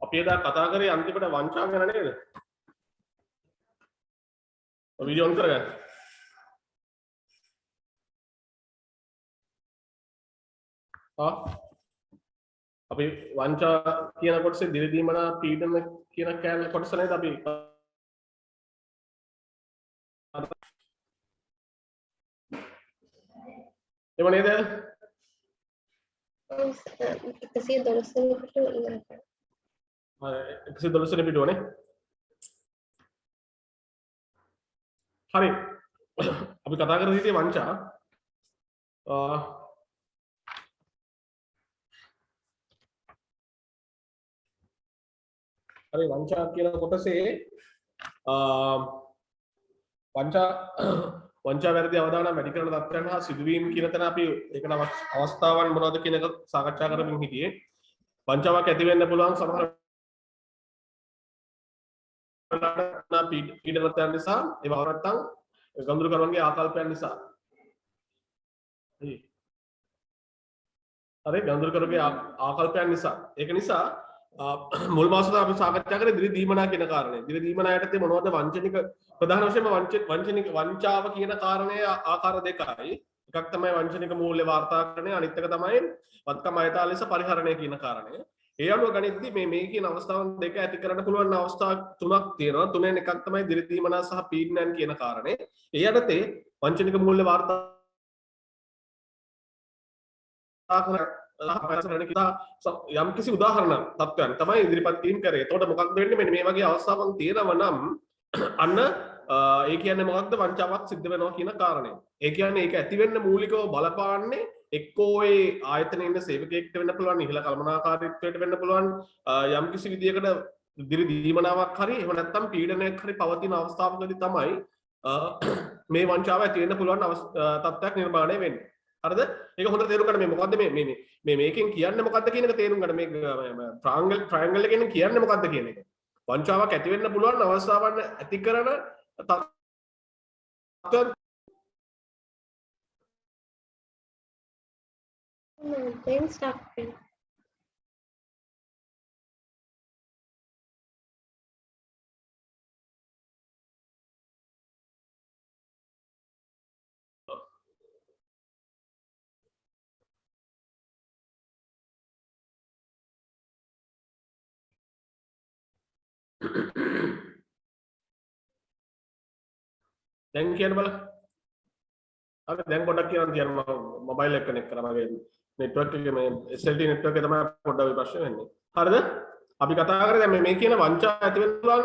අපි එදා කතා කරේ අන්තිමට වංචා ගැන නේද? වීඩියෝ ඔන් කරගන්න. අපි වංචා කියන කොටසේ දිරිදීමනා පීඩන කියන කෑල්ල කොටස නේද අපි එව නේද? 112 වෙනි පිටුවනේ. හරි. අපි කතා කරලා ඉතින් වංචා හරි වංචා කියන කොටසේ වංචා වැරදි අවදානම් වැඩි කරන තත්ත්වයන් හා සිදුවීම් කියන තැන අපි ඒකට අවස්ථාවන් මොනවද කියන එක සාකච්ඡා කරමින් හිටියේ. වංචාවක් ඇති වෙන්න පුළුවන් සමහර පීඩනයන් නිසා ඒව නැත්තම් ගම්දුරුකරුවන්ගේ ආකල්පයන් නිසා. හරි ගම්දුරුකරුවන්ගේ ආකල්පයන් නිසා. ඒක නිසා මුල් මාසෙද අපි සාකච්ඡා කරේ දිරිදීමනා කියන කාරණේ. දිරිදීමනා යටතේ මොනවද වංචනික ප්‍රධාන වශයෙන්ම වංචනික වංචාව කියන කාරණය ආකාර දෙකයි. එකක් තමයි වංචනික මූල්‍ය වාර්තාකරණය, අනිත් එක තමයි වත්කම් අයථා ලෙස පරිහරණය කියන කාරණය. ඒ අනුව ගණිතදී මේ කියන අවස්ථාවන් දෙක ඇති කරන්න පුළුවන් අවස්ථා තුනක් තියෙනවා. තුනෙන් එකක් තමයි දිරිදීමනා සහ පීඩනයන් කියන කාරණේ. ඒ යටතේ වංචනික මූල්‍ය වාර්තාකරණය යම් කිසි උදාහරණ තත්ත්වයන් තමයි ඉදිරිපත් කිරීම කරේ. එතකොට මොකක්ද වෙන්නේ? මෙන්න මේ වගේ අවස්ථාවක් තියෙනවා නම් අන්න ඒ කියන්නේ මොකක්ද වංචාවක් සිද්ධ වෙනවා කියන කාරණය. ඒ කියන්නේ ඒක ඇති වෙන්න මූලිකව බලපාන්නේ එක්කෝ ඒ ආයතනයේ ඉන්න සේවකයෙක්ට වෙන්න පුළුවන්, ඉහළ කළමනාකාරීත්වයට වෙන්න පුළුවන්, යම් කිසි විදියකට දිරිදීමනාවක් හරි එහෙම නැත්නම් පීඩනයක් හරි පවතින අවස්ථාවකදී තමයි මේ වංචාව ඇති වෙන්න පුළුවන් තත්ත්වයක් නිර්මාණය වෙන්නේ. හරිද? ඒක හොඳට තේරුම් ගන්න. මේ මොකද්ද මේ මේකෙන් කියන්නේ මොකද්ද කියන එක තේරුම් ගන්න. මේ ට්‍රයැන්ගල් එකෙන් කියන්නේ මොකද්ද කියන එක. වංචාවක් ඇති වෙන්න පුළුවන් අවස්ථාවන් ඇති කරන then start print. දැන් කියන්න බලන්න. හරි දැන් පොඩ්ඩක් කියන්න තියන්න මම මොබයිල් එක කනෙක්ට් කරා මගේ නෙට්වර්ක් එකේ මේ SLT නෙට්වර්ක් එක තමයි පොඩ්ඩක් ඔය ප්‍රශ්නේ වෙන්නේ. හරිද? අපි කතා කරේ දැන් මේ කියන වංචා ඇති වෙන පුළුවන්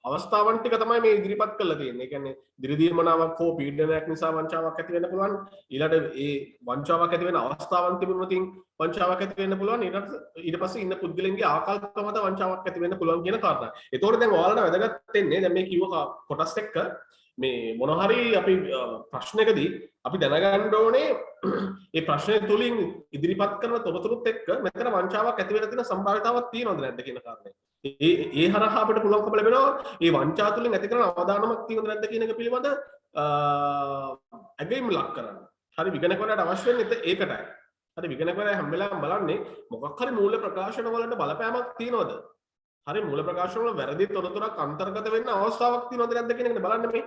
අවස්ථාවන් ටික තමයි මේ ඉදිරිපත් කරලා තියෙන්නේ. ඒ කියන්නේ දිරිදීමනාවක් හෝ පීඩනයක් නිසා වංචාවක් ඇති වෙන්න පුළුවන්. ඊළඟට ඒ වංචාවක් ඇති වෙන අවස්ථාවන් තිබුණොත් වංචාවක් ඇති වෙන්න පුළුවන්. ඊට පස්සේ ඉන්න පුද්ගලයන්ගේ ආකල්ප මත වංචාවක් ඇති වෙන්න පුළුවන් කියන කාරණා. ඒතකොට දැන් ඔයාලට වැදගත් වෙන්නේ දැන් මේ කිව්ව කොටස් එක්ක මේ මොන හරි අපි ප්‍රශ්නයකදී අපි දැනගන්න ඕනේ මේ ප්‍රශ්නය තුලින් ඉදිරිපත් කරන තොරතුරුත් එක්ක මෙතන වංචාවක් ඇති වෙන්න තියෙන සම්භාවිතාවක් තියෙනවද නැද්ද කියන කාරණය. ඒ හරහා අපිට පුළුවන්කම ලැබෙනවා මේ වංචා තුලින් ඇති කරන අවදානමක් තියෙනවද නැද්ද කියන එක පිළිබඳ අගයීම් ලක් කරන්න. හරි විගණකවලට අවශ්‍ය වෙන්නේ ඒකටයි. හරි විගණකවල හැම වෙලාවෙම බලන්නේ මොකක් හරි මූල්‍ය ප්‍රකාශන වලට බලපෑමක් තියෙනවද? හරි මූල්‍ය ප්‍රකාශන වල වැරදි තොරතුරක් අන්තර්ගත වෙන්න අවස්ථාවක් තියෙනවද නැද්ද කියන එක බලන්න මේ.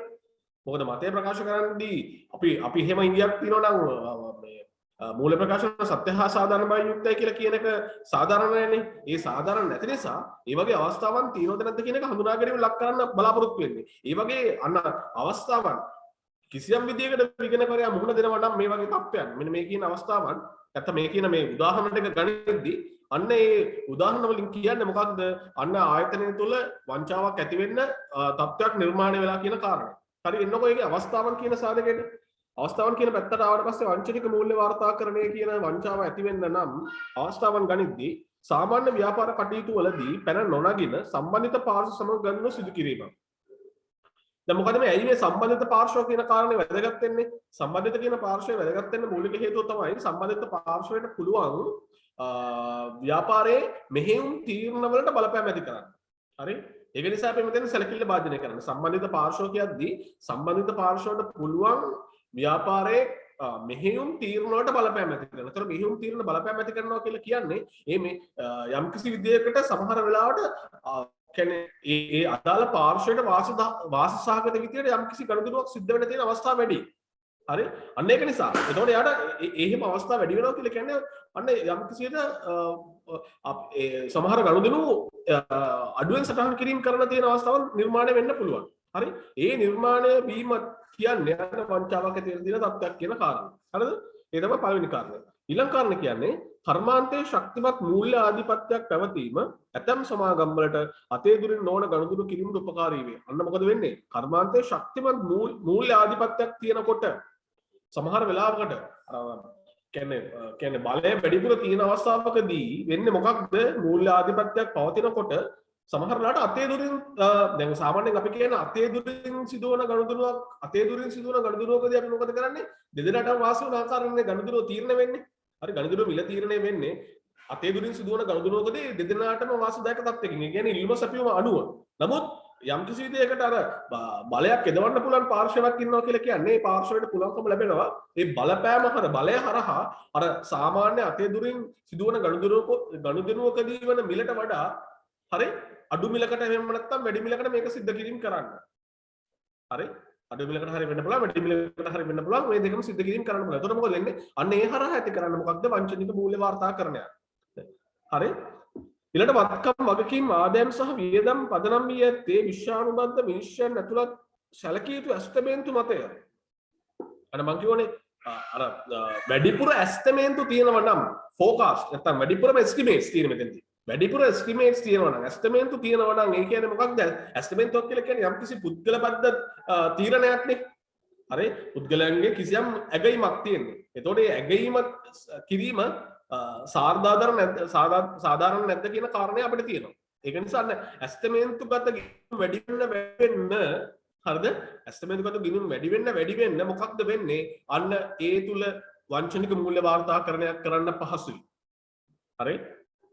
මොකද මතය ප්‍රකාශ කරන්නදී අපි එහෙම ඉංගියක් තියෙනවා නම් මේ මූල ප්‍රකාශන සත්‍ය හා සාධාරණ බව යුක්තයි කියලා කියන එක සාධාරණ නැනේ. ඒ සාධාරණ නැති නිසා ඒ වගේ අවස්ථාවන් තියෙනවද නැද්ද කියන එක හඳුනා ගැනීම ලක් කරන්න බලාපොරොත්තු වෙන්නේ. ඒ වගේ අන්න අවස්ථාවන් කිසියම් විදියකට විගණකරයා මුහුණ දෙනවා නම් මේ වගේ තත්ත්වයන් මෙන්න මේ කියන අවස්ථාවන් නැත්නම් මේ කියන මේ උදාහරණ ටික ගණිතදී අන්න ඒ උදාහරණ වලින් කියන්නේ මොකක්ද? අන්න ආයතනය තුළ වංචාවක් ඇති වෙන්න තත්ත්වයක් නිර්මාණය වෙලා කියන කාරණය. හරි එන්නකො ඒකේ අවස්ථාවන් කියන සාධකෙට අවස්ථාවන් කියන පැත්තට ආවට පස්සේ වංචනික මූල්‍ය වාර්තාකරණය කියන වංචාව ඇති වෙන්න නම් අවස්ථාවන් ගනිද්දී සාමාන්‍ය ව්‍යාපාර කටයුතු වලදී පැන නොනගින සම්බන්ධිත පාර්ශ්ව සමග ගණන සිදු කිරීම. දැන් මොකද මේ ඇයි මේ සම්බන්ධිත පාර්ශ්ව කියන කාරණේ වැදගත් වෙන්නේ? සම්බන්ධිත කියන පාර්ශ්වය වැදගත් වෙන්න මූලික හේතුව තමයි සම්බන්ධිත පාර්ශ්වයට පුළුවන් ව්‍යාපාරයේ මෙහෙයුම් තීරණ වලට බලපෑම ඇති කරන්න. හරි? ඒක නිසා අපි මෙතන සැලකිල්ල භාජනය කරන්නේ. සම්බන්ධිත පාර්ශ්ව කියද්දී සම්බන්ධිත පාර්ශ්වයට පුළුවන් ව්‍යාපාරයේ මෙහෙයුම් තීරණ වලට බලපෑම ඇති කරනවා. ඒතර මෙහෙයුම් තීරණ බලපෑම ඇති කරනවා කියලා කියන්නේ මේ යම්කිසි විදියකට සමහර වෙලාවට කියන්නේ ඒ අදාළ පාර්ශ්වයට වාසි සහගත විදියට යම්කිසි ගනුදෙනුවක් සිද්ධ වෙන්න තියෙන අවස්ථා වැඩි. හරි? අන්න ඒක නිසා. එතකොට යාට එහෙම අවස්ථා වැඩි වෙනවා කියලා කියන්නේ අන්න යම්කිසියට සමහර ගනුදෙනු අඩුවෙන් සටහන් කිරීම කරන තියෙන අවස්ථාවන් නිර්මාණය වෙන්න පුළුවන්. හරි? ඒ නිර්මාණය වීම කියන්නේ අන්න වංචාවක් ඇති වෙන දින තත්ත්වයක් කියන කාරණා. හරිද? ඒ තමයි පළවෙනි කාරණය. ඊළඟ කාරණේ කියන්නේ කර්මාන්තයේ ශක්තිමත් මූල්‍ය ආධිපත්‍යයක් පැවතීම ඇතම් සමාගම් වලට අතේ දුරින් නොවන ගනුදෙනු කිරීමට උපකාරී වේ. අන්න මොකද වෙන්නේ? කර්මාන්තයේ ශක්තිමත් මූල්‍ය ආධිපත්‍යයක් තියෙනකොට සමහර වෙලාවකට කියන්නේ බලය වැඩිපුර තියෙන අවස්ථාවකදී වෙන්නේ මොකක්ද? මූල්‍ය ආධිපත්‍යයක් පවතිනකොට සමහර වෙලාවට අතේ දුරින් දැන් සාමාන්‍යයෙන් අපි කියන අතේ දුරින් සිදුවන ගනුදෙනුවකදී අපි මොකද කරන්නේ? දෙදෙනාටම වාසි වන ආකාරයෙන් ගනුදෙනුව තීරණය වෙන්නේ. හරි ගනුදෙනුව මිල තීරණය වෙන්නේ අතේ දුරින් සිදුවන ගනුදෙනුවකදී දෙදෙනාටම වාසිදායක තත්ත්වයකින්. ඒ කියන්නේ ඉල්ලුම සැපයුම අනුව. නමුත් යම් කිසි විදියකට අර බලයක් යොදවන්න පුළුවන් පාර්ශවයක් ඉන්නවා කියලා කියන්නේ ඒ පාර්ශවයට පුළුවන්කම ලැබෙනවා ඒ බලපෑම බලය හරහා අර සාමාන්‍ය අතේ දුරින් සිදුවන ගනුදෙනුවකදී වන මිලට වඩා හරි අඩු මිලකට එහෙම නැත්නම් වැඩි මිලකට මේක සිද්ධ කිරීම කරන්න. හරි අඩු මිලකට හරි වෙන්න පුළුවන් වැඩි මිලකට හරි වෙන්න පුළුවන් මේ දෙකම සිද්ධ කිරීම කරන්න පුළුවන්. එතකොට මොකද වෙන්නේ? අන්න ඒ හරහා ඇති කරන්න මොකක්ද? වංචනික මූල්‍ය වාර්තාකරණය. හරි ඊළඟ වත්කම් වගකීම් ආදායම් සහ වියදම් පදනම් වී ඇත්තේ විශ්වානුබද්ධ විනිශ්චයන් ඇතුළත් සැලකිය යුතු ඇස්තමේන්තු මතය. අර මං කියවනේ අර වැඩිපුර ඇස්තමේන්තු තියෙනවා නම් ෆෝකාස්ට් නැත්නම් වැඩිපුරම එස්ටිමේට්ස් තියෙන මෙතනදී. වැඩිපුර එස්ටිමේට්ස් තියෙනවා නම් ඇස්තමේන්තු තියෙනවා නම් ඒ කියන්නේ මොකක්ද? ඇස්තමේන්තුවක් කියලා කියන්නේ යම්කිසි පුද්ගලබද්ධ තීරණයක් නේ. හරි පුද්ගලයන්ගේ කිසියම් ඇගීමක් තියෙන්නේ. එතකොට ඒ ඇගීම කිරීම සාධාරණ නැද්ද කියන කාරණය අපිට තියෙනවා. ඒක නිසා ඇස්තමේන්තුගත ගිණුම් වැඩි වෙන්න හරිද? ඇස්තමේන්තුගත ගිණුම් වැඩි වෙන්න මොකක්ද වෙන්නේ? අන්න ඒ තුල වංචනික මූල්‍ය වාර්තාකරණයක් කරන්න පහසුයි. හරි?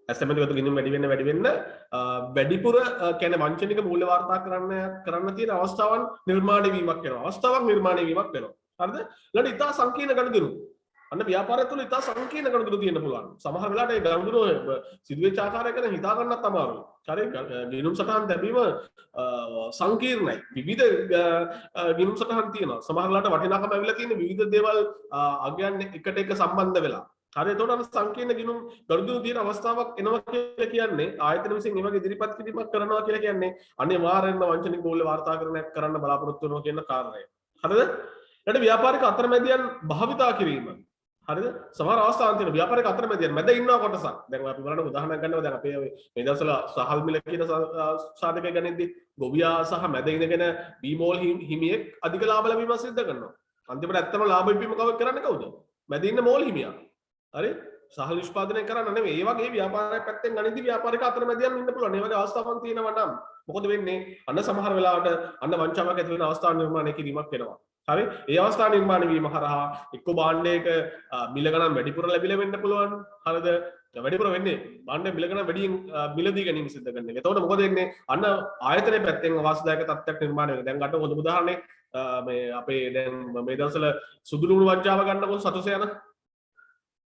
ඇස්තමේන්තුගත ගිණුම් වැඩි වෙන්න වැඩිපුර කියන්නේ වංචනික මූල්‍ය වාර්තාකරණයක් කරන්න තියෙන අවස්ථාවක් නිර්මාණය වීමක් වෙනවා. හරිද? ඊළඟ ඉතා සංකීර්ණ ගනුදෙනු අන්න ව්‍යාපාරය තුළ ඉතා සංකීර්ණ ගනුදෙනු තියෙන්න පුළුවන්. සමහර වෙලාවට ඒ ගනුදෙනු සිදුවෙච්ච ආකාරය ගැන හිතා ගන්නත් අමාරුයි. හරි ගිණුම් සටහන් දැබීම සංකීර්ණයි. විවිධ ගිණුම් සටහන් තියෙනවා. සමහර වෙලාවට වටිනාකම ඇවිල්ලා තියෙන විවිධ දේවල් අගයන් එකට එක සම්බන්ධ වෙලා. හරි එතකොට අර සංකීර්ණ ගිණුම් ගනුදෙනු තියෙන අවස්ථාවක් එනවා කියලා කියන්නේ ආයතන විසින් මේ වගේ ඉදිරිපත් කිරීමක් කරනවා කියලා කියන්නේ අනිවාර්යෙන්ම වංචනික මූල්‍ය වාර්තාකරණයක් කරන්න බලාපොරොත්තු වෙනවා කියන කාරණය. හරිද? ඊට ව්‍යාපාරික අතරමැදියන් භාවිතා කිරීම. හරිද? සමහර අවස්ථාවන් තියෙනවා ව්‍යාපාරික අතරමැදියන් මැද ඉන්නවා කොටසක්. දැන් අපි බලන්න උදාහරණයක් ගන්නවා දැන් අපේ මේ දවස්වල සහල් මිල කියන සාධකය ගනිද්දී ගොවියා සහ මැද ඉඳගෙන බීමෝල් හිමියෙක් අධික ලාභ ලැබීම සිද්ධ කරනවා. අන්තිමට ඇත්තම ලාභ විපීම කරන්නේ කවුද? මැද ඉන්න මෝල් හිමියා. හරි? සහල් නිෂ්පාදනය කරන්න නෙමෙයි. ඒ වගේ ව්‍යාපාරයක් පැත්තෙන් ගනිද්දී ව්‍යාපාරික අතරමැදියන් ඉන්න පුළුවන්. ඒ වගේ අවස්ථාවන් තියෙනවා නම් මොකද වෙන්නේ? අන්න සමහර වෙලාවට අන්න වංචාවක් ඇති වෙන අවස්ථා නිර්මාණය කිරීමක් වෙනවා. හරි ඒ අවස්ථා නිර්මාණය වීම හරහා එක්ක භාණ්ඩයක මිල ගණන් වැඩිපුර ලැබිලා වෙන්න පුළුවන්. හරිද? වැඩිපුර වෙන්නේ භාණ්ඩ මිල ගණන් වැඩියෙන් මිලදී ගැනීම සිද්ධ කරන එක. එතකොට මොකද වෙන්නේ? අන්න ආයතනයේ පැත්තෙන් අවාසිදායක තත්ත්වයක් නිර්මාණය වෙනවා. දැන් ගන්න හොඳ උදාහරණයක් මේ අපේ දැන් මේ දවස්වල සුදුලුණු වංචාව ගන්නකො සතුසේ යන.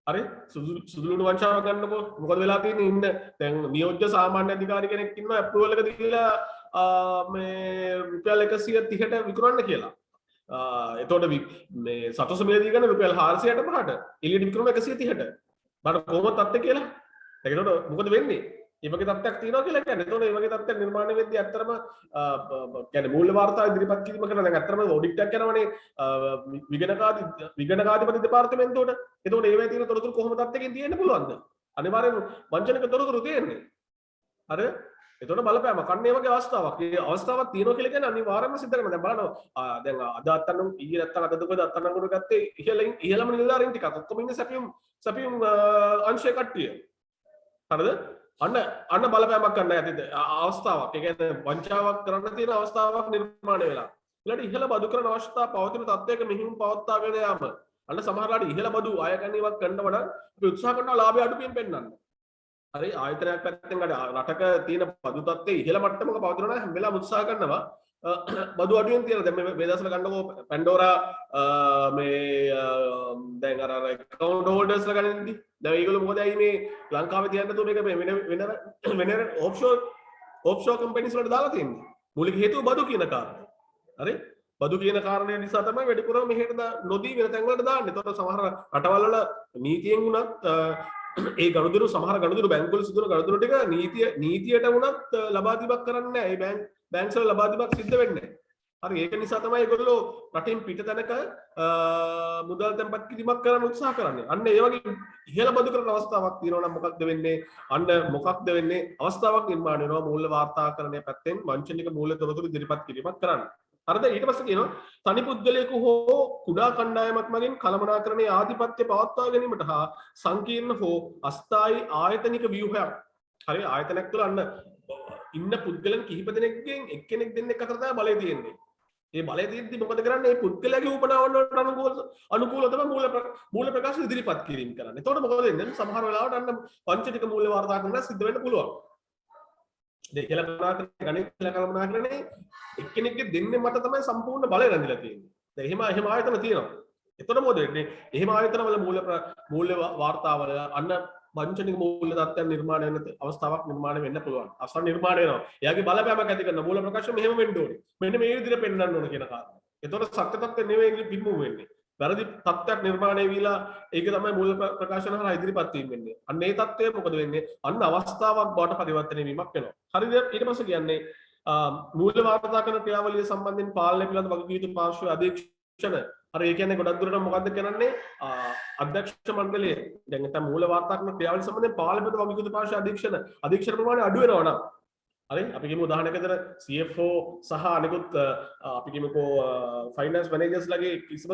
හරි? සුදුලුණු වංචාව ගන්නකො මොකද වෙලා තියෙන්නේ? ඉන්න දැන් නියෝජ්‍ය සාමාන්‍ය අධිකාරී කෙනෙක් ඉන්නවා ඇප්‍රූවල් එක දීලා මේ රුපියල් 130ට විකුණන්න කියලා. එතකොට මේ සතොස මිලදී ගන්න රුපියල් 465ට එළියට විකුණන 130ට බලන්න කොහොමද තත්ත්වය කියලා. ඒකට මොකද වෙන්නේ? මේ වගේ තත්ත්වයක් තියෙනවා කියලා කියන්නේ. එතකොට මේ වගේ තත්ත්වයක් නිර්මාණය වෙද්දී ඇත්තටම කියන්නේ මූල්‍ය වාර්තා ඉදිරිපත් කිරීම කරන දැන් ඇත්තටම ඔඩිට් එකක් කරනවනේ විගණකාධිපති දෙපාර්තමේන්තුවට. එතකොට ඒවැය තියෙන තොරතුරු කොහොම තත්ත්වකින් තියෙන්න පුළුවන්ද? අනිවාර්යෙන් වංචනික තොරතුරු තියෙන්නේ. හරි? එතකොට බලපෑම කන්න ඒ වගේ අවස්ථාවක්. ඒ අවස්ථාවක් තියෙනවා කියලා කියන්නේ අනිවාර්යයෙන්ම සිද්ධ කරනවා. දැන් බලන්න දැන් අද අත්තන්නම් ඊයේ නැත්තම් අද දුකද අත්තන්නම් කොට ගත්තේ ඉහළම නිලධාරීන් ටිකක් ඔක්කොම ඉන්නේ සැපියුම් අංශය කට්ටිය. හරිද? අන්න බලපෑමක් ගන්න ඇති අවස්ථාවක්. ඒ කියන්නේ වංචාවක් කරන්න තියෙන අවස්ථාවක් නිර්මාණය වෙලා. ඊළඟට ඉහළ බදු කරන අවස්ථා පවතින තත්ත්වයක මෙහිම පවත්වාගෙන යාම. අන්න සමහරලාට ඉහළ බදු අය ගැනීමක් කරනව නම් අපි උත්සාහ කරනවා ලාභය අඩුවෙන් පෙන්වන්න. හරි ආයතනයක් පැත්තෙන් රටක තියෙන බදු තත්ත්වයේ ඉහළ මට්ටමක පවතිනවා නම් හැම වෙලාවෙම උත්සාහ කරනවා බදු අඩුවෙන් තියෙනවා. දැන් මේ දවස්වල ගන්නකො පැන්ඩෝරා මේ දැන් අර account holders ලා ගන්නදී දැන් ඒගොල්ලෝ මොකද ඇයි මේ ලංකාවේ තියන්න දුන්නේ මේක වෙන offshore companies වලට දාලා තියෙන්නේ. මූලික හේතුව බදු කියන කාරණේ. හරි බදු කියන කාරණය නිසා තමයි වැඩිපුරම මෙහෙට නොදී වෙන තැන් වලට දාන්නේ. ඒතකොට සමහර රටවල් වල නීතියෙන් වුණත් ඒ ගනුදෙනු සමහර ගනුදෙනු බැංකුවල සිදුවන ගනුදෙනු ටික නීතියට වුණත් ලබා දීමක් කරන්නේ නැහැ. ඒ බැංක්ස් වල ලබා දීමක් සිද්ධ වෙන්නේ නැහැ. හරි ඒක නිසා තමයි ඒගොල්ලෝ රටින් පිට තැනක මුදල් තැන්පත් කිරීමක් කරන්න උත්සාහ කරන්නේ. අන්න ඒ වගේ ඉහළ බදු කරන අවස්ථාවක් තියෙනවා නම් මොකක්ද වෙන්නේ? අන්න මොකක්ද වෙන්නේ? අවස්ථාවක් නිර්මාණය වෙනවා මූල්‍ය වාර්තාකරණය පැත්තෙන් වංචනික මූල්‍ය තොරතුරු ඉදිරිපත් කිරීමක් කරන්න. හරිද? ඊට පස්සේ කියනවා තනි පුද්ගලයෙකු හෝ කුඩා කණ්ඩායමක් මගින් කළමනාකරණයේ ආධිපත්‍ය පවත්වා ගැනීමට හා සංකීර්ණ හෝ අස්ථායී ආයතනික ව්‍යුහයක්. හරි ආයතනයක් තුළ අන්න ඉන්න පුද්ගලයන් කිහිප දෙනෙක්ගෙන් එක්කෙනෙක් දෙන්නෙක් අතර තමයි බලය තියෙන්නේ. මේ බලය තියෙද්දි මොකද කරන්නේ? මේ පුද්ගලයාගේ උපනාවන් වලට අනුකූලව තමයි මූල්‍ය ප්‍රකාශ ඉදිරිපත් කිරීම කරන්නේ. එතකොට මොකද වෙන්නේ? සමහර වෙලාවට අන්න වංචනික මූල්‍ය වාර්තාකරණ සිද්ධ වෙන්න පුළුවන්. දෙකල කළමනාකරණේ එක්කෙනෙක්ගේ දෙන්නේ මට තමයි සම්පූර්ණ බලය රැඳිලා තියෙන්නේ. දැන් එහෙම ආයතන තියෙනවා. එතකොට මොකද වෙන්නේ? එහෙම ආයතනවල මූල්‍ය වාර්තාවල අන්න වංචනික මූල්‍ය තත්ත්වයන් නිර්මාණය වෙන අවස්ථාවක් නිර්මාණය වෙන්න පුළුවන්. අසන්න නිර්මාණය වෙනවා. එයාගේ බලපෑමක් ඇති කරන මූල්‍ය ප්‍රකාශ මෙහෙම වෙන්න ඕනේ. මෙන්න මේ විදිහට පෙන්වන්න ඕන කියන කාරණා. එතකොට සත්‍ය තත්ත්වය නෙවෙයි පිම්මු වෙන්නේ. වැරදි තත්ත්වයක් නිර්මාණය වීලා ඒක තමයි මූල්‍ය ප්‍රකාශන හරහා ඉදිරිපත් වීම වෙන්නේ. අන්න ඒ තත්ත්වය මොකද වෙන්නේ? අන්න අවස්ථාවක් බවට පරිවර්තනය වීමක් වෙනවා. හරිද? ඊට පස්සේ කියන්නේ මූල්‍ය වාර්තාකරණ ක්‍රියාවලිය සම්බන්ධයෙන් පාලනය පිළිබඳ වගකීම් යුතු පාර්ශ්ව අධීක්ෂණ හරි ඒ කියන්නේ ගොඩක් දුරට මොකද්ද කරන්නේ? අධ්‍යක්ෂ මණ්ඩලය දැන් නැත්නම් මූල්‍ය වාර්තාකරණ ක්‍රියාවලිය සම්බන්ධයෙන් පාලනය පිළිබඳ වගකීම් යුතු පාර්ශ්ව අධීක්ෂණ ප්‍රමාණය අඩු වෙනවා නම් හරි අපි කියමු උදාහරණයකට CFO සහ අනිකුත් අපි කියමුකෝ ෆයිනෑන්ස් මැනේජර්ස් ලගේ කිසිම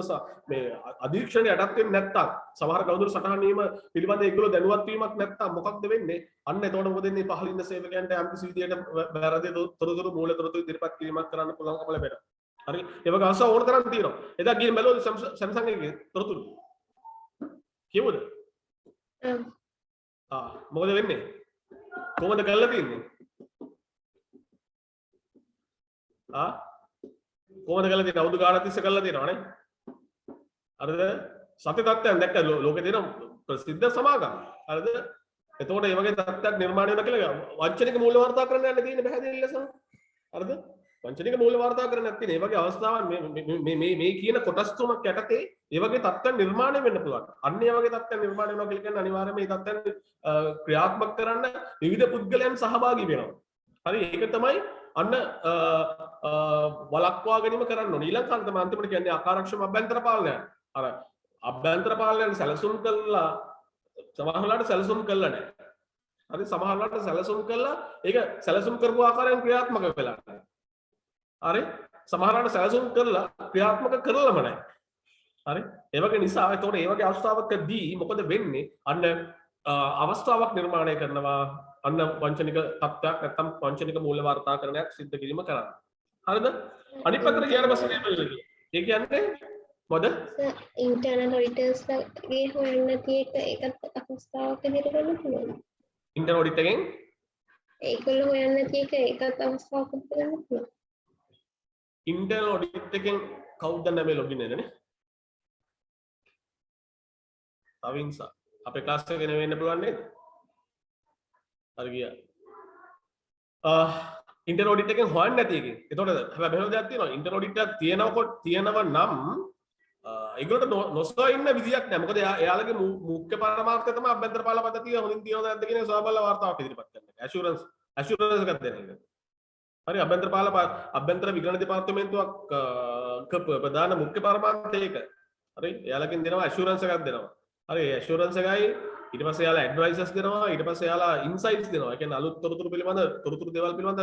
මේ අධීක්ෂණය යටත් වෙන්නේ නැත්නම් සමහර ගෞරව සටහන් වීම පිළිබඳ ඒගොල්ලෝ දැනුවත් වීමක් නැත්නම් මොකක්ද වෙන්නේ? අන්න එතකොට මොකද වෙන්නේ? පහළ ඉන්න සේවකයන්ට යම් කිසි විදියට වැරදි තොරතුරු මූල තොරතුරු ඉදිරිපත් කිරීමක් කරන්න පුළුවන්කම ලැබෙනවා. හරි ඒ වගේ අවස්ථා ඕන තරම් තියෙනවා. එදා ගිහින් බැලුවොත් Samsung එකේ තොරතුරු කියමුද? මොකද වෙන්නේ? කොහොමද කරලා තියෙන්නේ? කොහොමද කරලා තියෙන්නේ? අවුරුදු ගානක් තිස්සේ කරලා තියෙනවා නේ. හරිද? සත්‍ය තත්ත්වයන් දැක්ක ලෝකේ තියෙන ප්‍රසිද්ධ සමාගම්. හරිද? එතකොට මේ වගේ තත්ත්වයක් නිර්මාණය වෙනවා කියලා වංචනික මූල්‍ය වාර්තාකරණ යන්න තියෙන පැහැදිලි ලෙස. හරිද? වංචනික මූල්‍ය වාර්තාකරණයක් තියෙන. මේ වගේ අවස්ථාවන් මේ කියන කොටස් තුනක් යටතේ මේ වගේ තත්ත්වයන් නිර්මාණය වෙන්න පුළුවන්. අන්න ඒ වගේ තත්ත්වයන් නිර්මාණය වෙනවා කියලා කියන්නේ අනිවාර්යයෙන්ම මේ තත්ත්වයන් ක්‍රියාත්මක කරන්න විවිධ පුද්ගලයන් සහභාගී වෙනවා. හරි ඒක තමයි අන්න වලක්වා ගැනීම කරන්න ඕනේ. ඊළඟ කාලේ තමයි අන්තිමට කියන්නේ ආකාරක්ෂම අභ්‍යන්තර පාලනය. අර අභ්‍යන්තර පාලනය සැලසුම් කළා සමහරවිට සැලසුම් කළා නැහැ. හරි සමහරවිට සැලසුම් කළා ඒක සැලසුම් කරපු ආකාරයෙන් ක්‍රියාත්මක වෙලා නැහැ. හරි සමහරවිට සැලසුම් කරලා ක්‍රියාත්මක කරලම නැහැ. හරි ඒ වගේ නිසා ඒතකොට ඒ වගේ අවස්ථාවකදී මොකද වෙන්නේ? අන්න අවස්ථාවක් නිර්මාණය කරනවා අන්න වංචනික තත්ත්වයක් නැත්නම් වංචනික මූල්‍ය වාර්තාකරණයක් සිද්ධ කිරීම කරන්න. හරිද? අනිත් පැත්තට කියන පස්සේ මේ ඒ කියන්නේ මොකද? ඉන්ටර්නල් ඔඩිටර්ස් ලගේ හොයන්න නැති එක ඒකත් අවස්ථාවක් විදිහට ගන්න පුළුවන්. ඉන්ටර්නල් ඔඩිට් එකෙන් ඒගොල්ලෝ හොයන්න නැති එක ඒකත් අවස්ථාවක් විදිහට ගන්න පුළුවන්. ඉන්ටර්නල් ඔඩිට් එකෙන් කවුද මේ ලොගින් වෙන්නේ නේ? අවින්සා අපේ ක්ලාස් එකේ නෙවෙන්න පුළුවන් නේද? හරි ගියා. ඉන්ටර්නල් ඔඩිට් එකෙන් හොයන්න නැති එකෙන්. එතකොට හැබැයි මෙහෙම දෙයක් තියෙනවා. ඉන්ටර්නල් ඔඩිට් එකක් තියෙනව නම් ඒගොල්ලන්ට නොසොයා ඉන්න විදියක් නැහැ. මොකද එයාලගේ මුඛ්‍ය පරමාර්ථය තමයි අභ්‍යන්තර පාලන පද්ධතිය හොඳින් තියනවද නැද්ද කියන සහබල වාර්තාවක් ඉදිරිපත් කරන එක. ඇෂුරන්ස් එකක් දෙන එක. හරි අභ්‍යන්තර විගණන දෙපාර්තමේන්තුවක් ප්‍රධාන මුඛ්‍ය පරමාර්ථය ඒක. හරි එයාලකින් දෙනවා ඇෂුරන්ස් එකක් දෙනවා. හරි ඇෂුරන්ස් එකයි ඊට පස්සේ යාලා ඇඩ්වයිසර්ස් දෙනවා ඊට පස්සේ යාලා ඉන්සයිට්ස් දෙනවා. ඒ කියන්නේ අලුත් තොරතුරු පිළිබඳ තොරතුරු දේවල් පිළිබඳ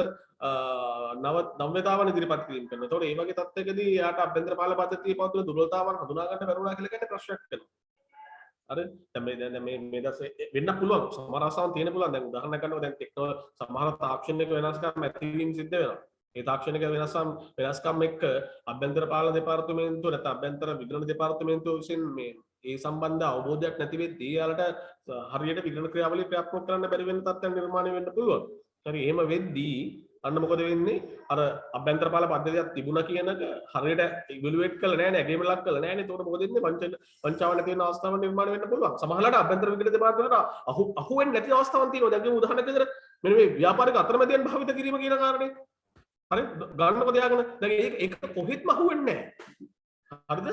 නව්‍යතාවන් ඉදිරිපත් කිරීම කරනවා. ඒතකොට මේ වගේ තත්ත්වයකදී යාට අභ්‍යන්තර පාලන පද්ධතියේ පවතින දුර්වලතාවන් හඳුනා ගන්න බැරුණා කියලා කියන්නේ ප්‍රශ්නයක් වෙනවා. හරි දැන් මේ දැසේ වෙන්න පුළුවන්. සමහර අවස්ථාවන් තියෙන පුළුවන්. දැන් උදාහරණයක් ගන්නවා දැන් සමහර තාක්ෂණික වෙනස්කම් ඇතිවීම සිද්ධ වෙනවා. ඒ තාක්ෂණික වෙනස්කම් එක්ක අභ්‍යන්තර පාලන දෙපාර්තමේන්තුව නැත්නම් අභ්‍යන්තර විගණන දෙපාර්තමේන්තුව විසින් මේ ඒ සම්බන්ධ අවබෝධයක් නැති වෙද්දී යාලට හරියට විගණන ක්‍රියාවලිය ක්‍රියාත්මක කරන්න බැරි වෙන තත්ත්වයක් නිර්මාණය වෙන්න පුළුවන්. හරි එහෙම වෙද්දී අන්න මොකද වෙන්නේ? අර අභ්‍යන්තර පාලන පද්ධතියක් තිබුණා කියනක හරියට ඉවලුවේට් කරලා නැහැ නේ, ඇගේම ලක් කරලා නැහැ නේ. ඒකට මොකද වෙන්නේ? වංචාව නැති වෙන අවස්ථාවක් නිර්මාණය වෙන්න පුළුවන්. සමහරවිට අභ්‍යන්තර විගණන දෙපාර්තමේන්තුවට අහු වෙන්නේ නැති අවස්ථාවක් තියෙනවා. දැන් උදාහරණයක් විදිහට මෙන්න මේ ව්‍යාපාරික අතරමැදියන් භාවිත කිරීම කියන කාරණේ හරි ගන්නකො තියාගෙන දැන් ඒක කොහෙත්ම අහුවෙන්නේ නැහැ. හරිද?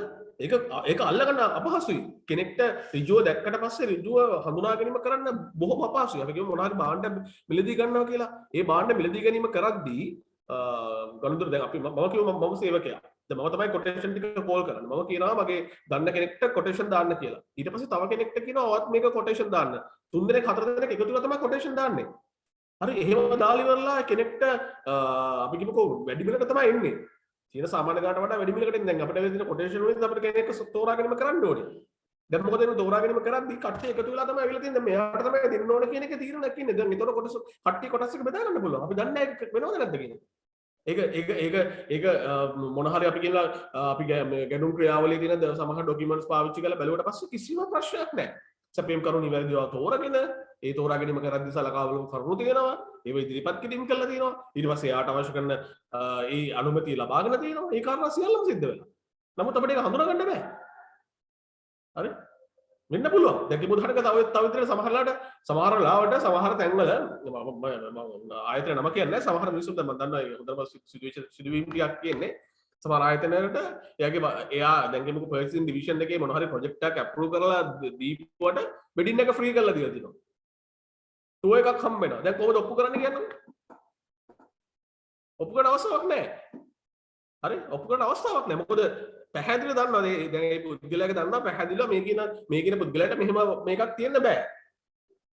ඒක අල්ලගන්න අපහසුයි. කෙනෙක්ට ඍජුව දැක්කට පස්සේ ඍජුව හඳුනා ගැනීම කරන්න බොහොම අපහසුයි. අපි කියමු මොනවාරි භාණ්ඩ මිලදී ගන්නවා කියලා. ඒ භාණ්ඩ මිලදී ගැනීම කරද්දී ගනුදෙනු දැන් අපි මම කියමු මම සේවකයා. දැන් මම තමයි කොටේෂන් ටික කෝල් කරන්නේ. මම කියනවා මගේ දන්න කෙනෙක්ට කොටේෂන් දාන්න කියලා. ඊට පස්සේ තව කෙනෙක්ට කියනවා ඔයත් මේක කොටේෂන් දාන්න. තුන් දෙනෙක් හතර දෙනෙක් එකතු වෙලා තමයි කොටේෂන් දාන්නේ. හරි එහෙම දාලා ඉවරලා කෙනෙක්ට අපි කිව්වකෝ වැඩි මිලකට තමයි එන්නේ. තියෙන සාමාන්‍ය ගානට වඩා වැඩි මිලකට එන්නේ. දැන් අපිට වෙන කොටේෂන් වලින් අපිට කෙනෙක් තෝරාගෙනම කරන්න ඕනේ. දැන් මොකද එන්නේ තෝරාගෙනම කරද්දී කට්ටිය එකතු වෙලා තමයි අවිලා තියෙන්නේ. මෙයාට තමයි දෙන්න ඕනේ කියන එක තීරණයක් ඉන්නේ. දැන් ඒතකොට කොටස කට්ටිය කොටස් එක බෙදා ගන්න පුළුවන්. අපි දන්නේ නැහැ වෙනවද නැද්ද කියන්නේ. ඒක මොන හරි අපි කියනවා අපි ගැනුම් ක්‍රියාවලියේ තියෙන සමහර ඩොකියුමන්ට්ස් පාවිච්චි කරලා බැලුවට පස්සේ කිසිම ප්‍රශ්නයක් නැහැ. සැපයම් කරුණු නිවැරදිව තෝරගෙන ඒ තෝරා ගැනීම කරද්දී සලකා බලමු කරුණු තියෙනවා. ඒව ඉදිරිපත් කිරීම කරලා තියෙනවා. ඊට පස්සේ යාට අවශ්‍ය කරන ඒ අනුමැතිය ලබාගෙන තියෙනවා. ඒ කාරණා සියල්ලම සිද්ධ වෙලා. නමුත් අපිට ඒක හඳුනා ගන්න බෑ. හරි? වෙන්න පුළුවන්. දැන් කිව්වොත් හරියට තව විදිහට සමහර ලාවට සමහර තැන්වල ආයතන නම කියන්නේ සමහර මිනිස්සුන් දැන් මම දන්නවා ඒ හොඳම සිදුවීම් ටිකක් කියන්නේ සමහර ආයතනවලට එයා දැන් කියමුකෝ පර්චේසින් ඩිවිෂන් එකේ මොන හරි ප්‍රොජෙක්ට් එකක් අප්‍රූව් කරලා දීපුවට බෙඩින් එක ෆ්‍රී කරලා දීලා තියෙනවා. ටෝ එකක් හම්බ වෙනවා. දැන් කොහොමද ඔප්පු කරන්න කියන්නේ? ඔප්පු කරන්න අවස්ථාවක් නැහැ. හරි? ඔප්පු කරන්න අවස්ථාවක් නැහැ. මොකද පැහැදිලිව දන්නවා දැන් මේ පුද්ගලයාගේ දන්නවා පැහැදිලිව මේ කියන පුද්ගලයාට මෙහෙම මේකක් තියෙන්න බෑ.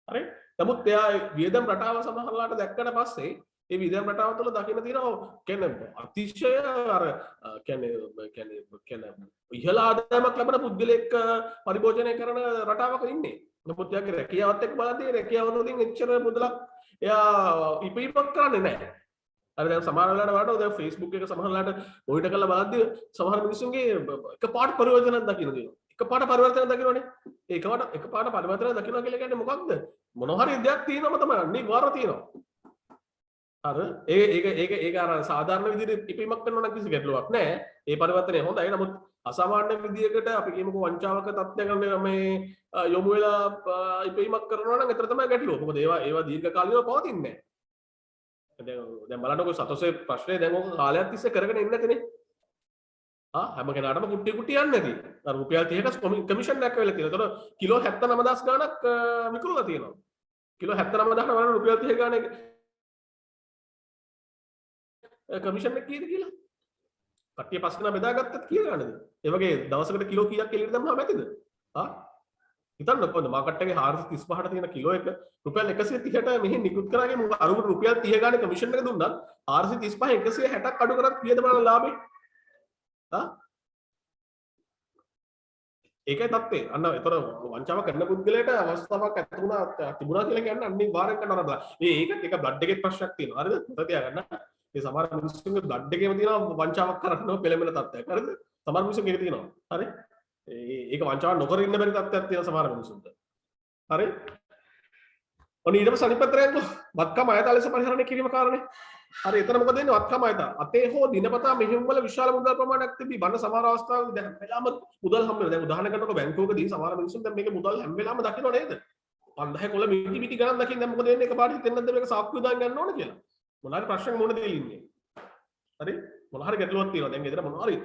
හරි? නමුත් එයා වියදම් රටාව සමහරලාට දැක්කට පස්සේ ඒ වියදම් රටාව තුළ දකින්න තියෙනවා කියන්නේ අතිශය අර කියන්නේ ඉහළ ආදායමක් ලබන පුද්ගලෙක් පරිභෝජනය කරන රටාවක ඉන්නේ. නමුත් එයාගේ රැකියාවත් එක්ක බලද්දී රැකියාව වලින් එච්චර මුදලක් එයා ඉපීමක් කරන්නේ නැහැ. අර දැන් සමහර වෙලාවට වලට දැන් Facebook එක සමහර වෙලාවට මොනිටර් කරලා බලද්දී සමහර මිනිස්සුන්ගේ එකපාරට පරිවර්තනයක් දකින්න තියෙනවා. එකපාරට පරිවර්තනයක් දකින්නෝනේ. එකපාරට පරිවර්තනයක් දකින්නවා කියලා කියන්නේ මොකක්ද? මොන හරි දෙයක් තියෙනවම තමයි අනිවාර්ය තියෙනවා. අර ඒක අර සාධාරණ විදිහට ඉපීමක් කරනවා නම් කිසි ගැටලුවක් නැහැ. ඒ පරිවර්තනය හොඳයි. නමුත් අසාමාන්‍ය විදිහකට අපි කියමුකෝ වංචාවක තත්ත්වයකට මේ යොමු වෙලා ඉපීමක් කරනවා නම් ඒතර තමයි ගැටලුව. මොකද ඒවා දීර්ඝ කාලීනව පවතින්නේ නැහැ. දැන් බලන්නකො සතොසේ ප්‍රශ්නේ දැන් ඔක කාලයක් තිස්සේ කරගෙන ඉන්නේ නැතිනේ. හැම කෙනාටම කුට්ටි කුට්ටි යන්නේ නැති. අර රුපියල් 30ක කමිෂන් එකක් වෙලා තියෙනවා. ඒතකොට කිලෝ 79000 ගාණක් විකුණලා තියෙනවා. කිලෝ 79000 වල රුපියල් 30 ගාණක් කමිෂන් එක කීයද කියලා? කට්ටිය පස් දෙනා බෙදාගත්තත් කීය ගන්නද? ඒ වගේ දවසකට කිලෝ කීයක් එළියට දැම්මම ඇතිද? හිතන්න කොහොමද මාකට් එකේ 435ට තියෙන කිලෝ එක රුපියල් 130ට මෙහි නිකුත් කරාගේ මම අරුකට රුපියල් 30 ගානේ කමිෂන් එක දුන්නා 435 160ක් අඩු කරත් කීයද බලන්න ලාභේ? ඒකයි තත්ත්වය. අන්න ඒතර වංචාව කරන පුද්ගලයාට අවස්ථාවක් තිබුණා කියලා කියන්නේ අනිවාර්යෙන් කරනවා බලන්න. ඒකත් එක බ්ලඩ් එකේ ප්‍රශ්නයක් තියෙනවා. හරිද? මතක තියාගන්න. මේ සමහර මිනිස්සුන්ගේ බ්ලඩ් එකේම තියෙනවා වංචාවක් කරන්නව පෙළඹෙන තත්ත්වයක්. හරිද? සමහර මිනිස්සුන්ගේ ඒක තියෙනවා. හරි? ඒක වංචාවක් නොකර ඉන්න බැරි තත්ත්වයක් තියෙන සමහර මිනිස්සුන්ට. හරි? ඔන්න ඊට පස්සේ අනිත් පැත්තට වත්කම අයත ලෙස පරිහරණය කිරීම කාරණේ. හරි එතන මොකද වෙන්නේ වත්කම අයත. අතේ හෝ දිනපතා මෙහෙයුම් වල විශාල මුදල් ප්‍රමාණයක් තිබී බන්න සමහර අවස්ථාවල දැන් හැමලාම මුදල් හම්බ වෙනවා. දැන් උදාහරණයක් ගන්නකොට බැංකුවකදී සමහර මිනිස්සුන් දැන් මේකේ මුදල් හැම වෙලාවම දකින්න නේද? 50 කොළ මිටි ගණන් දකින්න දැන් මොකද වෙන්නේ එකපාරට හිතෙන්නේ නැද්ද මේක සාක්කුව දාන්න ගන්න ඕන කියලා. මොනාරි ප්‍රශ්නයක් මොන දෙයක ඉන්නේ. හරි? මොන හරි ගැටලුවක් තියෙනවා. දැන් ගෙදර මොන හරි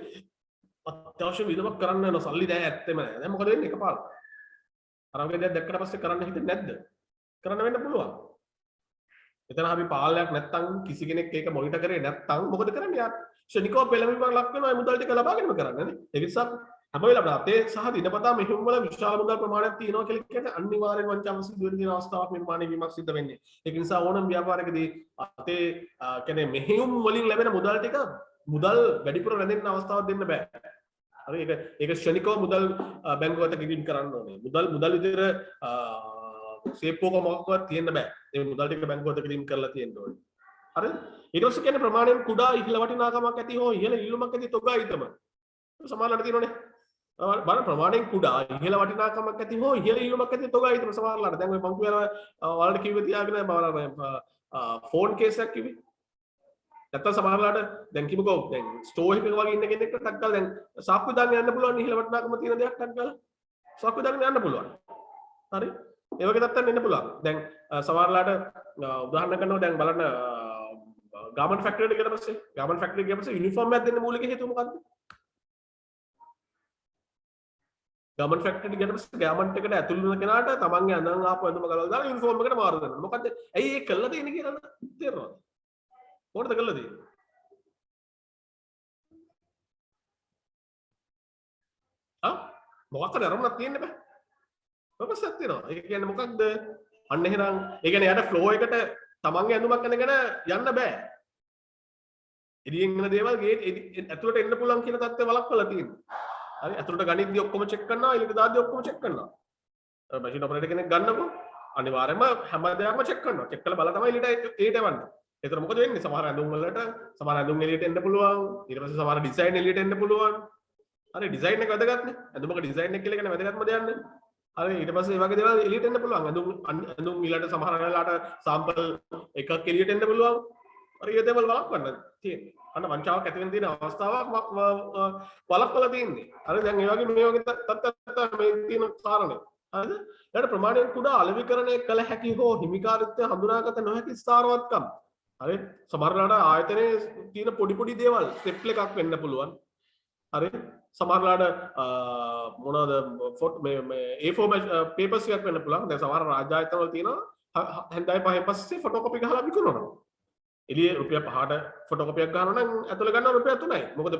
අත්‍යවශ්‍ය විදමක් කරන්න යන සල්ලි දැන් ඇත්තෙම නැහැ. දැන් මොකද වෙන්නේ එකපාරට? අර වගේ දෙයක් දැක්කට පස්සේ කරන්න හිතෙන්නේ නැද්ද? කරන්න වෙන්න පුළුවන්. එතන අපි පාලනයක් නැත්තම් කිසි කෙනෙක් ඒක මොනිටර් කරේ නැත්තම් මොකද කරන්නේ? යා ශනිකව පෙළඹීමක් ලක් වෙනවා මේ මුදල් ටික ලබාගෙනම කරන්නේ නේ. ඒ නිසා හැම වෙලාවෙම අපේ සහ දිනපතා මෙහෙයුම් වල විශාල මුදල් ප්‍රමාණයක් තියෙනවා කියලා කියන්නේ අනිවාර්යෙන් වංචාව සිදු වෙන දින අවස්ථාවක් නිර්මාණය වීමක් සිද්ධ වෙන්නේ. ඒක නිසා ඕනම ව්‍යාපාරයකදී අපේ කියන්නේ මෙහෙයුම් වලින් ලැබෙන මුදල් ටික මුදල් වැඩිපුර රැඳෙන්න අවස්ථාවක් දෙන්න බෑ. හරි ඒක ශනිකව මුදල් බැංකුවට ගිහින් කරන්න ඕනේ. මුදල් විදිහට සේප්පුවක මොකක්වත් තියෙන්න බෑ. ඒ මුදල් ටික බැංකුවට ගිහින් කරලා තියෙන්න ඕනේ. හරිද? ඊට පස්සේ කියන්නේ ප්‍රමාණයෙන් කුඩා ඉහළ වටිනාකමක් ඇති හෝ ඉහළ ඉල්ලුමක් ඇති තොගයිතම. සමානලට තියෙනවනේ. බලන්න ප්‍රමාණයෙන් කුඩා ඉහළ වටිනාකමක් ඇති හෝ ඉහළ ඉල්ලුමක් ඇති තොගයිතම සමානලට. දැන් ඔය මං කියනවා ඔයාලට කිව්වේ තියාගෙන බලන්න ෆෝන් කේස් එකක් කිව්වේ. නැත්තම් සමහරලාට දැන් කිව්වකෝ දැන් ස්ටෝර් එකක වගේ ඉන්න කෙනෙක්ට ටක් ගාලා දැන් සාක්කුව දාන්න යන්න පුළුවන් ඉහළ වටිනාකම තියෙන දෙයක් ටක් ගාලා සාක්කුව දාන්න යන්න පුළුවන්. හරි? ඒ වගේ තත්ත්වයක් එන්න පුළුවන්. දැන් සමහරලාට උදාහරණ කරනවා දැන් බලන්න ගාමන්ට් ෆැක්ටරි එකට ගියට පස්සේ ගාමන්ට් ෆැක්ටරි ගිය පස්සේ යුනිෆෝම් එකක් දෙන්න මූලික හේතුව මොකද්ද? ගාමන්ට් ෆැක්ටරි එකට ගියට පස්සේ ගාමන්ට් එකට ඇතුළු වෙන කෙනාට තමන්ගේ අඳන් ආපු ඇඳුම ගලවලා දාලා යුනිෆෝම් එකට මාරු කරනවා. මොකද්ද? ඇයි ඒක කළා දෙන්නේ කියලා තේරෙනවද? මොකටද කළා දෙන්නේ? මොකක් හරි අරමුණක් තියෙන්න බෑ. පර්පස් එකක් තියෙනවා. ඒක කියන්නේ මොකක්ද? අන්න එහෙනම් ඒ කියන්නේ යාට ෆ්ලෝ එකට තමන්ගේ ඇඳුමක් අඳගෙන යන්න බෑ. එළියෙන් එන දේවල් ගේට් ඇතුළට එන්න පුළුවන් කියන தත්ත්වය වළක්වලා තියෙනවා. හරි ඇතුළට ගනිද්දි ඔක්කොම චෙක් කරනවා, එළියට දාද්දි ඔක්කොම චෙක් කරනවා. මැෂින් ඔපරේටර් කෙනෙක් ගන්නකො අනිවාර්යයෙන්ම හැම දෙයක්ම චෙක් කරනවා. චෙක් කරලා බලලා තමයි එළියට එවන්නේ. ඒතර මොකද වෙන්නේ? සමහර ඇඳුම් වලට සමහර ඇඳුම් එළියට එන්න පුළුවන්. ඊට පස්සේ සමහර ඩිසයින් එළියට එන්න පුළුවන්. හරි ඩිසයින් එක වැදගත්නේ. ඇඳුමක ඩිසයින් එක කියලා කියන වැදගත්ම දෙයක් නේ. හරි ඊට පස්සේ මේ වගේ දේවල් එළියට එන්න පුළුවන්. ඇඳුම් ඊළඟට සමහර වෙලාවට සාම්පල් එකක් එළියට එන්න පුළුවන්. හරි ඒ දේවල් වළක්වන්න තියෙන්නේ. අන්න වංචාවක් ඇති වෙන තියෙන අවස්ථාවක් වළක්වලා තියෙන්නේ. හරි දැන් ඒ වගේ මේ වගේ තත්ත්වයක් මේ තියෙන කාරණේ. හරිද? ඊට ප්‍රමාණයෙන් කුඩා අලෙවිකරණය කළ හැකි හෝ හිමිකාරීත්වය හඳුනාගත නොහැකි ස්ථාරවත්කම්. හරි සමහරලාට ආයතනයේ තියෙන පොඩි පොඩි දේවල් ස්ටෙප් එකක් වෙන්න පුළුවන්. හරි සමහරලාට මොනවාද මේ A4 papers එකක් වෙන්න පුළුවන්. දැන් සමහර රාජ්‍ය ආයතන වල තියෙනවා හන්දයි පහෙන් පස්සේ ෆොටෝකොපි ගහලා විකුණනවා. එළියේ රුපියල් 5ට ෆොටෝකොපියක් ගන්නවා නම් ඇතුළේ ගන්නවා රුපියල් 3යි. මොකද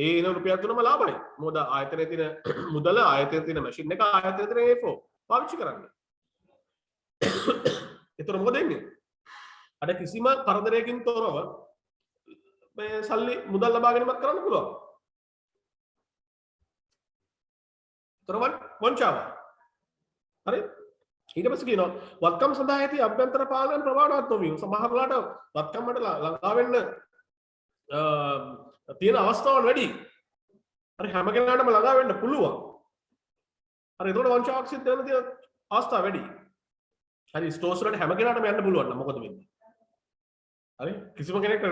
ඒ එන රුපියල් 3ම ලාභයි. මොකද ආයතනයේ තියෙන මුදල ආයතනයේ තියෙන මැෂින් එක ආයතනයේ තියෙන A4 පාවිච්චි කරන්න. ඒතර මොකද වෙන්නේ? අර කිසිම කරදරයකින් තොරව මේ සල්ලි මුදල් ලබා ගැනීමක් කරන්න පුළුවන්. තරවන් වංචාව. හරි? ඊට පස්සේ කියනවා වත්කම් සඳහා ඇති අභ්‍යන්තර පාලන ප්‍රමාණවත් නොවීම. සමහරලාට වත්කම් වලට ළඟා වෙන්න තියෙන අවස්ථාවන් වැඩි. හරි හැම කෙනාටම ළඟා වෙන්න පුළුවන්. හරි ඒකට වංචාවක් සිද්ධ වෙන තියෙන අවස්ථා වැඩි. හරි ස්ටෝර්ස් වලට හැම කෙනාටම යන්න පුළුවන් නම් මොකද වෙන්නේ? හරි කිසිම කෙනෙක්ට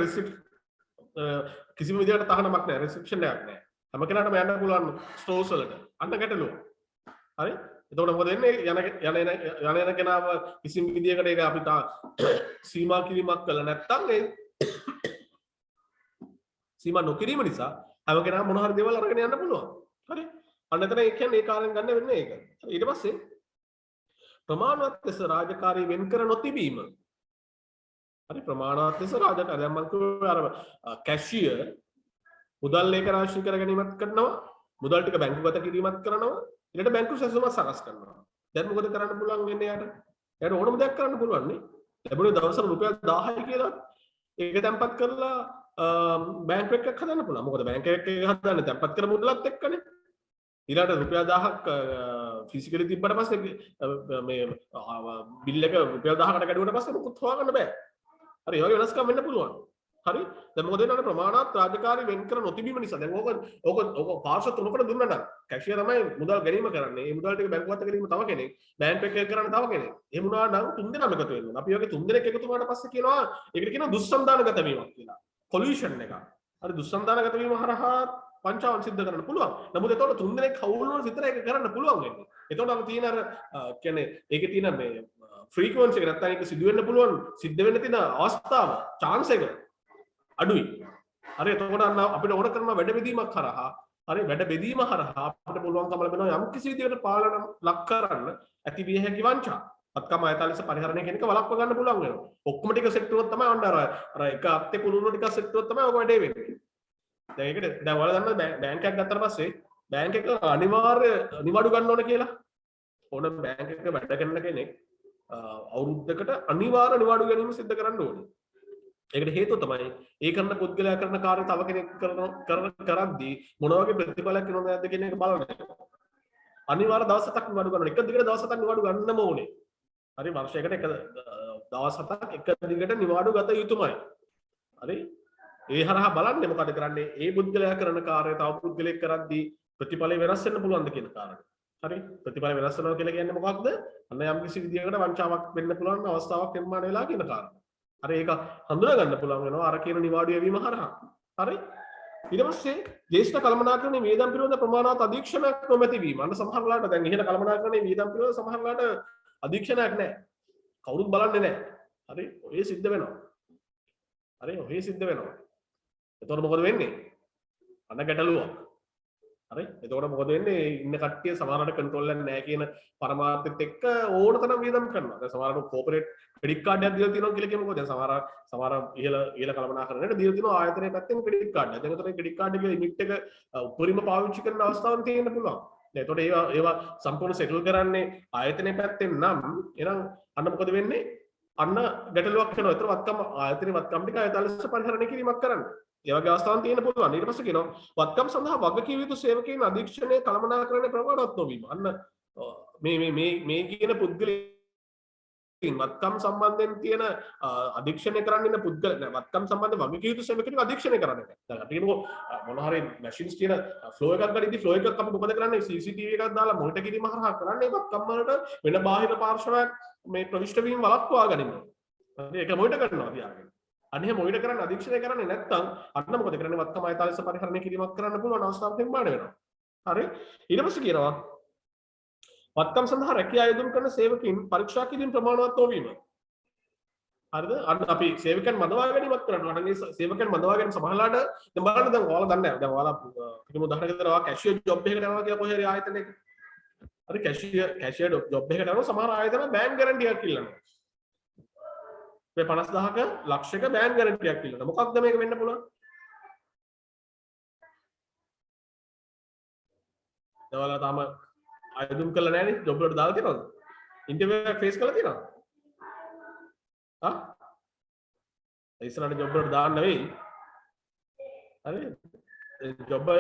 කිසිම විදිහකට තහනමක් නැහැ, රෙස්ට්‍රික්ෂන් එකක් නැහැ. හැම කෙනාටම යන්න පුළුවන් ස්ටෝර්ස් වලට. අන්න ගැටලුව. හරි? එතකොට මොකද වෙන්නේ? යන කෙනාව කිසිම විදිහකට ඒක අපිට සීමා කිරීමක් කළා නැත්නම් ඒ සීමා නොකිරීම නිසා හැම කෙනාම මොන හරි දේවල් අරගෙන යන්න පුළුවන්. හරි? අන්න එතන ඒ කියන්නේ ඒ කාරණෙන් ගන්න වෙන්නේ ඒක. ඊට පස්සේ ප්‍රමාණවත් ලෙස රාජකාරී වෙන් කර නොතිබීම. හරි ප්‍රමාණවත් ලෙස රාජකාරී දැන් මම කිව්වා අර කැෂියර් මුදල් ලේඛ රාශී කර ගැනීමත් කරනවා, මුදල් ටික බැංකුගත කිරීමත් කරනවා, ඊට බැංකු සැසුමක් සකස් කරනවා. දැන් මොකද කරන්න පුළුවන් වෙන්නේ යාට? යාට ඕනම දෙයක් කරන්න පුළුවන් නේ. ලැබුණේ දවසට රුපියල් 1000යි කියලා ඒක තැන්පත් කරලා බැංකු එකක් හදන්න පුළුවන්. මොකද බැංකු එකක් හදන්නේ තැන්පත් කර මුදලත් එක්කනේ. ඊළඟට රුපියල් 1000ක් ෆිසිකලි තිබ්බට පස්සේ මේ බිල් එක රුපියල් 1000කට කැඩුවට පස්සේ මොකුත් හොයාගන්න බෑ. හරි ඒ වගේ වෙනස්කම් වෙන්න පුළුවන්. හරි දැන් මොකද වෙනවද ප්‍රමාණවත් රාජකාරී වෙන් කර නොතිබීම නිසා දැන් ඕක පාර්ශ්ව තුනකට දුන්නා නම් කැෂියර් තමයි මුදල් ගැනීම කරන්නේ. මේ මුදල් ටික බැංකුවත් ගැනීම තව කෙනෙක්, බැංකු එකේ කරන්නේ තව කෙනෙක්. එහෙම වුණා නම් තුන් දෙනාම එකතු වෙන්න ඕන. අපි වගේ තුන් දෙනෙක් එකතු වුණාට පස්සේ කියනවා ඒකට කියනවා දුස්සන්දානගත වීමක් කියලා. කොලියුෂන් එකක්. හරි දුස්සන්දානගත වීම හරහා පංචාවන් සිද්ධ කරන්න පුළුවන්. නමුත් ඒතකොට තුන් දෙනෙක් කවුල් වල විතර ඒක කරන්න පුළුවන් වෙන්නේ. ඒතකොට අර තියෙන අර කියන්නේ ඒකේ තියෙන මේ ෆ්‍රීකවෙන්සි එක නැත්නම් ඒක සිදු වෙන්න පුළුවන් සිද්ධ වෙන්න තියෙන අවස්ථාව chance එක අඩුයි. හරි එතකොට අපිට ඕන කරන වැඩ බෙදීමක් කරහා හරි වැඩ බෙදීම හරහා අපිට පුළුවන්කම ලැබෙනවා යම් කිසි විදිහකට පාලන ලක් කරන්න ඇති විය හැකි වංචා. අත්කම 41 පරිහරණය කියන එක වළක්ව ගන්න පුළුවන් වෙනවා. ඔක්කොම ටික සෙට් වුණොත් තමයි අර එක අත්තේ කුළුණු ටික සෙට් වුණොත් තමයි ඔක වැඩේ වෙන්නේ. දැන් ඒකට දැන් ඔයාලා දන්නවා බැංක් එකක් ගත්තාට පස්සේ බැංක් එක අනිවාර්ය නිවාඩු ගන්න ඕන කියලා. ඕන බැංක් එකක වැඩ කරන කෙනෙක් අවුරුද්දකට අනිවාර්ය නිවාඩු ගැනීම සිද්ධ කරන්න ඕනේ. ඒකට හේතුව තමයි ඒ කරන පුද්ගලයා කරන කාර්ය තව කෙනෙක් කරද්දී මොන වගේ ප්‍රතිඵලයක් එනවද නැද්ද කියන එක බලන්න. අනිවාර්ය දවස් 7ක් නිවාඩු ගන්න ඕනේ. එක දිගට දවස් 7ක් නිවාඩු ගන්නම ඕනේ. හරි වර්ෂයකට එක දවස් 7ක් එක දිගට නිවාඩු ගත යුතුමයි. හරි ඒ හරහා බලන්නේ මොකද කරන්නේ ඒ පුද්ගලයා කරන කාර්යය තව පුද්ගලෙක් කරද්දී ප්‍රතිඵලය වෙනස් වෙන්න පුළුවන්ද කියන කාරණය. හරි ප්‍රතිඵලය වෙනස් වෙනවා කියලා කියන්නේ මොකක්ද? අන්න යම් කිසි විදියකට වංචාවක් වෙන්න පුළුවන් අවස්ථාවක් නිර්මාණය වෙලා කියන කාරණය. හරි ඒක හඳුනා ගන්න පුළුවන් වෙනවා අර කියන නිවාඩු යැවීම හරහා. හරි ඊට පස්සේ ජ්‍යෙෂ්ඨ කළමනාකරණයේ වේදම් පිළිබඳ ප්‍රමාණවත් අධීක්ෂණයක් නොමැති වීම. අන්න සමහර වෙලාවට දැන් ඉහළ කළමනාකරණයේ වේදම් පිළිබඳ සමහර වෙලාවට අධීක්ෂණයක් නැහැ. කවුරුත් බලන්නේ නැහැ. හරි ඔය සිද්ධ වෙනවා. හරි ඔය සිද්ධ වෙනවා. එතකොට මොකද වෙන්නේ? අන්න ගැටලුවක්. හරි එතකොට මොකද වෙන්නේ? ඉන්න කට්ටිය සමහරකට කන්ට්‍රෝල් එකක් නැහැ කියන පරමාර්ථෙත් එක්ක ඕන තරම් වියදම් කරනවා. දැන් සමහරකට කෝපරේට් ක්‍රෙඩිට් කාඩ් එකක් දීලා තියෙනවා කියලා කියමුකෝ. දැන් සමහර ඉහළ කළමනාකරණයට දීලා තියෙනවා ආයතනයේ පැත්තෙන් ක්‍රෙඩිට් කාඩ් එක. දැන් ඒතකොට ක්‍රෙඩිට් කාඩ් එකේ ලිමිට් එක උපරිම පාවිච්චි කරන අවස්ථාවක් තියෙන්න පුළුවන්. දැන් ඒතකොට ඒවා සම්පූර්ණ සෙටල් කරන්නේ ආයතනයේ පැත්තෙන් නම් එහෙනම් අන්න මොකද වෙන්නේ? අන්න ගැටලුවක් වෙනවා. ඒතර වත්කම් ආයතනයේ වත්කම් ටික ආයතනලෙස පරිහරණය කිරීමක් කරන්න. ඒ වගේ අවස්ථාවක් තියෙන්න පුළුවන්. ඊට පස්සේ කියනවා වත්කම් සඳහා වගකීම් යුතු සේවකයන් අධීක්ෂණයේ කළමනාකරණයේ ප්‍රමාණවත් නොවීම. අන්න මේ කියන පුද්ගලයන් වත්කම් සම්බන්ධයෙන් තියෙන අධීක්ෂණය කරන්න ඉන්න පුද්ගල වත්කම් සම්බන්ධ වගකීම් යුතු සේවකයන් අධීක්ෂණය කරන්න නැහැ. දැන් අපි කියනකො මොන හරි මැෂින්ස් තියෙන ෆ්ලෝ එකක් ගනිද්දි ෆ්ලෝ එකක් අපි මොකද කරන්නේ? CCTV එකක් දාලා මොනිටර් කිරීම හරහා කරන්නේ වත්කම් වලට වෙන බාහිර පාර්ශවයක් මේ ප්‍රවිෂ්ඨ වීම වළක්වා ගැනීම. ඒක මොනිටර් කරනවා තියාගෙන. අනේ මොනිටර් කරන්න අධීක්ෂණය කරන්නේ නැත්නම් අන්න මොකද කරන්නේ වත්කම ආයතනලෙස පරිහරණය කිරීමක් කරන්න පුළුවන් අවස්ථාවක් නිර්මාණය වෙනවා. හරි ඊට පස්සේ කියනවා වත්කම් සඳහා රැකියා යෙදුම් කරන සේවකයන් පරීක්ෂා කිරීම ප්‍රමාණවත් නොවීම. හරිද? අන්න අපි සේවකයන් මදවා ගැනීමක් කරනවා. අන්න මේ සේවකයන් මදවා ගැනීම සමහරලාට දැන් බලන්න දැන් ඔයාලා දන්නේ නැහැ. දැන් ඔයාලා කිසිම උදාහරණයක් දෙනවා කැෂියර් ජොබ් එකකට යනවා කියලා කොහේ හරි ආයතනයක. හරි කැෂියර් ජොබ් එකකට යනවා සමහර ආයතන බෑන් ගැරන්ටි එකක් ඉල්ලනවා. මේ 50000ක ලක්ෂයක බෑන් ගැරන්ටි එකක් ඉල්ලනවා. මොකක්ද මේක වෙන්න පුළුවන්? දැන් ඔයාලා තාම අයදුම් කරලා නැහැ නේ ජොබ් වලට දාලා තියෙනවද? ඉන්ටර්විව් එකක් ෆේස් කරලා තියෙනවද? ඉස්සරහට ජොබ් වලට දාන්න වෙයි. හරි ජොබ්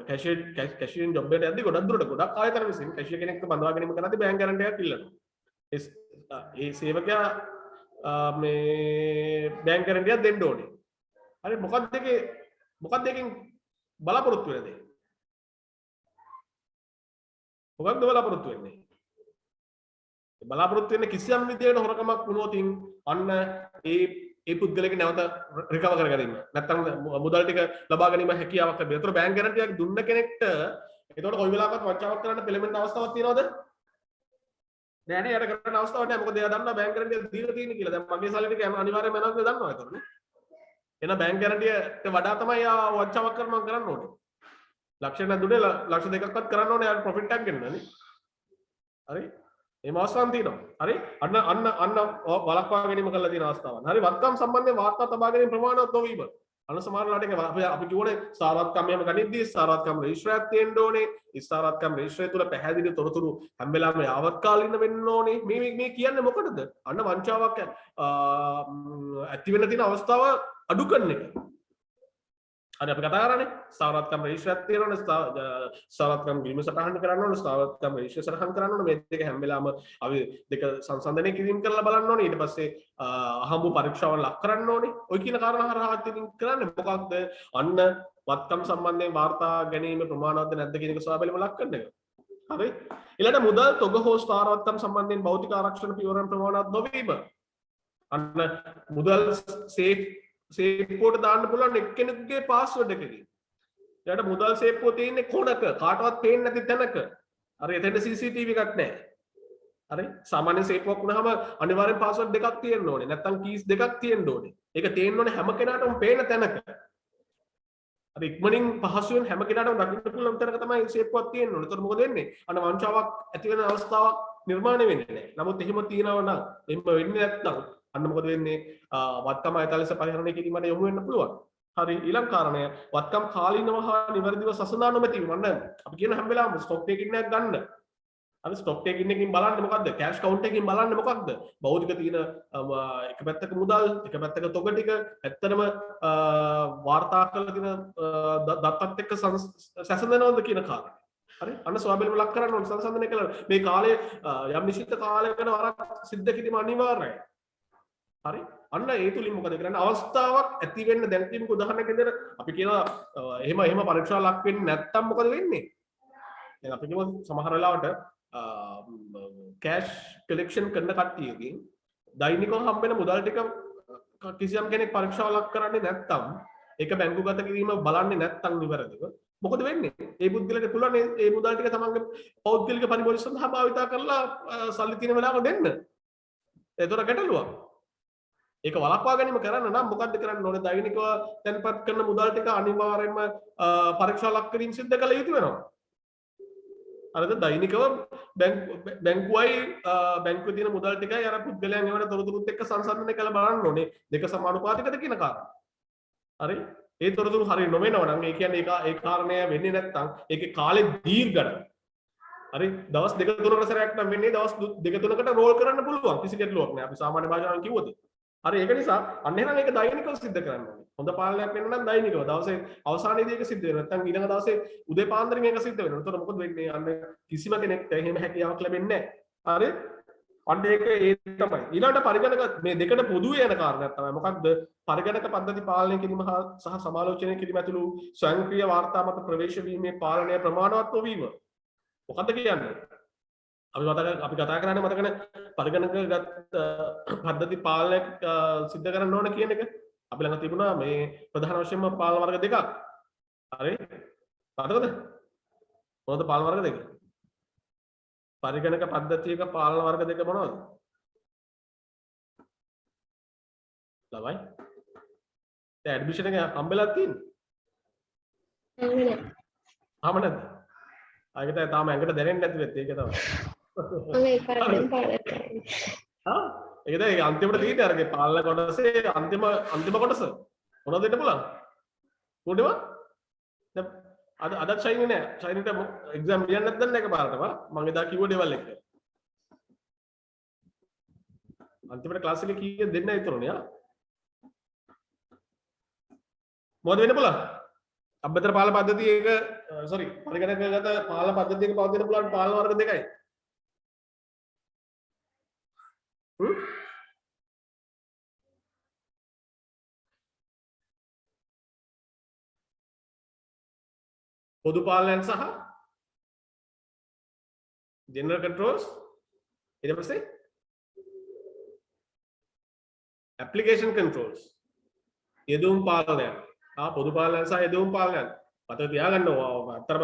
කැෂියර් ජොබ් එකට යද්දි ගොඩක් දුරට ගොඩක් ආයතන විසින් කැෂියර් කෙනෙක්ව බඳවා ගැනීම කරද්දී බෑන්ක් ගැරන්ටි එකක් ඉල්ලනවා. ඒ සේවකයා මේ බෑන්ක් ගැරන්ටි එකක් දෙන්න ඕනේ. හරි මොකක්ද එකෙන් බලාපොරොත්තු වෙන දේ? මොකක්ද බලාපොරොත්තු වෙන්නේ? බලාපොරොත්තු වෙන්නේ කිසියම් විදියකට හොරකමක් වුණොත් අන්න ඒ පුද්ගලයාගේ නැවත රිකවර් කර ගැනීම. නැත්තම් මුදල් ටික ලබා ගැනීම හැකියාවක් ලැබෙනවා. ඒතර බෑන්ක් ගැරන්ටි එකක් දුන්න කෙනෙක්ට ඒතකොට කොයි වෙලාවකවත් වංචාවක් කරන්න පෙළඹෙන අවස්ථාවක් තියෙනවද? නෑ නේ යට කරන්න අවස්ථාවක් නෑ. මොකද එයා දන්නවා බෑන්ක් ගැරන්ටි එක දීලා තියෙන්නේ කියලා. දැන් මගේ සල්ලි ටික අනිවාර්යයෙන්ම යනවා කියලා දන්නවා ඒතකොට නේ. එහෙනම් බෑන්ක් ගැරන්ටියට වඩා තමයි යා වංචාවක් කරන්න ඕනේ. ලක්ෂ නැදුනේ ලක්ෂ දෙකක්වත් කරන්න ඕනේ යාට ප්‍රොෆිට් එකක් ගන්නනේ. හරි? මේ මාසම් තියෙනවා. හරි? අන්න වලක්වා ගැනීම කරලා තියෙන අවස්ථාවක්. හරි වත්කම් සම්බන්ධයෙන් වාර්තා තබා ගැනීම ප්‍රමාණවත් නොවීම. අන්න සමහරලාට අපි කිව්වනේ ස්ථාවරත්කම් එහෙම ගනිද්දී ස්ථාවරත්කම් රෙජිස්ටරයක් තියෙන්න ඕනේ. ස්ථාවරත්කම් රෙජිස්ටරය තුල පැහැදිලි තොරතුරු හැම වෙලාවෙම යාවත්කාලින වෙන්න ඕනේ. මේ කියන්නේ මොකටද? අන්න වංචාවක් ඇති වෙන්න තියෙන අවස්ථාව අඩු කරන එක. හරි අපි කතා කරන්නේ ස්ථාවරත්කම් රෙජිස්ටරයක් තියෙනවනේ ස්ථාවරත්කම් ගිණුම සටහන් කරන්න ඕනේ ස්ථාවරත්කම් රෙජිස්ටර් සටහන් කරන්න ඕනේ මේ දෙක හැම වෙලාවම අපි දෙක සංසන්දනය කිරීම කරලා බලන්න ඕනේ ඊට පස්සේ අහඹු පරීක්ෂාවන් ලක් කරන්න ඕනේ ඔය කියන කාරණා හරහා ඉතින් කරන්නේ මොකක්ද අන්න වත්කම් සම්බන්ධයෙන් වාර්තා ගැනීම ප්‍රමාණවත්ද නැද්ද කියන එක සොයා බැලීම ලක් කරන එක හරි ඊළඟ මුදල් තොග හෝ ස්ථාවරත්කම් සම්බන්ධයෙන් භෞතික ආරක්ෂණ පියවරන් ප්‍රමාණවත් නොවීම අන්න මුදල් සේප්පුවට දාන්න පුළුවන් එක්කෙනෙකුගේ පාස්වර්ඩ් එකකින්. එයාට මුදල් සේප්පුව තියෙන්නේ කොනක කාටවත් පේන්නේ නැති තැනක. හරි එතෙන්ට CCTV එකක් නැහැ. හරි සාමාන්‍ය සේප්පුවක් වුණාම අනිවාර්යෙන් පාස්වර්ඩ් දෙකක් තියෙන්න ඕනේ. නැත්නම් කීස් දෙකක් තියෙන්න ඕනේ. ඒක තියෙන්න ඕනේ හැම කෙනාටම පේන තැනක. හරි ඉක්මනින් පහසුවෙන් හැම කෙනාටම දකින්න පුළුවන් තැනක තමයි සේප්පුවක් තියෙන්න ඕනේ. ඒතකොට මොකද වෙන්නේ? අන්න වංචාවක් ඇති වෙන අවස්ථාවක් නිර්මාණය වෙන්නේ නැහැ. නමුත් එහෙම තියනවා නම් එහෙම වෙන්නේ නැත්නම් අන්න මොකද වෙන්නේ වත්කම් ආයතනලෙස පරිහරණය කිරීමට යොමු වෙන්න පුළුවන්. හරි ඊළඟ කාරණය වත්කම් කාලීනව හා නිවැරදිව සසඳා නොමැති වීම. අන්න අපි කියන හැම වෙලාවෙම ස්ටොක් ටේකින් එකක් ගන්න. හරි ස්ටොක් ටේකින් එකකින් බලන්නේ මොකද්ද? කෑෂ් කවුන්ට් එකකින් බලන්නේ මොකක්ද? භෞතික තියෙන එක පැත්තක මුදල්, එක පැත්තක තොග ටික ඇත්තටම වාර්තා කරලා තියෙන දත්තත් එක්ක සැසඳෙනවද කියන කාරණය. හරි අන්න සොයාබැලීම ලක් කරන්න ඕනේ සංසන්දනය කළා. මේ කාලය යම් නිශ්චිත කාලයකට වරක් සිද්ධ කිරීම අනිවාර්යයි. හරි අන්න ඒ තුලින් මොකද කරන්නේ අවස්ථාවක් ඇති වෙන්න දැන් කියමුකෝ උදාහරණයක් විදිහට අපි කියනවා එහෙම පරීක්ෂා ලක් වෙන්නේ නැත්තම් මොකද වෙන්නේ දැන් අපි කියමු සමහර වෙලාවට කෑෂ් කලෙක්ෂන් කරන කට්ටියකින් දෛනිකව හම්බෙන මුදල් ටික කිසියම් කෙනෙක් පරීක්ෂාව ලක් කරන්නේ නැත්තම් ඒක බැංකුගත කිරීම බලන්නේ නැත්තම් නිවැරදිව මොකද වෙන්නේ ඒ පුද්ගලයාට පුළුවන් ඒ මුදල් ටික තමන්ගේ පෞද්ගලික පරිභෝජන සඳහා භාවිත කරලා සල්ලි තියෙන වෙලාවක දෙන්න ඒතර ගැටලුවක් ඒක වළක්වා ගැනීම කරන්න නම් මොකද්ද කරන්න ඕනේ දෛනිකව තැන්පත් කරන මුදල් ටික අනිවාර්යයෙන්ම පරීක්ෂා ලක් කිරීම සිදු කළ යුතු වෙනවා අරද දෛනිකව බැංකුවයි බැංකුවේ තියෙන මුදල් ටිකයි අර පුද්ගලයන් එවන තොරතුරුත් එක්ක සංසන්දනය කරලා බලන්න ඕනේ දෙක සමානුපාතිකද කියන කාරණා. හරි? ඒ තොරතුරු හරිය නොවෙනව නම් ඒ කියන්නේ ඒ කාරණය වෙන්නේ නැත්නම් ඒකේ කාලේ දීර්ඝයි. හරි? දවස් දෙක තුනකට සැරයක් නම් වෙන්නේ දවස් දෙක තුනකට රෝල් කරන්න පුළුවන්. කිසි ගැටලුවක් නෑ. අපි සාමාන්‍ය භාෂාවෙන් කිව්වොත්. හරි ඒක නිසා අන්න එහෙනම් ඒක දෛනිකව සිද්ධ කරන්න ඕනේ. හොඳ පාලනයක් වෙන්න නම් දෛනිකව දවසේ අවසානයේදී ඒක සිද්ධ වෙනවා. නැත්නම් ඊළඟ දවසේ උදේ පාන්දරින් ඒක සිද්ධ වෙනවා. එතකොට මොකද වෙන්නේ? අන්න කිසිම කෙනෙක්ට එහෙම හැකියාවක් ලැබෙන්නේ නැහැ. හරි? අන්න ඒක ඒ තමයි. ඊළඟට පරිගණක මේ දෙකට පොදුවේ යන කාරණයක් තමයි. මොකක්ද? පරිගණක පද්ධති පාලනය කිරීම සහ සමාලෝචනය කිරීම ඇතුළු ස්වයංක්‍රීය වාර්තා මත ප්‍රවේශ වීමේ පාලනය ප්‍රමාණවත් නොවීම. මොකද්ද කියන්නේ? අපි කතා කරන්නේ මතකනේ පරිගණකගත පද්ධති පාලනය සිද්ධ කරන්න ඕන කියන එක අපි ළඟ තිබුණා මේ ප්‍රධාන වශයෙන්ම පාලන වර්ග දෙකක් හරි මතකද මොනවද පාලන වර්ග දෙක පරිගණක පද්ධතියක පාලන වර්ග දෙක මොනවද ළමයි දැන් ඇඩ්මිෂන් එක හම්බෙලා තියෙන්නේ ආම නැද්ද ආයෙත් තාම ඇඟට දැනෙන්නේ නැති වෙත් ඒක තමයි ඒක දැන් අන්තිමට තියෙන්නේ අරගේ පාලන කොටසේ අන්තිම කොටස මොනවද දෙන්න පුළුවන් කොහොමද දැන් අදත් ෂයින් නෑ ෂයින්ට එක්සෑම් ලියන්න නැත්නම් එකපාරටම මම එදා කිව්ව ඩෙවල් එක අන්තිමට ක්ලාස් එකේ කීයක් දෙන්න හිතනෝනේ මොකද වෙන්න පුළුවන් අභ්‍යන්තර පාලන පද්ධතිය එක සෝරි පරිගණකගත පාලන පද්ධතියක පවතින පුළුවන් පාලන වර්ග දෙකයි පොදු පාලනයන් සහ ජෙනරල් කන්ට්‍රෝල්ස් ඊට පස්සේ ඇප්ලිකේෂන් කන්ට්‍රෝල්ස් යෙදුම් පාලනයන් පොදු පාලනයන් සහ යෙදුම් පාලනයන් මතක තියාගන්න අත්‍තරම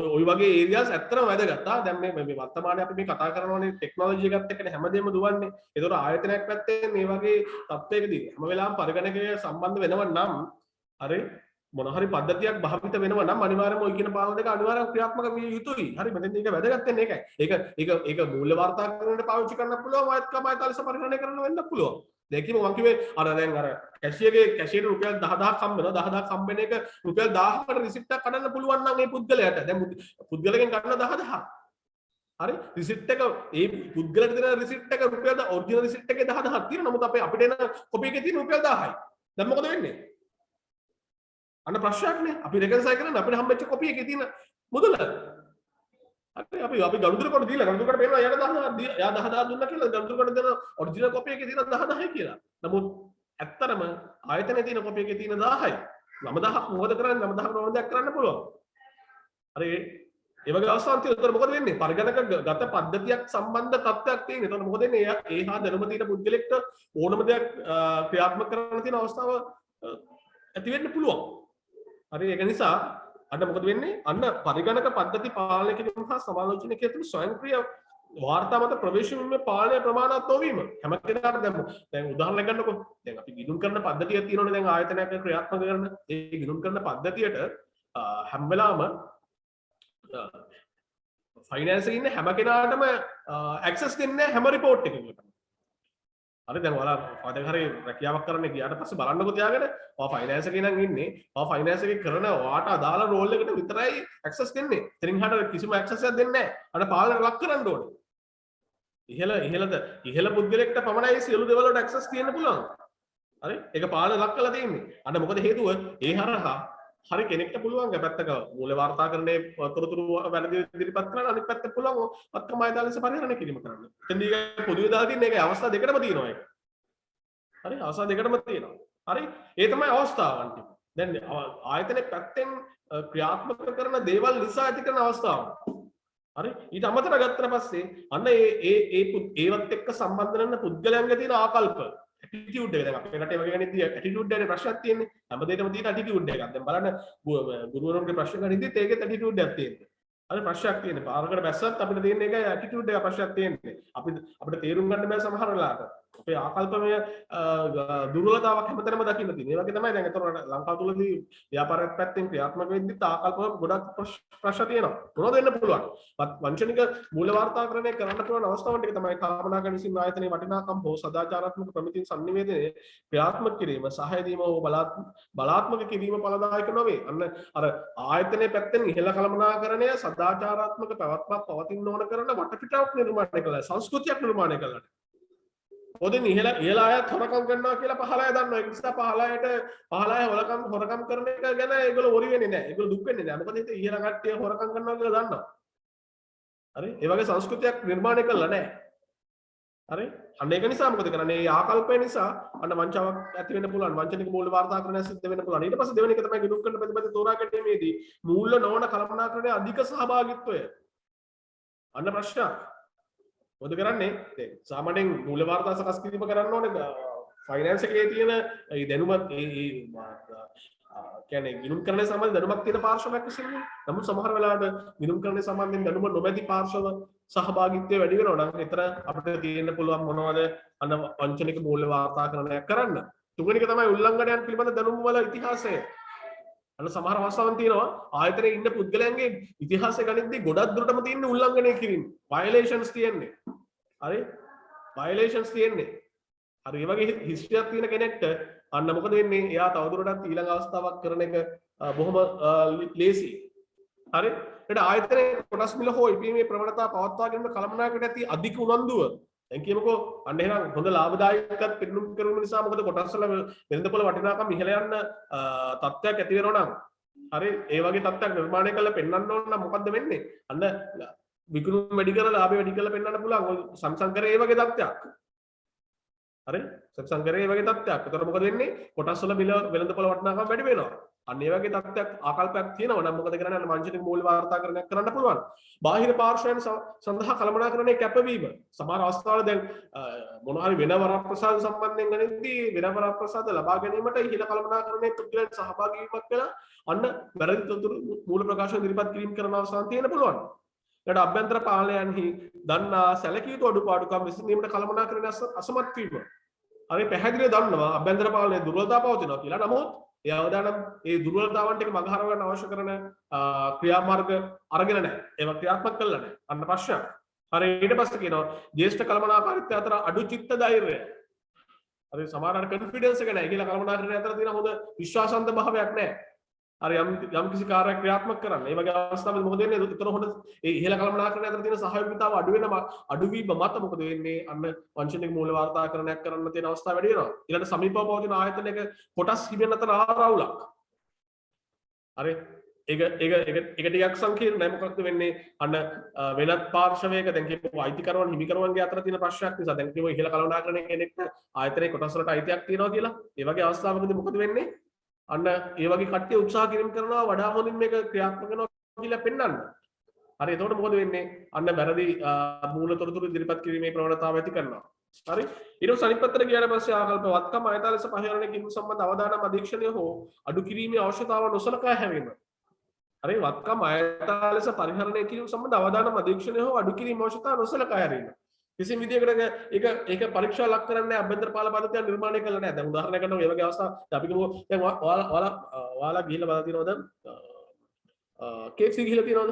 ඔය වගේ ඒරියාස් ඇත්තටම වැදගත්. දැන් මේ වර්තමානයේ අපි මේ කතා කරනවානේ ටෙක්නොලොජි එකත් එක්කනේ හැමදේම දුවන්නේ. ඒතකොට ආයතනයක් පැත්තේ මේ වගේ තත්ත්වයකදී හැම වෙලාවෙම පරිගණකය සම්බන්ධ වෙනව නම් හරි මොන හරි පද්ධතියක් භාවිත වෙනව නම් අනිවාර්යයෙන්ම ඔය කියන පාලන දෙක අනිවාර්යයෙන් ක්‍රියාත්මක විය යුතුයි. හරි මෙතෙන් මේක වැදගත් වෙන්නේ ඒකයි. ඒක මූල්‍ය වාර්තාකරණයට පාවිච්චි කරන්න පුළුවන් ඔයත් කමයි තලස පරිගණනය කරන්න වෙන්න පුළුවන්. දැන් කිව්ව මම කිව්වේ අර දැන් අර කැෂියට රුපියල් 10000ක් හම්බ වෙනවා 10000ක් හම්බෙන එක රුපියල් 1000කට රිසිට් එකක් කඩන්න පුළුවන් නම් ඒ පුද්ගලයාට දැන් පුද්ගලගෙන් ගන්න 10000ක් හරි රිසිට් එක ඒ පුද්ගලයාට දෙන රිසිට් එක රුපියල් ඔරිජිනල් රිසිට් එකේ 10000ක් තියෙනවා නමුත් අපිට එන කොපි එකේ තියෙන රුපියල් 1000යි දැන් මොකද වෙන්නේ අන්න ප්‍රශ්නයක් නේ අපි රෙකන්සයිල් කරන්න අපිට හම්බෙච්ච කොපි එකේ තියෙන මුදල අපි ගනුදෙනුකට දීලා ගනුදෙනුකට පේනවා යාට 10000 යා 10000 දුන්නා කියලා ගනුදෙනුකට දෙන ඔරිජිනල් කොපි එකේ තියෙන 10000යි කියලා. නමුත් ඇත්තටම ආයතනයේ තියෙන කොපි එකේ තියෙන 1000යි. 9000ක් මොකද කරන්නේ 9000ක් මොනවද කරන්න පුළුවන්. හරි ඒ වගේ අවස්ථාවක් තියෙනවා. ඒතර මොකද වෙන්නේ? පරිගණක ගත පද්ධතියක් සම්බන්ධ තත්ත්වයක් තියෙනවා. ඒතර මොකද වෙන්නේ? ඒ හා දැනුම තියෙන පුද්ගලෙක්ට ඕනම දෙයක් ක්‍රියාත්මක කරන්න තියෙන අවස්ථාව ඇති වෙන්න පුළුවන්. හරි ඒක නිසා අන්න මොකද වෙන්නේ අන්න පරිගණක පද්ධති පාලනය කිරීම හා සමාලෝචනය කියන ස්වයංක්‍රීය වාර්තා මත ප්‍රවේශ වීමේ පාලනය ප්‍රමාණවත් නොවීම හැම කෙනාට දැන් උදාහරණයක් ගන්නකො දැන් අපි ගිණුම් කරන පද්ධතියක් තියෙනවනේ දැන් ආයතනයක ක්‍රියාත්මක කරන ඒ ගිණුම් කරන පද්ධතියට හැම වෙලාවම ෆයිනෑන්ස් එකේ ඉන්න හැම කෙනාටම ඇක්සස් දෙන්නේ හැම රිපෝට් එකකටම හරි දැන් ඔයාලා ඔයාලා හරි රැකියාවක් කරන්න ගියාට පස්සේ බලන්නකො තියාගෙන ඔයා ෆයිනෑන්ස් එකේ නම් ඉන්නේ ඔයා ෆයිනෑන්ස් එකේ කරන ඔයාට අදාළ රෝල් එකට විතරයි ඇක්සස් දෙන්නේ. එතනින් හට කිසිම ඇක්සස් එකක් දෙන්නේ නැහැ. අන්න පාලනය ලක් කරන්න ඕනේ. ඉහළ පුද්ගලෙක්ට පමණයි සියලු දේවල් වලට ඇක්සස් තියෙන්න පුළුවන්. හරි? ඒක පාලනය ලක් කරලා තියෙන්නේ. අන්න මොකද හේතුව? ඒ හරහා හරි කෙනෙක්ට පුළුවන් පැත්තක මූල්‍ය වාර්තාකරණයේ තොරතුරු වැරදි ඉදිරිපත් කරන්න අනිත් පැත්තට පුළුවන් වත්කම ආයතන ලෙස පරිහරණය කිරීම කරන්න. එතනදී පොදුවේ දාලා තියෙන එක අවස්ථා දෙකටම තියෙනවා ඒක. හරි අවස්ථා දෙකටම තියෙනවා. හරි ඒ තමයි අවස්ථාවන් ටික. දැන් ආයතනයේ පැත්තෙන් ක්‍රියාත්මක කරන දේවල් නිසා ඇති කරන අවස්ථාවන්. හරි ඊට අමතරව ගත්තට පස්සේ අන්න ඒවත් එක්ක සම්බන්ධ වෙන පුද්ගලයන්ගේ තියෙන ආකල්ප ඇටිටියුඩ් එක. දැන් අපේ රටේ වගේ ගණිතය ඇටිටියුඩ් එකේ ප්‍රශ්නයක් තියෙන්නේ. හැමදේටම තියෙන ඇටිටියුඩ් එකක්. දැන් බලන්න ගුරුවරුන්ගේ ප්‍රශ්න ගණිතෙත් ඒකේ ඇටිටියුඩ් එකක් තියෙනවා. හරි ප්‍රශ්නයක් තියෙන්නේ. පාරකට බැස්සත් අපිට තියෙන එක ඇටිටියුඩ් එක ප්‍රශ්නයක් තියෙන්නේ. අපිට තේරුම් ගන්න බෑ සමහර වෙලාවට. අපේ ආකල්පමය දුර්වලතාවක් හැමතැනම දකින්න තියෙනවා. ඒ වගේ තමයි දැන් ඒතර ලංකාව තුලදී ව්‍යාපාරයක් පැත්තෙන් ක්‍රියාත්මක වෙද්දිත් ආකල්ප ගොඩක් ප්‍රශ්න තියෙනවා. මොනවද වෙන්න පුළුවන්? වංචනික මූල්‍ය වාර්තාකරණය කරන්න පුළුවන් අවස්ථාවන් ටික තමයි කාමනාගන විසින් ආයතනයේ වටිනාකම් හෝ සදාචාරාත්මක ප්‍රමිතින් සංනිවේදනයේ ක්‍රියාත්මක කිරීම, සහාය දීම හෝ බලාත්මක කිරීම ඵලදායක නොවේ. අන්න අර ආයතනයේ පැත්තෙන් ඉහළ කළමනාකරණය සදාචාරාත්මක පැවැත්මක් පවතින්න ඕන කරන වටපිටාවක් නිර්මාණය කළා. සංස්කෘතියක් නිර්මාණය කළා. ඔදින් ඉහළ අයත් හොරකම් කරනවා කියලා 15 අය දන්නවා. ඒ නිසා 15 අය හොරකම් කරන එක ගැන ඒගොල්ලෝ වොරි වෙන්නේ නැහැ. ඒගොල්ලෝ දුක් වෙන්නේ නැහැ. මොකද හිතේ ඉහළ කට්ටිය හොරකම් කරනවා කියලා දන්නවා. හරි? ඒ වගේ සංස්කෘතියක් නිර්මාණය කළා නැහැ. හරි? අන්න ඒක නිසා මොකද කරන්නේ? මේ ආකල්පය නිසා අන්න වංචාවක් ඇති වෙන්න පුළුවන්. වංචනික මූල්‍ය වාර්තාකරණය සිද්ධ වෙන්න පුළුවන්. ඊට පස්සේ දෙවෙනි එක තමයි ගිණුම් කරන ප්‍රතිපද තෝරා ගැනීමේදී මූල්‍ය නොවන කළමනාකරණයේ අධික සහභාගීත්වය. අන්න ප්‍රශ්නයක්. මොකද කරන්නේ දැන් සාමාන්‍යයෙන් මූල්‍ය වාර්තා සකස් කිරීම කරන්න ඕනේ ෆයිනෑන්ස් එකේ තියෙන ඒ දැනුමත් කියන්නේ ගිණුම්කරණය සම්බන්ධ දැනුමක් තියෙන පාර්ශවයක් විසින්. නමුත් සමහර වෙලාවට ගිණුම්කරණය සම්බන්ධයෙන් දැනුම නොමැති පාර්ශව සහභාගීත්වය වැඩි වෙනවා නම් ඒතර අපිට තියෙන්න පුළුවන් මොනවද අන්න වංචනික මූල්‍ය වාර්තාකරණයක් කරන්න. තුන්වෙනි එක තමයි උල්ලංඝනයන් පිළිබඳ දැනුම වල ඉතිහාසය. අන්න සමහර අවස්ථාවන් තියෙනවා ආයතනයේ ඉන්න පුද්ගලයන්ගේ ඉතිහාසය ගණිතදී ගොඩක් දුරටම තියෙන උල්ලංඝනය කිරීම. වයලේෂන්ස් තියෙන්නේ. හරි? වයලේෂන්ස් තියෙන්නේ. හරි ඒ වගේ හිස්ටරි එකක් තියෙන කෙනෙක්ට අන්න මොකද වෙන්නේ? එයා තවදුරටත් ඊළඟ අවස්ථාවක් කරන එක බොහොම ලේසි. හරි? ඊට ආයතනයේ කොටස් මිල හෝ ඉපීමේ ප්‍රවණතාව පවත්වා ගැනීම කළමනාකරණයට ඇති අධික උනන්දුව. දැන් කියමුකෝ අන්න එහෙනම් හොඳ ලාභදායකත්වයක් පෙන්නුම් කරන නිසා මොකද කොටස් වල වෙළඳපොළ වටිනාකම් ඉහළ යන තත්ත්වයක් ඇති වෙනවා නම් හරි ඒ වගේ තත්ත්වයක් නිර්මාණය කරලා පෙන්වන්න ඕන නම් මොකද්ද වෙන්නේ? අන්න විකුණුම් වැඩි කරලා ලාභය වැඩි කරලා පෙන්වන්න පුළුවන්. ඔය Samsung කරේ ඒ වගේ තත්ත්වයක්. හරි? Samsung කරේ ඒ වගේ තත්ත්වයක්. ඒතර මොකද වෙන්නේ? කොටස් වල මිල වෙළඳපොළ වටිනාකම් වැඩි වෙනවා. අන්න ඒ වගේ තත්ත්වයක් ආකල්පයක් තියෙනවා නම් මොකද කරන්නේ? වංචනික මූල්‍ය වාර්තාකරණයක් කරන්න පුළුවන්. බාහිර පාර්ශ්වයන් සඳහා කළමනාකරණයේ කැපවීම. සමහර අවස්ථාවල දැන් මොනවා හරි වෙන වරප්‍රසාද සම්බන්ධයෙන් ගනිද්දී වෙන වරප්‍රසාද ලබා ගැනීමට ඉහළ කළමනාකරණයේ පුද්ගලයන් සහභාගී වීමක් වෙලා අන්න වැරදි තොරතුරු මූල ප්‍රකාශන ඉදිරිපත් කිරීම කරන අවස්ථාවක් තියෙන්න පුළුවන්. ඊට අභ්‍යන්තර පාලනයන්හි දන්නා සැලකිය යුතු අඩුපාඩුකම් විසඳීමට කළමනාකරණය අසමත් වීම. හරි පැහැදිලිව දන්නවා අභ්‍යන්තර පාලනයේ දුර්වලතාව පවතිනවා කියලා. නමුත් ඒ අවදානම් ඒ දුර්වලතාවන් ටික මගහරව ගන්න අවශ්‍ය කරන ක්‍රියාමාර්ග අරගෙන නැහැ. ඒවා ක්‍රියාත්මක කළා නැහැ. අන්න ප්‍රශ්නයක්. හරි ඊට පස්සේ කියනවා ජ්‍යෙෂ්ඨ කළමනාකාරීත්වය අතර අඩු චිත්ත ධෛර්යය. හරි සමහරවල් කොන්ෆිඩන්ස් එක නැහැ. කියලා කළමනාකරණය අතර තියෙන හොඳ විශ්වාසන්ත භාවයක් නැහැ. හරි යම් කිසි කාර්යයක් ක්‍රියාත්මක කරන්න. මේ වගේ අවස්ථාවල මොකද වෙන්නේ? උත්තර හොඳ ඒ ඉහළ කළමනාකරණය අතර තියෙන සහයෝගීතාව අඩු වීම මත මොකද වෙන්නේ? අන්න වංචනික මූල්‍ය වාර්තාකරණයක් කරන්න තියෙන අවස්ථාව වැඩි වෙනවා. ඊළඟ සමීපව පවතින ආයතනයක කොටස් හිමියන් අතර ආරවුලක්. හරි ඒක ටිකක් සංකීර්ණයි. මොකක්ද වෙන්නේ? අන්න වෙනත් පාර්ශවයක දැන් කියපුව අයිතිකරුවන් හිමිකරුවන්ගේ අතර තියෙන ප්‍රශ්නයක් නිසා දැන් කියපුව ඉහළ කළමනාකරණය කෙනෙක්ට ආයතනයේ කොටස් වලට අයිතියක් තියෙනවා කියලා. ඒ වගේ අවස්ථාවකදී මොකද වෙන්නේ? අන්න ඒ වගේ කට්ටිය උත්සාහ කිරීම කරනවා වඩා හොඳින් මේක ක්‍රියාත්මක කරනවා කියලා පෙන්වන්න. හරි එතකොට මොකද වෙන්නේ? අන්න වැරදි මූල තොරතුරු ඉදිරිපත් කිරීමේ ප්‍රවණතාව ඇති කරනවා. හරි ඊට පස්සේ අනිත් පැත්තට ගියාට පස්සේ ආකල්ප වත්කම් අයථා ලෙස පරිහරණය කිරීම සම්බන්ධ අවදානම් අධීක්ෂණය හෝ අඩු කිරීමේ අවශ්‍යතාව නොසලකා හැරීම. හරි වත්කම් අයථා ලෙස පරිහරණය කිරීම සම්බන්ධ අවදානම් අධීක්ෂණය හෝ අඩු කිරීමේ අවශ්‍යතාව නොසලකා හැරීම. කිසිම විදියකට ඒක පරීක්ෂා ලක් කරන්නේ අභ්‍යන්තර පාලන පද්ධතිය නිර්මාණය කළා නැහැ. දැන් උදාහරණයක් ගන්නවා මේ වගේ අවස්ථා අපි කියමු දැන් ඔයාලා ගිහිල්ලා බලලා තියෙනවද? KFC ගිහිල්ලා තියෙනවද?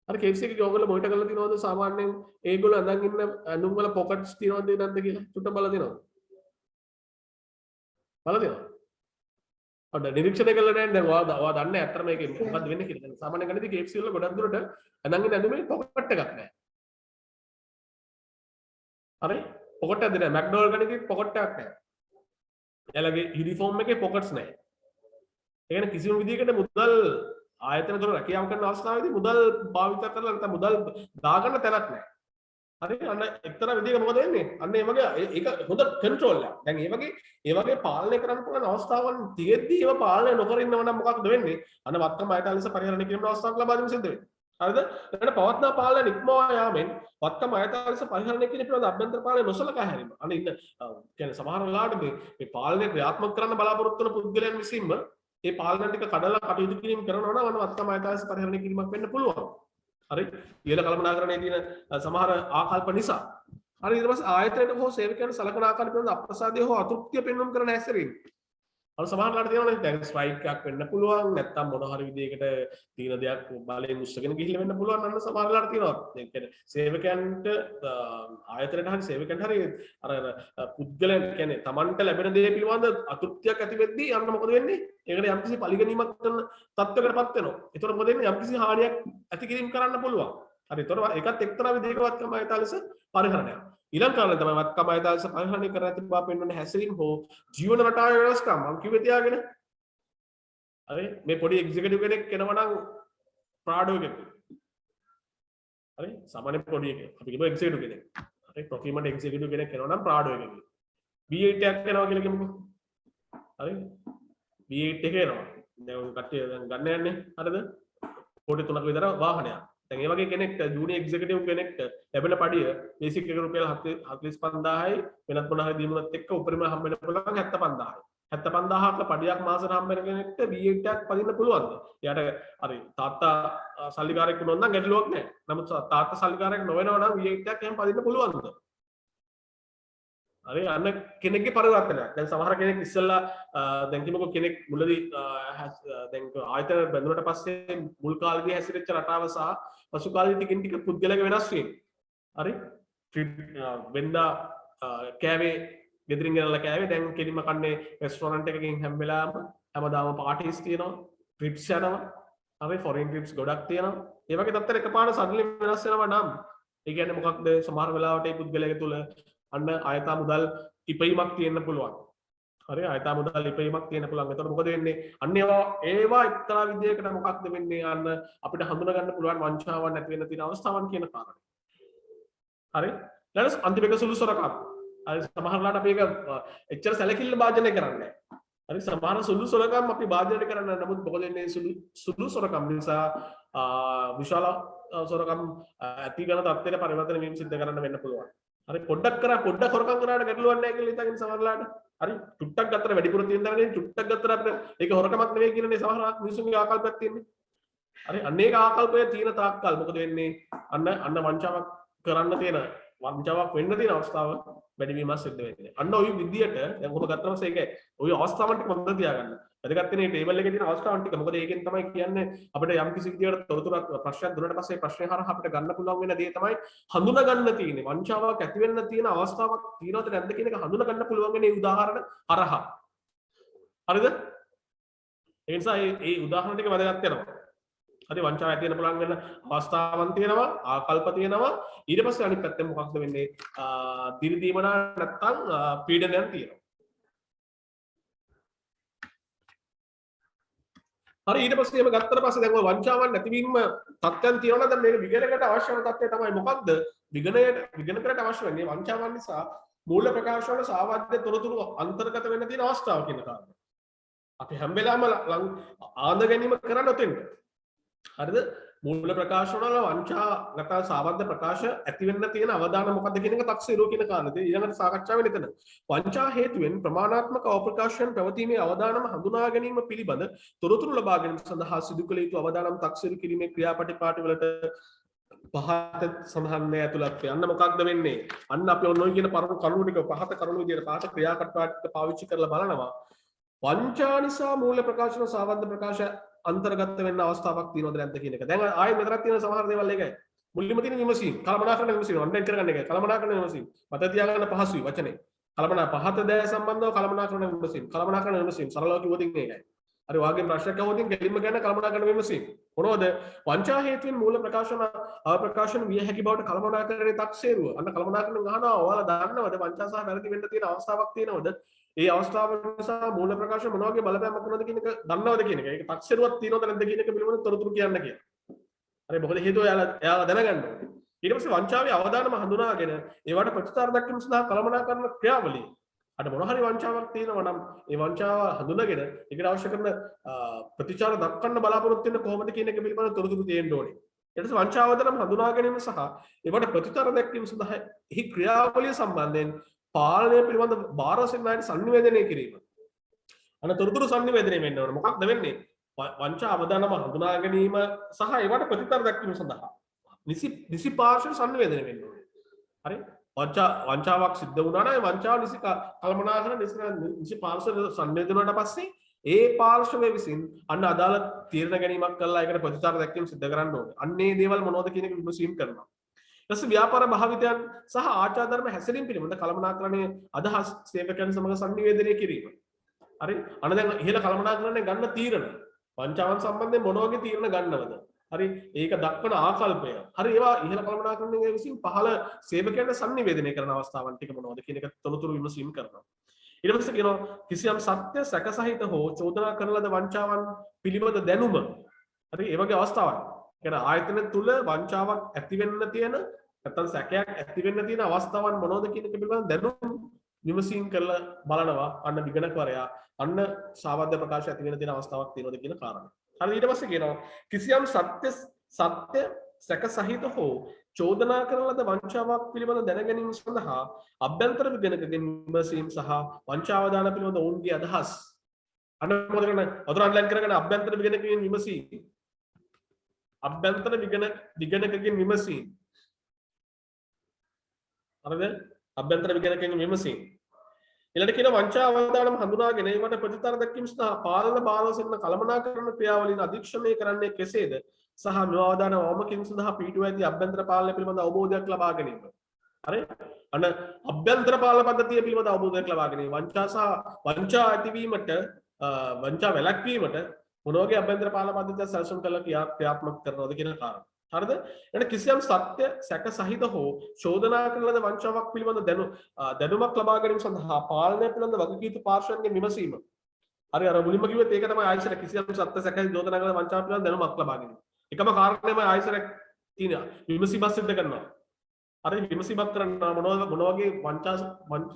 අර KFC එකේ ඔයගොල්ලෝ මොනිටර් කරලා තියෙනවද සාමාන්‍යයෙන් ඒගොල්ලෝ අඳන් ඉන්න ඇඳුම් වල පොකට්ස් තියෙනවද නැද්ද කියලා චුට්ටක් බලලා තියෙනවද? බලලා තියෙනවද? අද නිරීක්ෂණය කළා නැහැ දැන් ඔයා දන්නේ අත්‍තර මේකේ මොකද්ද වෙන්නේ කියලා. දැන් සාමාන්‍යයෙන් ගන්නේ KFC වල ගොඩක් දුරට අඳන් ඉන්න ඇඳුමේ පොකට් එකක් නැහැ. හරි පොකට් එකක් දෙන්නේ මැක්ඩොනල්ඩ් ගණකේ පොකට් එකක් නැහැ. එයාලගේ යුනිෆෝම් එකේ පොකට්ස් නැහැ. ඒ කියන්නේ කිසිම විදියකට මුදල් ආයතන දොර රැකියාව කරන අවස්ථාවේදී මුදල් භාවිත කරලා නැත්නම් මුදල් දාගන්න තැනක් නැහැ. හරි අන්න එක්තරා විදිහක මොකද වෙන්නේ? අන්න ඒ වගේ ඒක හොඳ කන්ට්‍රෝල් එකක්. දැන් ඒ වගේ පාලනය කරන්න පුළුවන් අවස්ථාවන් තියෙද්දි ඒව පාලනය නොකර ඉන්නව නම් මොකක්ද වෙන්නේ? අන්න වත්කම් අයථා ලෙස පරිහරණය කිරීමේ අවස්ථාවක් ලබා දීම සිද්ධ වෙන්නේ. හරිද? ඊට පවත්නා පාලනය ඉක්මවා යාමෙන් වත්කම් අයථා ලෙස පරිහරණය කිරීම පිළිබඳ අභ්‍යන්තර පාලනය නොසලකා හැරීම. අන්න ඉන්න කියන්නේ සමහර වෙලාවට මේ පාලනය ක්‍රියාත්මක කරන්න බලාපොරොත්තු වන පුද්ගලයන් විසින්ම මේ පාලන ටික කඩලා කටයුතු කිරීම කරනවා නම් අන්න වත්කම් අයථා ලෙස පරිහරණය කිරීමක් වෙන්න පුළුවන්. හරි ඊළ කළමනාකරණයේ තියෙන සමහර ආකල්ප නිසා හරි ඊට පස්සේ ආයතනයට හෝ සේවකයන්ට සලකන ආකාරය පිළිබඳ අප්‍රසාදය හෝ අතෘප්තිය පෙන්වන්න කරන හැසිරීම. අර සමහරලාට තියෙනවනේ දැන් ස්ට්‍රයික් එකක් වෙන්න පුළුවන් නැත්නම් මොන හරි විදිහකට තියෙන දෙයක් බලයෙන් උස්සගෙන ගිහිල්ලා වෙන්න පුළුවන් අන්න සමහරලාට තියෙනවා. ඒ කියන්නේ සේවකයන්ට ආයතනයට හරි සේවකයන්ට හරි අර පුද්ගලයන් කියන්නේ Tamanට ලැබෙන දේ පිළිබඳ අතෘප්තියක් ඇති වෙද්දී අන්න මොකද වෙන්නේ? ඒකට යම්කිසි පරිගැනීමක් කරන තත්ත්වයකටපත් වෙනවා. ඒතකොට මොකද වෙන්නේ? යම්කිසි හානියක් ඇති කිරීම කරන්න පුළුවන්. හරි ඒතකොට ඒකත් එක්තරා විදිහකවත් තමයි අයථා ලෙස පරිහරණයක්. ඊළඟ කාරණා තමයි වත්කම අයථා ලෙස පරිහරණය කර ඇති බව පෙන්වන හැසිරීම හෝ ජීවන රටාවේ වෙනස්කම් මම කිව්වේ තියාගෙන. හරි මේ පොඩි එක්සිකියුටිව් කෙනෙක් කෙනවා නම් ප්‍රාඩෝ එකක. හරි සාමාන්‍ය පොඩි එකෙක්. අපි කියමු එක්සිකියුටිව් කෙනෙක්. හරි ප්‍රොකියුමන්ට් එක්සිකියුටිව් කෙනෙක් කෙනවා නම් ප්‍රාඩෝ එකක. B8 එකක් කෙනවා කියලා කියමුකෝ. හරි B8 එක එනවා. දැන් කට්ටිය දැන් ගන්න යන්නේ. හරිද? කෝටි 3ක විතර වාහනයක්. දැන් ඒ වගේ කෙනෙක්ට ජූනියර් එක්සිකියුටිව් කෙනෙක්ට ලැබෙන පඩිය බේසික් එක රුපියල් 45000යි වෙනත් මොන හරි දීමුණත් එක්ක උපරිම හම්බ වෙන පුළුවන් 75000යි. 75000ක පඩියක් මාසෙට හම්බ වෙන කෙනෙක්ට B8 එකක් පදින්න පුළුවන්ද? එයාට හරි තාත්තා සල්ලිකාරයෙක් වුණොත් නම් ගැටලුවක් නැහැ. නමුත් තාත්තා සල්ලිකාරයෙක් නොවෙනවා නම් B8 එකක් එහෙම පදින්න පුළුවන්ද? හරි අන්න කෙනෙක්ගේ පරිවර්තනයක්. දැන් සමහර කෙනෙක් ඉස්සෙල්ලා දැන් කිමුකෝ කෙනෙක් මුලදී දැන් ආයතන බැඳුනට පස්සේ මුල් කාලේදී හැසිරෙච්ච රටාව සහ පසු කාලේදී ටිකින් ටික පුද්ගලයාගේ වෙනස් වීම. හරි වෙනදා කෑවේ ගෙදරින් ගෙනල්ලා කෑවේ දැන් කෙලින්ම කන්නේ රෙස්ටෝරන්ට් එකකින් හැම වෙලාවෙම හැමදාම පාටිස් තියෙනවා ට්‍රිප්ස් යනවා හරි ෆොරින් ට්‍රිප්ස් ගොඩක් තියෙනවා ඒ වගේ තත්ත්වයක එකපාරට සඩන්ලි වෙනස් වෙනවා නම් ඒ කියන්නේ මොකක්ද සමහර වෙලාවට ඒ පුද්ගලයාගේ තුල අන්න ආයතා මුදල් ඉපීමක් තියෙන්න පුළුවන් හරි ආයතා මුදල් ඉපීමක් තියෙන්න පුළුවන් එතකොට මොකද වෙන්නේ අන්න ඒවා එක්තරා විදියකට මොකක්ද වෙන්නේ අන්න අපිට හඳුනා ගන්න පුළුවන් වංචාවක් නැති වෙන තියෙන අවස්ථාවන් කියන කාරණේ හරි ඊළඟ අන්තිම එක සුළු සොරකම් හරි සමහරවිට අපි ඒක එච්චර සැලකිල්ල භාජනය කරන්නේ නැහැ හරි සමහර සුළු සොරකම් අපි භාජනය කරන්නේ නමුත් මොකද වෙන්නේ සුළු සොරකම් නිසා විශාල සොරකම් ඇති වෙන තත්ත්වයට පරිවර්තන වීම සිද්ධ කරන්න වෙන්න පුළුවන් හරි පොඩ්ඩක් හොරකම් කරාට ගැටලුවක් නැහැ කියලා හිතාගෙන සමහරලාට හරි චුට්ටක් ගත්තට වැඩිපුර තියෙන තරනේ චුට්ටක් ගත්තට අපිට ඒක හොරකමක් නෙවෙයි කියලානේ සමහර මිනිස්සුන්ගේ ආකල්පයක් තියෙන්නේ හරි අන්න ඒක ආකල්පය තියෙන තාක්කල් මොකද වෙන්නේ අන්න වංචාවක් කරන්න තියෙන වංචාවක් වෙන්න තියෙන අවස්ථාව වැඩි වීමක් සිද්ධ වෙන්නේ අන්න ওই විදියට දැන් කොහොම ගත්තම ඒක ওই අවස්ථාවන් ටික මම තියාගන්න වැදගත් වෙන මේ ටේබල් එකේ තියෙන අවස්ථාවන් ටික මොකද ඒකෙන් තමයි කියන්නේ අපිට යම් කිසි විදියකට තොරතුරක් ප්‍රශ්නයක් දුන්නාට පස්සේ ප්‍රශ්නේ හරහා අපිට ගන්න පුළුවන් වෙන දේ තමයි හඳුනා ගන්න තියෙන්නේ වංචාවක් ඇති වෙන්න තියෙන අවස්ථාවක් තියෙනවද නැද්ද කියන එක හඳුනා ගන්න පුළුවන් වෙන උදාහරණ හරහා හරිද ඒ නිසා මේ උදාහරණ ටික වැදගත් වෙනවා හරි වංචාව ඇති වෙන්න පුළුවන් වෙන අවස්ථාවන් තියෙනවා ආකල්ප තියෙනවා ඊට පස්සේ අනිත් පැත්තෙන් මොකක්ද වෙන්නේ දිරිදීමනා නැත්තම් පීඩනයක් තියෙනවා හරි ඊට පස්සේ එහෙම ගත්තට පස්සේ දැන් ඔය වංචාවන් නැතිවීම තත්ත්වයන් තියෙනවා දැන් මේක විගණනකට අවශ්‍ය වෙන තත්ත්වය තමයි මොකක්ද විගණනකට අවශ්‍ය වෙන්නේ වංචාවන් නිසා මූල ප්‍රකාශ වල සාවද්‍ය තොරතුරු අන්තර්ගත වෙන්න තියෙන අවස්ථාව කියන කාරණා අපි හැම වෙලාවෙම ආඳ ගැනීම කරන්න ඔතෙන්ද හරිද මූල ප්‍රකාශ වල වංචා නැත්නම් සාවද්ද ප්‍රකාශ ඇති වෙන්න තියෙන අවදාන මොකක්ද කියන එක තක්සේරුව කියන කාරණේ ඊළඟට සාකච්ඡා වෙන එතන වංචා හේතුවෙන් ප්‍රමාණාත්මක අප්‍රකාශයන් පැවතීමේ අවදානම හඳුනා ගැනීම පිළිබඳ තොරතුරු ලබා ගැනීම සඳහා සිදු කළ යුතු අවදානම් තක්සේරු කිරීමේ ක්‍රියාපටිපාටි වලට පහත සඳහන් ඇතුළත් යන්න මොකක්ද වෙන්නේ අන්න අපි ඔන්න ඔය කියන කරුණු ටික පහත කරුණු විදියට පහත ක්‍රියාපටිපාටි පාවිච්චි කරලා බලනවා වංචා නිසා මූල ප්‍රකාශන සාවද්ද ප්‍රකාශ අන්තර්ගත වෙන්න අවස්ථාවක් තියෙනවද නැද්ද කියන එක. දැන් ආයෙ මෙතනක් තියෙන සමහර දේවල් ඒකයි. මුලින්ම තියෙන විමසීම, කලමනාකරන විමසීම, ඔන්ලයින් කරගන්න එකයි. කලමනාකරන විමසීම. මත තියාගන්න පහසුයි වචනේ. පහත දෑ සම්බන්ධව කලමනාකරන විමසීම. කලමනාකරන විමසීම සරලව කිව්වොත් ඒකයි. හරි වාගේ ප්‍රශ්නයක් අහුවොත් කෙලින්ම ගන්න කලමනාකරන විමසීම. මොනවද? වංචා හේතුවෙන් මූල ප්‍රකාශන අප්‍රකාශන විය හැකි බවට කලමනාකරණයේ තක්සේරුව. අන්න කලමනාකරන ගහනවා. ඔයාලා දන්නවද වංචා සහ වැරදි වෙන්න තියෙන අවස්ථාවක් තියෙනවද? ඒ අවස්ථාව නිසා මූල ප්‍රකාශ මොන වගේ බලපෑමක් කරනවද කියන එක දන්නවද කියන එක. ඒක තක්සේරුවක් තියෙනවද නැද්ද කියන එක පිළිබඳව තොරතුරු කියන්න කියලා. හරි මොකද හේතුව එයාලා දැනගන්න ඕනේ. ඊට පස්සේ වංචාවේ අවදානම හඳුනාගෙන ඒවට ප්‍රතිචාර දක්වීම සඳහා කළමනාකරන ක්‍රියාවලිය. අර මොන හරි වංචාවක් තියෙනවා නම් ඒ වංචාව හඳුනාගෙන ඒකට අවශ්‍ය කරන ප්‍රතිචාර දක්වන්න බලාපොරොත්තු වෙන්න කොහොමද කියන එක පිළිබඳව තොරතුරු තියෙන්න ඕනේ. ඊට පස්සේ වංචාව අවදානම හඳුනා ගැනීම සහ ඒවට ප්‍රතිචාර දක්වීම සඳහා එහි ක්‍රියාවලිය සම්බන්ධයෙන් පාලනය පිළිබඳ භාරසිනායට සංනිවේදනය කිරීම. අන්න තොරතුරු සංනිවේදනය වෙන්න ඕනේ. මොකක්ද වෙන්නේ? වංචා අවදානම හඳුනා ගැනීම සහ ඒවට ප්‍රතිචාර දක්වීම සඳහා නිසි පාර්ශ්ව සංනිවේදනය වෙන්න ඕනේ. හරි? වංචාවක් සිද්ධ වුණා නම් ඒ වංචාව නිසි කළමනාකරන නිසි පාර්ශ්ව සංවේදනය වුණාට පස්සේ ඒ පාර්ශ්වය විසින් අන්න අදාළ තීරණ ගැනීමක් කරලා ඒකට ප්‍රතිචාර දක්වීම සිද්ධ කරන්න ඕනේ. අන්න ඒ දේවල් මොනවද කියන එක විමසීම් කරනවා. ඊට පස්සේ ව්‍යාපාර භාවිතයන් සහ ආචාර ධර්ම හැසිරීම පිළිබඳ කළමනාකරණයේ අදහස් සේවකයන් සමග සංනිවේදනය කිරීම. හරි? අන්න දැන් ඉහළ කළමනාකරණය ගන්න තීරණ වංචාවන් සම්බන්ධයෙන් මොන වගේ තීරණ ගන්නවද? හරි ඒක දක්වන ආකල්පය. හරි ඒවා ඉහළ කළමනාකරණයේ විසින් පහළ සේවකයන්ට සංනිවේදනය කරන අවස්ථාවන් ටික මොනවද කියන එක තොරතුරු විමසීම් කරනවා. ඊට පස්සේ කියනවා කිසියම් සත්‍ය සැකසහිත හෝ චෝදනා කරන ලද වංචාවන් පිළිබඳ දැනුම. හරි ඒ වගේ අවස්ථාවක්. කියන්නේ ආයතන තුල වංචාවක් ඇති වෙන්න තියෙන නැත්නම් සැකයක් ඇති වෙන්න තියෙන අවස්ථාවන් මොනවද කියන එක පිළිබඳ දැනුම විමසීම් කරලා බලනවා අන්න විගණකවරයා අන්න සාවද්‍ය ප්‍රකාශ ඇති වෙන තියෙන අවස්ථාවක් තියෙනවද කියන කාරණා. හරි ඊට පස්සේ කියනවා කිසියම් සත්‍ය සැක සහිත හෝ චෝදනා කරන ලද වංචාවක් පිළිබඳ දැන ගැනීම සඳහා අභ්‍යන්තර විගණකගෙන් විමසීම් සහ වංචාවදාන පිළිබඳ ඔවුන්ගේ අදහස් අන්න මොකද කරන්නේ වතුර අන්ලයින් කරගෙන අභ්‍යන්තර විගණකගෙන් විමසීම් අභ්‍යන්තර විගණකගෙන් විමසීම් හරිද අභ්‍යන්තර විගණකගෙන් විමසීම් ඊළඟට කියන වංචා අවදානම හඳුනාගෙන ඒවට ප්‍රතිචාර දක්වීම සඳහා පාලන බාලසෙන්න කළමනාකරන ක්‍රියාවලින් අධීක්ෂණය කරන්නේ කෙසේද සහ මෙවදාන වමකින් සඳහා පිටුව ඇති අභ්‍යන්තර පාලනය පිළිබඳ අවබෝධයක් ලබා ගැනීම. හරි? අන්න අභ්‍යන්තර පාලන පද්ධතිය පිළිබඳ අවබෝධයක් ලබා ගැනීම. වංචා ඇතිවීමට වංචා වැළැක්වීමට මොන වගේ අභ්‍යන්තර පාලන පද්ධතියක් සැලසුම් කළා ක්‍රියාත්මක කරනවද කියන කාරණා. හරිද? එන කිසියම් සත්‍ය සැක සහිත හෝ චෝදනා කරන ලද වංචාවක් පිළිබඳ දැනුමක් ලබා ගැනීම සඳහා පාලනය පිළිබඳ වගකීතු පාර්ශ්වයන්ගෙන් විමසීම. හරි අර මුලින්ම කිව්වෙත් ඒක තමයි ආයතන කිසියම් සත්‍ය සැක චෝදනා කරන වංචාවක් පිළිබඳ දැනුමක් ලබා ගැනීම. එකම කාරණේම ආයතන තියෙනවා. විමසීමක් සිදු කරනවා. හරි විමසීමක් කරනවා මොන වගේ වංචා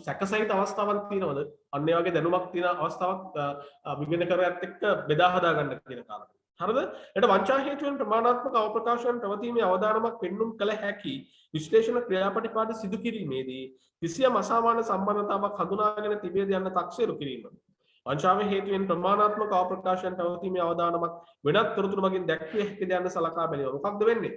සැක සහිත අවස්ථාවක් තියෙනවද? අන්න ඒ වගේ දැනුමක් තියෙන අවස්ථාවක් විගණකරයත් එක්ක බෙදා හදා ගන්න කියන කාරණා. හරිද? එතකොට වංචා හේතුවෙන් ප්‍රමාණාත්මක අවප්‍රකාශයන් පැවතීමේ අවදානමක් පෙන්눔 කළ හැකි විශ්ලේෂණ ක්‍රියාපටිපාටි සිදු කිරීමේදී කිසියම් අසාමාන්‍ය සම්බන්ධතාවක් හඳුනාගෙන තිබේද යන්න තක්සේරු කිරීම. වංචාවේ හේතුවෙන් ප්‍රමාණාත්මක අවප්‍රකාශයන් පැවතීමේ අවදානමක් වෙනත් තොරතුරු මගින් දැක්විය හැකිද යන්න සලකා බැලීම. මොකක්ද වෙන්නේ?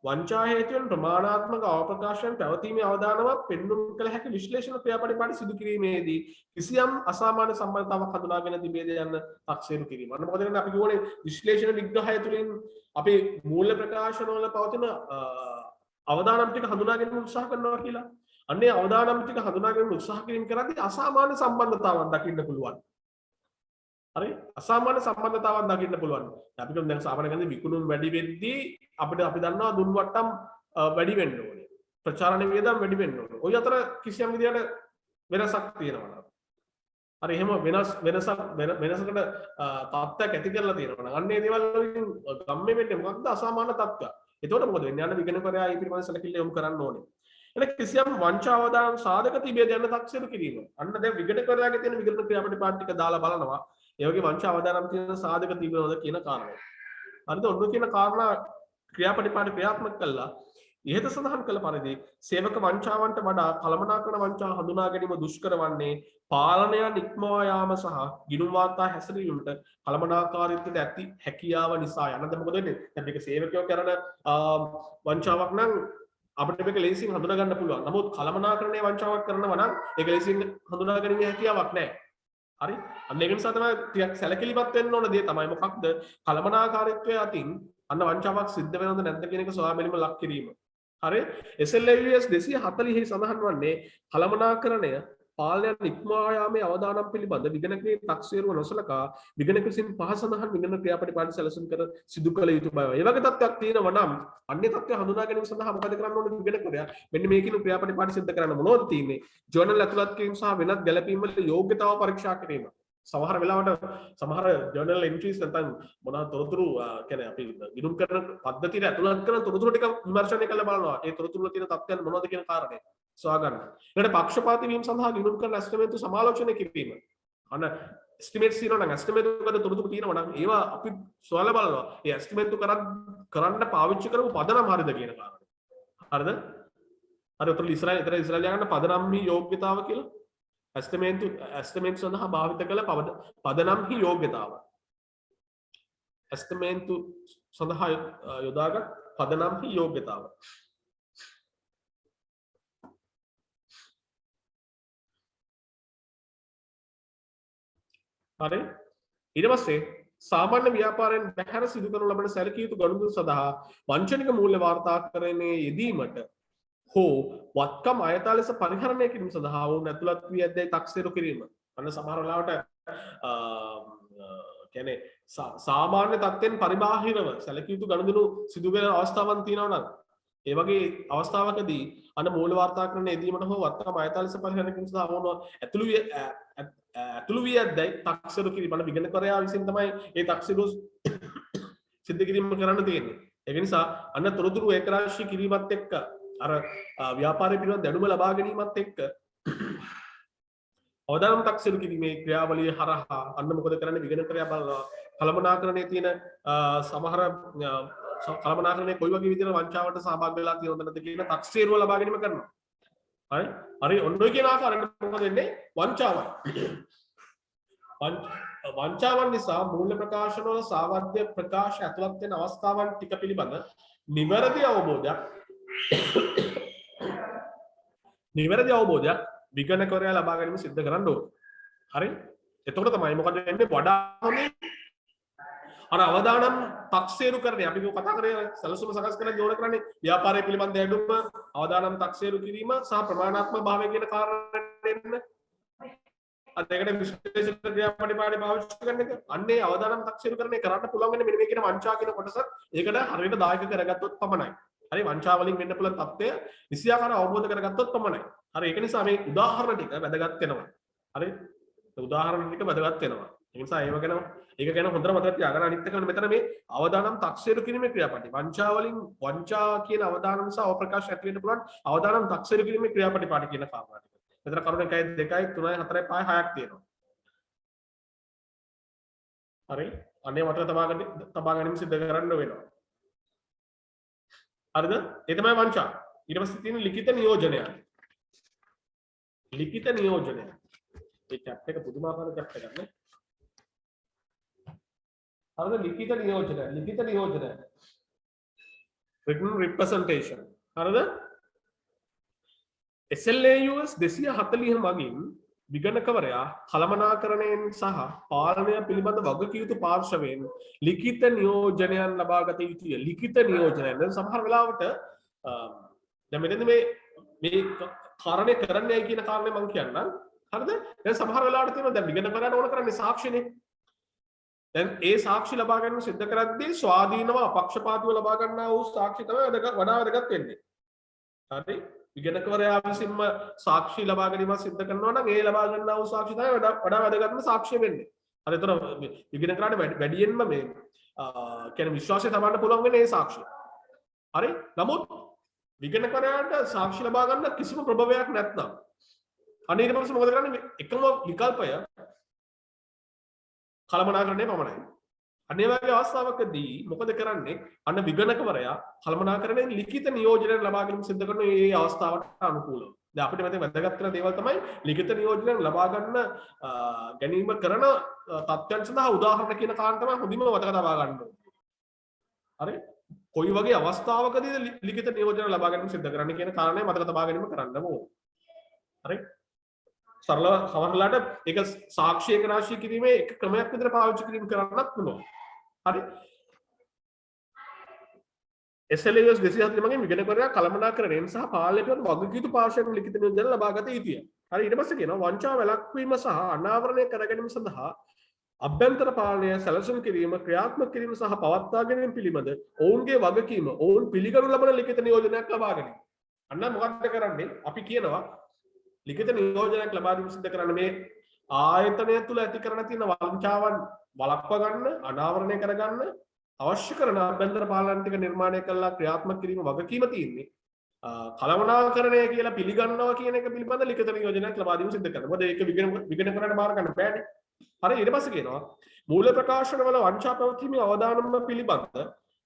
වංචා හේතුවෙන් ප්‍රමාණාත්මක අවප්‍රකාශයන් පැවතීමේ අවදානමක් පෙන්눔 කළ හැකි විශ්ලේෂණ ක්‍රියාපටිපාටි සිදු කිරීමේදී කිසියම් අසාමාන්‍ය සම්බන්ධතාවක් හඳුනාගෙන තිබේද යන්න තක්සේරු කිරීම. අන්න මොකද කරන්නේ අපි කියෝනේ විශ්ලේෂණ විග්‍රහය තුළින් අපේ මූල්‍ය ප්‍රකාශන වල පවතින අවදානම් ටික හඳුනා ගැනීම උත්සාහ කරනවා කියලා. අන්නේ අවදානම් ටික හඳුනා ගැනීම උත්සාහ කිරීම කරද්දී අසාමාන්‍ය සම්බන්ධතාවක් දකින්න පුළුවන්. හරි අසාමාන්‍ය සම්බන්ධතාවක් දකින්න පුළුවන්. අපි කියමු දැන් සාමාන්‍ය ගන්නේ විකුණුම් වැඩි වෙද්දී අපිට අපි දන්නවා දුන් වට්ටම් වැඩි වෙන්න ඕනේ. ප්‍රචාරණ වියදම් වැඩි වෙන්න ඕනේ. ওই අතර කිසියම් විදියට වෙනසක් තියෙනවා. හරි එහෙම වෙනසකට තත්ත්වයක් ඇති කරලා තියෙනවා නම් අන්න ඒ දේවල් වලින් ගම්මේ වෙන්නේ මොකක්ද අසාමාන්‍ය තත්ත්වයක්. එතකොට මොකද වෙන්නේ? යන විගණකරයා ඒ පිළිබඳව සැලකිල්ල යොමු කරන්න ඕනේ. එන කිසියම් වංචාවදාන සාධක තිබේද යන තක්සේරු කිරීම. අන්න දැන් විගණකරයාගේ තියෙන විගණන ක්‍රියාපටිපාටි ටික දාලා බලනවා. ඒ වගේ වංචා අවදානම් තියෙන සාධක තිබෙනවද කියන කාරණය. හරිද? ඔන්න කියන කාරණා ක්‍රියාපටිපාටි ක්‍රියාත්මක කළා. ඉහත සඳහන් කළ පරිදි සේවක වංචාවන්ට වඩා කළමනාකරන වංචා හඳුනා ගැනීම දුෂ්කර වන්නේ පාලනයන් ඉක්මවා යාම සහ ගිණුම් වාර්තා හැසිරීමට කළමනාකාරීත්වයට ඇති හැකියාව නිසා. යනද මොකද වෙන්නේ? දැන් මේක සේවකයෝ කරන වංචාවක් නම් අපිට මේක ලේසියෙන් හඳුනා ගන්න පුළුවන්. නමුත් කළමනාකරණයේ වංචාවක් කරනවා නම් ඒක ලේසියෙන් හඳුනා ගැනීමේ හැකියාවක් නැහැ. හරි අන්න ඒක නිසා තමයි ටිකක් සැලකිලිමත් වෙන්න ඕන දේ තමයි මොකක්ද කළමනාකාරීත්වයේ අතින් අන්න වංචාවක් සිද්ධ වෙනවද නැද්ද කියන එක සොයා බැලීම ලක් කිරීම. හරි SLAUS 240 සඳහන් වන්නේ කළමනාකරණය පාලනයන් ඉක්මවා යාමේ අවදානම් පිළිබඳ විගණකයේ තක්සේරුව නොසලකා විගණක විසින් පහ සඳහන් විගණන ක්‍රියාපටිපාටි සැලසුම් කර සිදු කළ යුතු බව. ඒ වගේ තත්ත්වයක් තියෙනවා නම් අන්නේ තත්ත්වය හඳුනා ගැනීම සඳහා මොකද කරන්න ඕනේ විගණකරයා? මෙන්න මේකිනු ක්‍රියාපටිපාටි සිද්ධ කරන්න මොනවද තියෙන්නේ? ජර්නල් ඇතුළත් කිරීම සහ වෙනත් ගැළපීම් වල යෝග්‍යතාව පරීක්ෂා කිරීම. සමහර වෙලාවට සමහර ජර්නල් එන්ට්‍රීස් නැත්නම් මොනවා තොරතුරු කියන්නේ අපි ගිණුම් කරන පද්ධතියට ඇතුළත් කරන තොරතුරු ටික විමර්ශනය කරලා බලනවා. ඒ තොරතුරු වල තියෙන තත්ත්වයන් මොනවද කියන කාරණේ සොයා ගන්න. ඊට පක්ෂපාතී වීම සඳහා ගිණුම් කරන ඇස්ටිමේට් සමාලෝචනය කිරීම. අන්න එස්ටිමේට්ස් තියෙනවා නම් එස්ටිමේට් වල තොරතුරු තියෙනවා නම් ඒවා අපි සොයලා බලනවා. ඒ එස්ටිමේට් කරන්න පාවිච්චි කරපු පදනම හරිද කියන කාරණේ. හරිද? හරි උතර ඉස්සරහ යන පදනම්හි යෝග්‍යතාව කියලා එස්ටිමේට් සඳහා භාවිත කළ පදනම්හි යෝග්‍යතාව. එස්ටිමේට් සඳහා යොදාගත් පදනම්හි යෝග්‍යතාව. හරි ඊට පස්සේ සාමාන්‍ය ව්‍යාපාරයෙන් බැහැර සිදු කරනු ලබන සැලකිය යුතු ගනුදෙනු සඳහා වංචනික මූල්‍ය වාර්තාකරණයේ යෙදීමට හෝ වත්කම් අයථා ලෙස පරිහරණය කිරීම සඳහා වුන් ඇතුළත් වී ඇද්දැයි තක්සේරු කිරීම. අන්න සමහර වෙලාවට කියන්නේ සාමාන්‍ය තත්ත්වෙන් පරිබාහිරව සැලකිය යුතු ගනුදෙනු සිදු වෙන අවස්ථාවන් තියෙනවා නම් ඒ වගේ අවස්ථාවකදී අන්න මූල්‍ය වාර්තාකරණයේ යෙදීමට හෝ වත්කම් අයථා ලෙස පරිහරණය කිරීම සඳහා වුන් ඇතුළු වී ඇද්දැයි තක්සේරු කිරීම. අන්න විගණකරයා විසින් තමයි ඒ තක්සේරු සිද්ධ කිරීම කරන්න තියෙන්නේ. ඒක නිසා අන්න තොරතුරු ඒකරාශී කිරීමත් එක්ක අර ව්‍යාපාරය පිළිබඳ දැනුම ලබා ගැනීමත් එක්ක අවදානම් තක්සේරු කිරීමේ ක්‍රියාවලිය හරහා අන්න මොකද කරන්නේ විගණකරයා බලනවා කළමනාකරණයේ තියෙන සමහර කළමනාකරණයේ කොයි වගේ විදිහට වංචාවට සහභාගී වෙලා තියෙනවද නැද්ද කියන තක්සේරුව ලබා ගැනීම කරනවා. හරි ඔන්න ඔය කියන ආකාරයට මොකද වෙන්නේ වංචාවයි. වංචාවන් නිසා මූල්‍ය ප්‍රකාශන වල සාවද්‍ය ප්‍රකාශ ඇතුළත් වෙන අවස්ථාවන් ටික පිළිබඳ නිවැරදි අවබෝධයක් විගණකවරයා ලබා ගැනීම සිද්ධ කරන්න ඕනේ. හරි? එතකොට තමයි මොකද වෙන්නේ වඩා හොඳින් අර අවදානම් තක්සේරු කරන්නේ අපි කතා කරේ සැලසුම සකස් කරන්න ඕන කරන්නේ ව්‍යාපාරය පිළිබඳ දැනුම අවදානම් තක්සේරු කිරීම සහ ප්‍රමාණාත්මක භාවය කියන කාරණෙන්න අදේකට විශ්ලේෂණ ක්‍රියාපටිපාටි පාවිච්චි කරන එක අන්නේ අවදානම් තක්සේරු කරන්නේ කරන්න පුළුවන් වෙන්නේ මෙන්න මේ කියන වංචා කියන කොටස ඒකට හරියට දායක කරගත්තොත් පමණයි. හරි වංචා වලින් වෙන්න පුළුවන් තත්ත්වය නිසියාකාරව අවබෝධ කරගත්තොත් පමණයි. හරි ඒක නිසා මේ උදාහරණ ටික වැදගත් වෙනවා. හරි උදාහරණ ටික වැදගත් වෙනවා. ඒ නිසා ඒක ගැන හොඳට මතක තියාගන්න. අනිත් එක මෙතන මේ අවදානම් තක්සේරු කිරීමේ ක්‍රියාපටි. වංචා කියන අවදානම් නිසා අවප්‍රකාශ ඇති වෙන්න පුළුවන් අවදානම් තක්සේරු කිරීමේ ක්‍රියාපටිපාටි කියන කාරණා ටික. මෙතන කරුණු 1 2 3 4 5 6ක් තියෙනවා. හරි අනේ මතක තබා ගැනීම සිද්ධ කරන්න වෙනවා. හරිද? ඒ තමයි වංචා. ඊට පස්සේ තියෙන ලිඛිත නියෝජනය. ලිඛිත නියෝජනය. ඒ චැප්ටර් එක පුදුමාකාර චැප්ටර් එකක් නේ. හරිද? ලිඛිත නියෝජනය. written representation. හරිද? SLAUS 240 මගින් විගණකවරයා කළමනාකරණයෙන් සහ පාලනය පිළිබඳ වගකිව යුතු පාර්ශවයෙන් ලිඛිත නියෝජනයන් ලබා ගත යුතුය. ලිඛිත නියෝජනයන් දැන් සමහර වෙලාවට දැන් මෙතන මේ කාරණේ කරන්නයි කියන කාරණේ මම කියන්නම්. හරිද? දැන් සමහර වෙලාවට තියෙනවා දැන් විගණකවරයාට ඕන කරන්නේ සාක්ෂිනේ. දැන් ඒ සාක්ෂි ලබා ගැනීම සිද්ධ කරද්දී ස්වාධීනව අපක්ෂපාතීව ලබා ගන්නා වූ සාක්ෂි තමයි වඩා වැදගත් වෙන්නේ. හරි? විගණකවරයා විසින්ම සාක්ෂි ලබා ගැනීම සිද්ධ කරනවා නම් ඒ ලබා ගන්නා වූ සාක්ෂි තමයි වඩා වැදගත්ම සාක්ෂිය වෙන්නේ. හරි එතන විගණකරාට වැඩියෙන්ම මේ කියන්නේ විශ්වාසය තබන්න පුළුවන් වෙන්නේ ඒ සාක්ෂිය. හරි? නමුත් විගණකරයාට සාක්ෂි ලබා ගන්න කිසිම ප්‍රභවයක් නැත්නම් අන්න ඊට පස්සේ මොකද කරන්නේ එකම විකල්පය කළමනාකරණය පමණයි. අන්න ඒ වගේ අවස්ථාවකදී මොකද කරන්නේ අන්න විගණකවරයා කළමනාකරණයෙන් ලිඛිත නියෝජනයක් ලබා ගැනීම සිද්ධ කරන මේ අවස්ථාවට අනුකූලව. දැන් අපිට මෙතන වැදගත් කරන දේවල් තමයි ලිඛිත නියෝජනයක් ලබා ගන්න ගැනීම කරන තත්ත්වයන් සඳහා උදාහරණ කියන කාරණා තමයි හොඳින්ම මතක තබා ගන්න ඕනේ. හරි? කොයි වගේ අවස්ථාවකදීද ලිඛිත නියෝජන ලබා ගැනීම සිද්ධ කරන්න කියන කාරණය මතක තබා ගැනීම කරන්න ඕනේ. හරි? සරලව සමහරලාට ඒක සාක්ෂි ඒකරාශී කිරීමේ එක ක්‍රමයක් විදිහට පාවිච්චි කිරීම කරන්නත් පුළුවන්. හරි? SLAUS 240 මගින් විගණකවරයා කළමනාකරණයෙන් සහ පාලනයට වගකිව යුතු පාර්ශවයෙන් ලිඛිත නියෝජන ලබා ගත යුතුය. හරි ඊට පස්සේ කියනවා වංචා වැළැක්වීම සහ අනාවරණය කර ගැනීම සඳහා අභ්‍යන්තර පාලනය සැලසුම් කිරීම ක්‍රියාත්මක කිරීම සහ පවත්වා ගැනීම පිළිබඳ ඔවුන්ගේ වගකීම ඔවුන් පිළිගනු ලබන ලිඛිත නියෝජනයක් ලබා ගැනීම. අන්න මොකක්ද කරන්නේ අපි කියනවා ලිඛිත නියෝජනයක් ලබා දීම සිද්ධ කරන්න මේ ආයතනය තුළ ඇති කරන තියෙන වංචාවන් වළක්ව ගන්න, අනාවරණය කරගන්න අවශ්‍ය කරන අභ්‍යන්තර පාලන ටික නිර්මාණය කළා ක්‍රියාත්මක කිරීම වගකීම තියෙන්නේ. කළමනාකරණය කියලා පිළිගන්නවා කියන එක පිළිබඳ ලිඛිත නියෝජනයක් ලබා දීම සිදු කරනවා. මොකද ඒක විගණන කරන්න බාර ගන්න බෑනේ. හරි ඊට පස්සේ කියනවා මූල ප්‍රකාශන වල වංචා පැවතීමේ අවදානම පිළිබඳ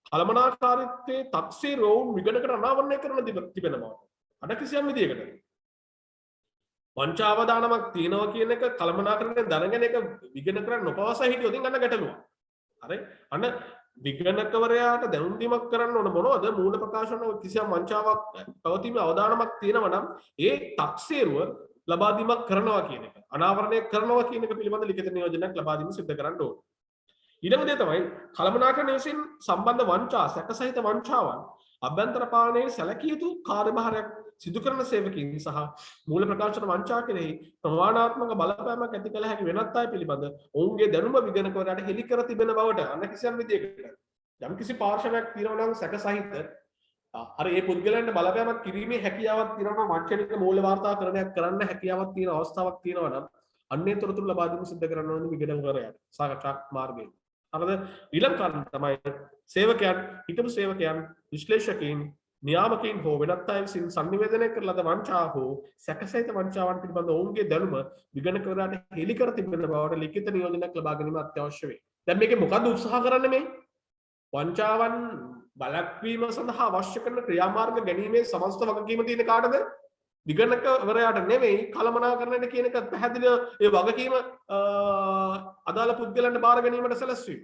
කළමනාකාරීත්වයේ තක්සේරෝන් විගණනකට අනාවරණය කරන තිබෙන බව. අද කිසියම් විදියකට වංචා අවදානමක් තියෙනවා කියන එක කළමනාකරණය දැනගෙන ඒක විගණන කරන්න නොපවසා හිටියොත් ගන්න ගැටලුවක්. හරි අන්න විගණකවරයාට දැනුම් දීමක් කරන්න ඕන මොනවද මූල ප්‍රකාශන වල කිසියම් වංචාවක් පැවතීමේ අවදානමක් තියෙනවා නම් ඒ තක්සේරුව ලබා දීමක් කරනවා කියන එක අනාවරණය කරනවා කියන එක පිළිබඳ ලිඛිත නියෝජනයක් ලබා දීම සිදු කරන්න ඕන. ඊළඟ දේ තමයි කළමනාකරණය විසින් සම්බන්ධ වංචා සැකසහිත වංචාවන් අභ්‍යන්තර පාලනයේ සැලකිය යුතු කාර්යභාරයක් සිදු කරන සේවකයන් සහ මූල ප්‍රකාශන වංචා කෙරෙහි ප්‍රමාණාත්මක බලපෑමක් ඇති කළ හැකි වෙනත් අය පිළිබඳ ඔවුන්ගේ දැනුම විගණකවරයාට හෙළි කර තිබෙන බවට අන්න කිසියම් විදියකට යම් කිසි පාර්ශවයක් තියෙනවා නම් සැකසහිත අර ඒ පුද්ගලයන්ට බලපෑමක් කිරීමේ හැකියාවක් තියෙනවා නම් වංචනික මූල්‍ය වාර්තාකරණයක් කරන්න හැකියාවක් තියෙන අවස්ථාවක් තියෙනවා නම් අන්නේ තොරතුරු ලබා දීම සිදු කරන්න ඕනේ විගණකවරයාට සාකච්ඡා මාර්ගයෙන්. හරිද? ඊළඟ කාරණා තමයි සේවකයන් හිටපු සේවකයන් විශ්ලේෂකයන් නියාමකයන් හෝ වෙනත් අය විසින් සංනිවේදනය කරන ලද වංචා හෝ සැකසහිත වංචාවන් පිළිබඳ ඔවුන්ගේ දැනුම විගණකවරයාට හෙළි කර තිබෙන බවට ලිඛිත නියෝජනයක් ලබා ගැනීම අත්‍යවශ්‍ය වේ. දැන් මේකේ මොකද්ද උත්සාහ කරන්නේ මේ? වංචාවන් බලක්වීම සඳහා අවශ්‍ය කරන ක්‍රියාමාර්ග ගැනීමේ සමස්ත වගකීම තියෙන කාටද? විගණකවරයාට නෙමෙයි කළමනාකරණයට කියන එක පැහැදිලිව ඒ වගකීම අදාළ පුද්ගලයන්ට බාර ගැනීමට සැලැස්වීම.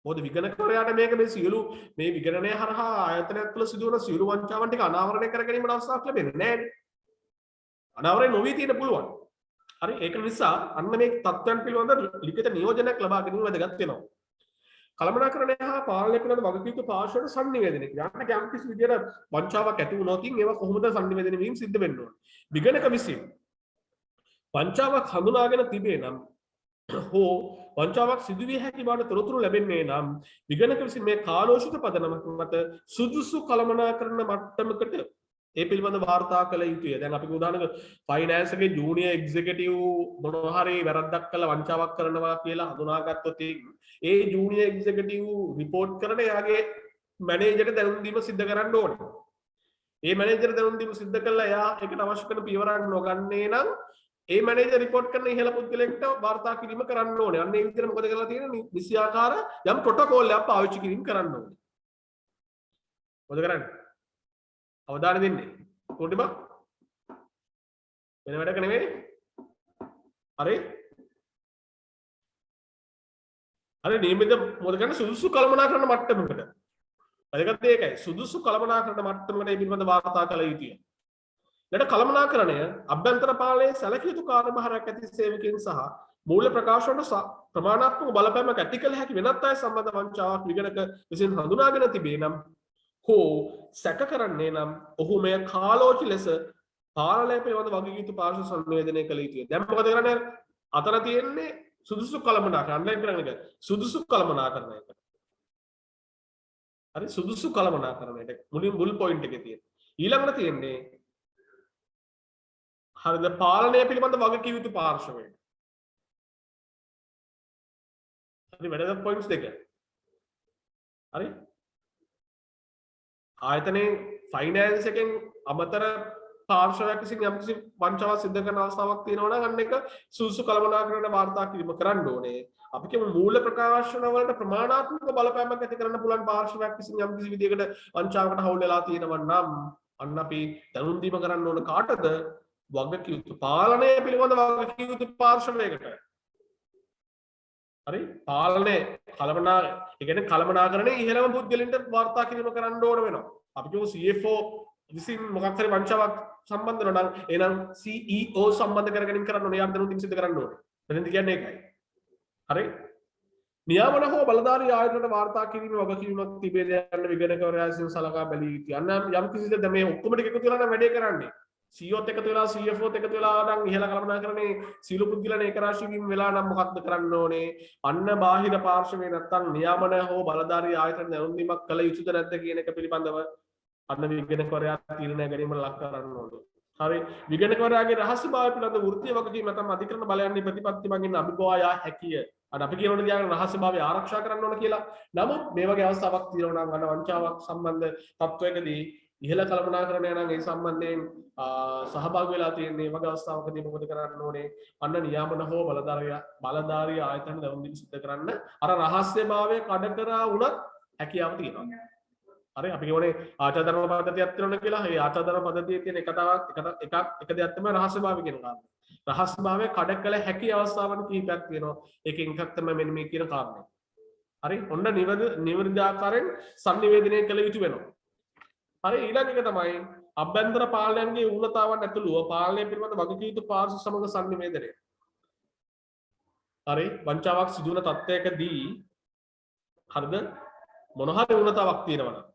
මොකද විගණකවරයාට මේක මේ සියලු මේ විගණනය හරහා ආයතනයක් තුළ සිදුවන සියලු වංචාවන් ටික අනාවරණය කර ගැනීමට අවස්ථාවක් ලැබෙන්නේ නැහැ. අනාවරණය නොවී තියෙන පුළුවන්. හරි ඒක නිසා අන්න මේ තත්ත්වයන් පිළිබඳ ලිඛිත නියෝජනයක් ලබා ගැනීම වැදගත් වෙනවා. කළමනාකරණය හා පාලනය පිළිබඳ වගකීම් පාර්ශවයට සංනිවේදනය කරන්න යම් කිසි විදියට වංචාවක් ඇති වුණොත් ඒවා කොහොමද සංනිවේදනය වීම සිද්ධ වෙන්න ඕන. විගණක විසින් වංචාවක් හඳුනාගෙන තිබේ නම් හෝ වංචාවක් සිදුවිය හැකි බවට තොරතුරු ලැබෙන්නේ නම් විගණක විසින් මේ කාලෝචිත පදනමක් මත සුදුසු කළමනාකරණ මට්ටමකට ඒ පිළිබඳ වාර්තා කළ යුතුය. දැන් අපි උදාහරණයක් ෆයිනෑන්ස් එකේ ජූනියර් එක්සිකියුටිව් මොනවා හරි වැරද්දක් කළා වංචාවක් කරනවා කියලා හඳුනාගත්තොත් ඒ ජූනියර් එක්සිකියුටිව් රිපෝට් කරන එයාගේ මැනේජර්ට දැනුම් දීම සිද්ධ කරන්න ඕනේ. ඒ මැනේජර් දැනුම් දීම සිද්ධ කළා එයා ඒකට අවශ්‍ය කරන පියවරක් නොගන්නේ නම් ඒ මැනේජර් රිපෝට් කරන ඉහළ පුද්ගලයෙක්ට වාර්තා කිරීම කරන්න ඕනේ. අන්න ඒ විදිහට මොකද කරලා තියෙන්නේ? නිසියාකාර යම් ප්‍රොටෝකෝල් එකක් පාවිච්චි කිරීම කරන්න ඕනේ. මොකද කරන්නේ? අවධානය දෙන්නේ. කොහොමද බා? වෙන වැඩක නෙමෙයි. හරි? හරි නියමිත මොකද කරන්නේ? සුදුසු කළමනාකරණ මට්ටමකට. වැදගත් ඒකයි. සුදුසු කළමනාකරණ මට්ටමකට මේ පිළිබඳ වාර්තා කළ යුතුය. ඊට කළමනාකරණය අභ්‍යන්තර පාලනයේ සැලකිය යුතු කාර්යභාරයක් ඇති සේවකයන් සහ මූල්‍ය ප්‍රකාශනවලට ප්‍රමාණාත්මක බලපෑමක් ඇති කළ හැකි වෙනත් අය සම්බන්ධ වංචාවක් විගණක විසින් හඳුනාගෙන තිබේ නම් හෝ සැක කරන්නේ නම් ඔහු මෙය කාලෝචි ලෙස පාලනය පිළිබඳ වගකීම් යුතු පාර්ශ්ව සංවේදනය කළ යුතුය. දැන් මොකද කරන්නේ? අතන තියෙන්නේ සුදුසු කළමනාකරණ අන්ලයින් කරන එක. සුදුසු කළමනාකරණයක. හරි සුදුසු කළමනාකරණයට මුලින් මුල් පොයින්ට් එකේ තියෙන. ඊළඟට තියෙන්නේ හරිද පාලනය පිළිබඳ වගකීම් යුතු පාර්ශවය. හරි වැදගත් පොයින්ට්ස් දෙක. හරි ආයතනයේ ෆයිනෑන්ස් එකෙන් අමතර පාර්ශවයක් විසින් යම්කිසි වංචාවක් සිදු කරන අවස්ථාවක් තියෙනවා නම් අන්න එක සුසු කළමනාකරණ වාර්තා කිරීම කරන්න ඕනේ. අපි කියමු මූල ප්‍රකාශන වලට ප්‍රමාණාත්මක බලපෑමක් ඇති කරන්න පුළුවන් පාර්ශවයක් විසින් යම්කිසි විදියකට වංචාවකට හවුල් වෙලා තියෙනවා නම් අන්න අපි දැනුම් දීම කරන්න ඕන කාටද? වගකීම් යුතු පාලනය පිළිබඳ වගකීම් යුතු පාර්ශවයකට. හරි පාලනය ඒ කියන්නේ කළමනාකරණයේ ඉහළම පුද්ගලයන්ට වාර්තා කිරීම කරන්න ඕන වෙනවා. අපි කියමු CFO විසින් මොකක් හරි වංචාවක් සම්බන්ධ වෙනවා නම් එහෙනම් CEO සම්බන්ධ කරගෙන කරන්න ඕනේ. යාට දැනුම් දීම සිදු කරන්න ඕනේ. එතනදි කියන්නේ ඒකයි. හරි නියාමන හෝ බලධාරී ආයතනට වාර්තා කිරීමේ වගකීමක් තිබේ යන්න විගණකවරයා විසින් සලකා බැලිය යුතුයි. අන්න යම් කිසිද මේ ඔක්කොම ටික එකතු වෙලා නම් වැඩේ කරන්නේ. CEOත් එකතු වෙලා CFOත් එකතු වෙලා නම් ඉහළ කළමනාකරණේ සීල පුද්ගලයන් එක රාශී වීම වෙලා නම් මොකක්ද කරන්න ඕනේ? අන්න බාහිර පාර්ශවයේ නැත්තම් නියාමන හෝ බලධාරී ආයතන දැනුම් දීමක් කළ යුතුද නැද්ද කියන එක පිළිබඳව අන්න විගණකවරයා තීරණය ගැනීමට ලක් කරන්න ඕනේ. හරි විගණකවරයාගේ රහස්‍යභාවය පිළිබඳ වෘත්තීය වගකීම නැත්නම් අධිකරණ බලයන්ගේ ප්‍රතිපත්ති මගින් අභිබවා හැකිය. අර අපි කියනෝනේ තියාගෙන රහස්‍යභාවය ආරක්ෂා කරන්න ඕන කියලා. නමුත් මේ වගේ අවස්ථාවක් තියෙනවා නම් අන්න වංචාවක් සම්බන්ධ තත්වයකදී ඉහළ කළමනාකරණය නම් ඒ සම්බන්ධයෙන් සහභාගී වෙලා තියෙන මේ වගේ අවස්ථාවකදී මොකද කරන්න ඕනේ? අන්න නියාමන හෝ බලධාරී ආයතන දවුම්දින් සිද්ධ කරන්න අර රහස්‍යභාවය කඩ කරා වුණත් හැකියාව තියෙනවා. හරි අපි කියෝනේ ආචාර ධර්ම පද්ධතියක් තියෙනවා කියලා. ඒ ආචාර ධර්ම පද්ධතියේ තියෙන එක දෙයක් තමයි රහස්‍යභාවය කියන කාරණා. රහස්‍යභාවය කඩ කළ හැකි අවස්ථාවන් කිහිපයක් තියෙනවා. ඒකෙන් එකක් තමයි මෙන්න මේ කියන කාරණය. හරි ඔන්න නිවැරදි ආකාරයෙන් sannivedanaya කළ යුතු වෙනවා. හරි ඊළඟ එක තමයි අභ්‍යන්තර පාලනයන්ගේ ඌනතාවන් ඇතුළුව පාලනය පිළිබඳ වගකීම් යුතු පාර්ශ්ව සමග sannivedanaya. හරි වංචාවක් සිදු වන තත්ත්වයකදී හරිද මොන හරි ඌනතාවක් තියෙනවා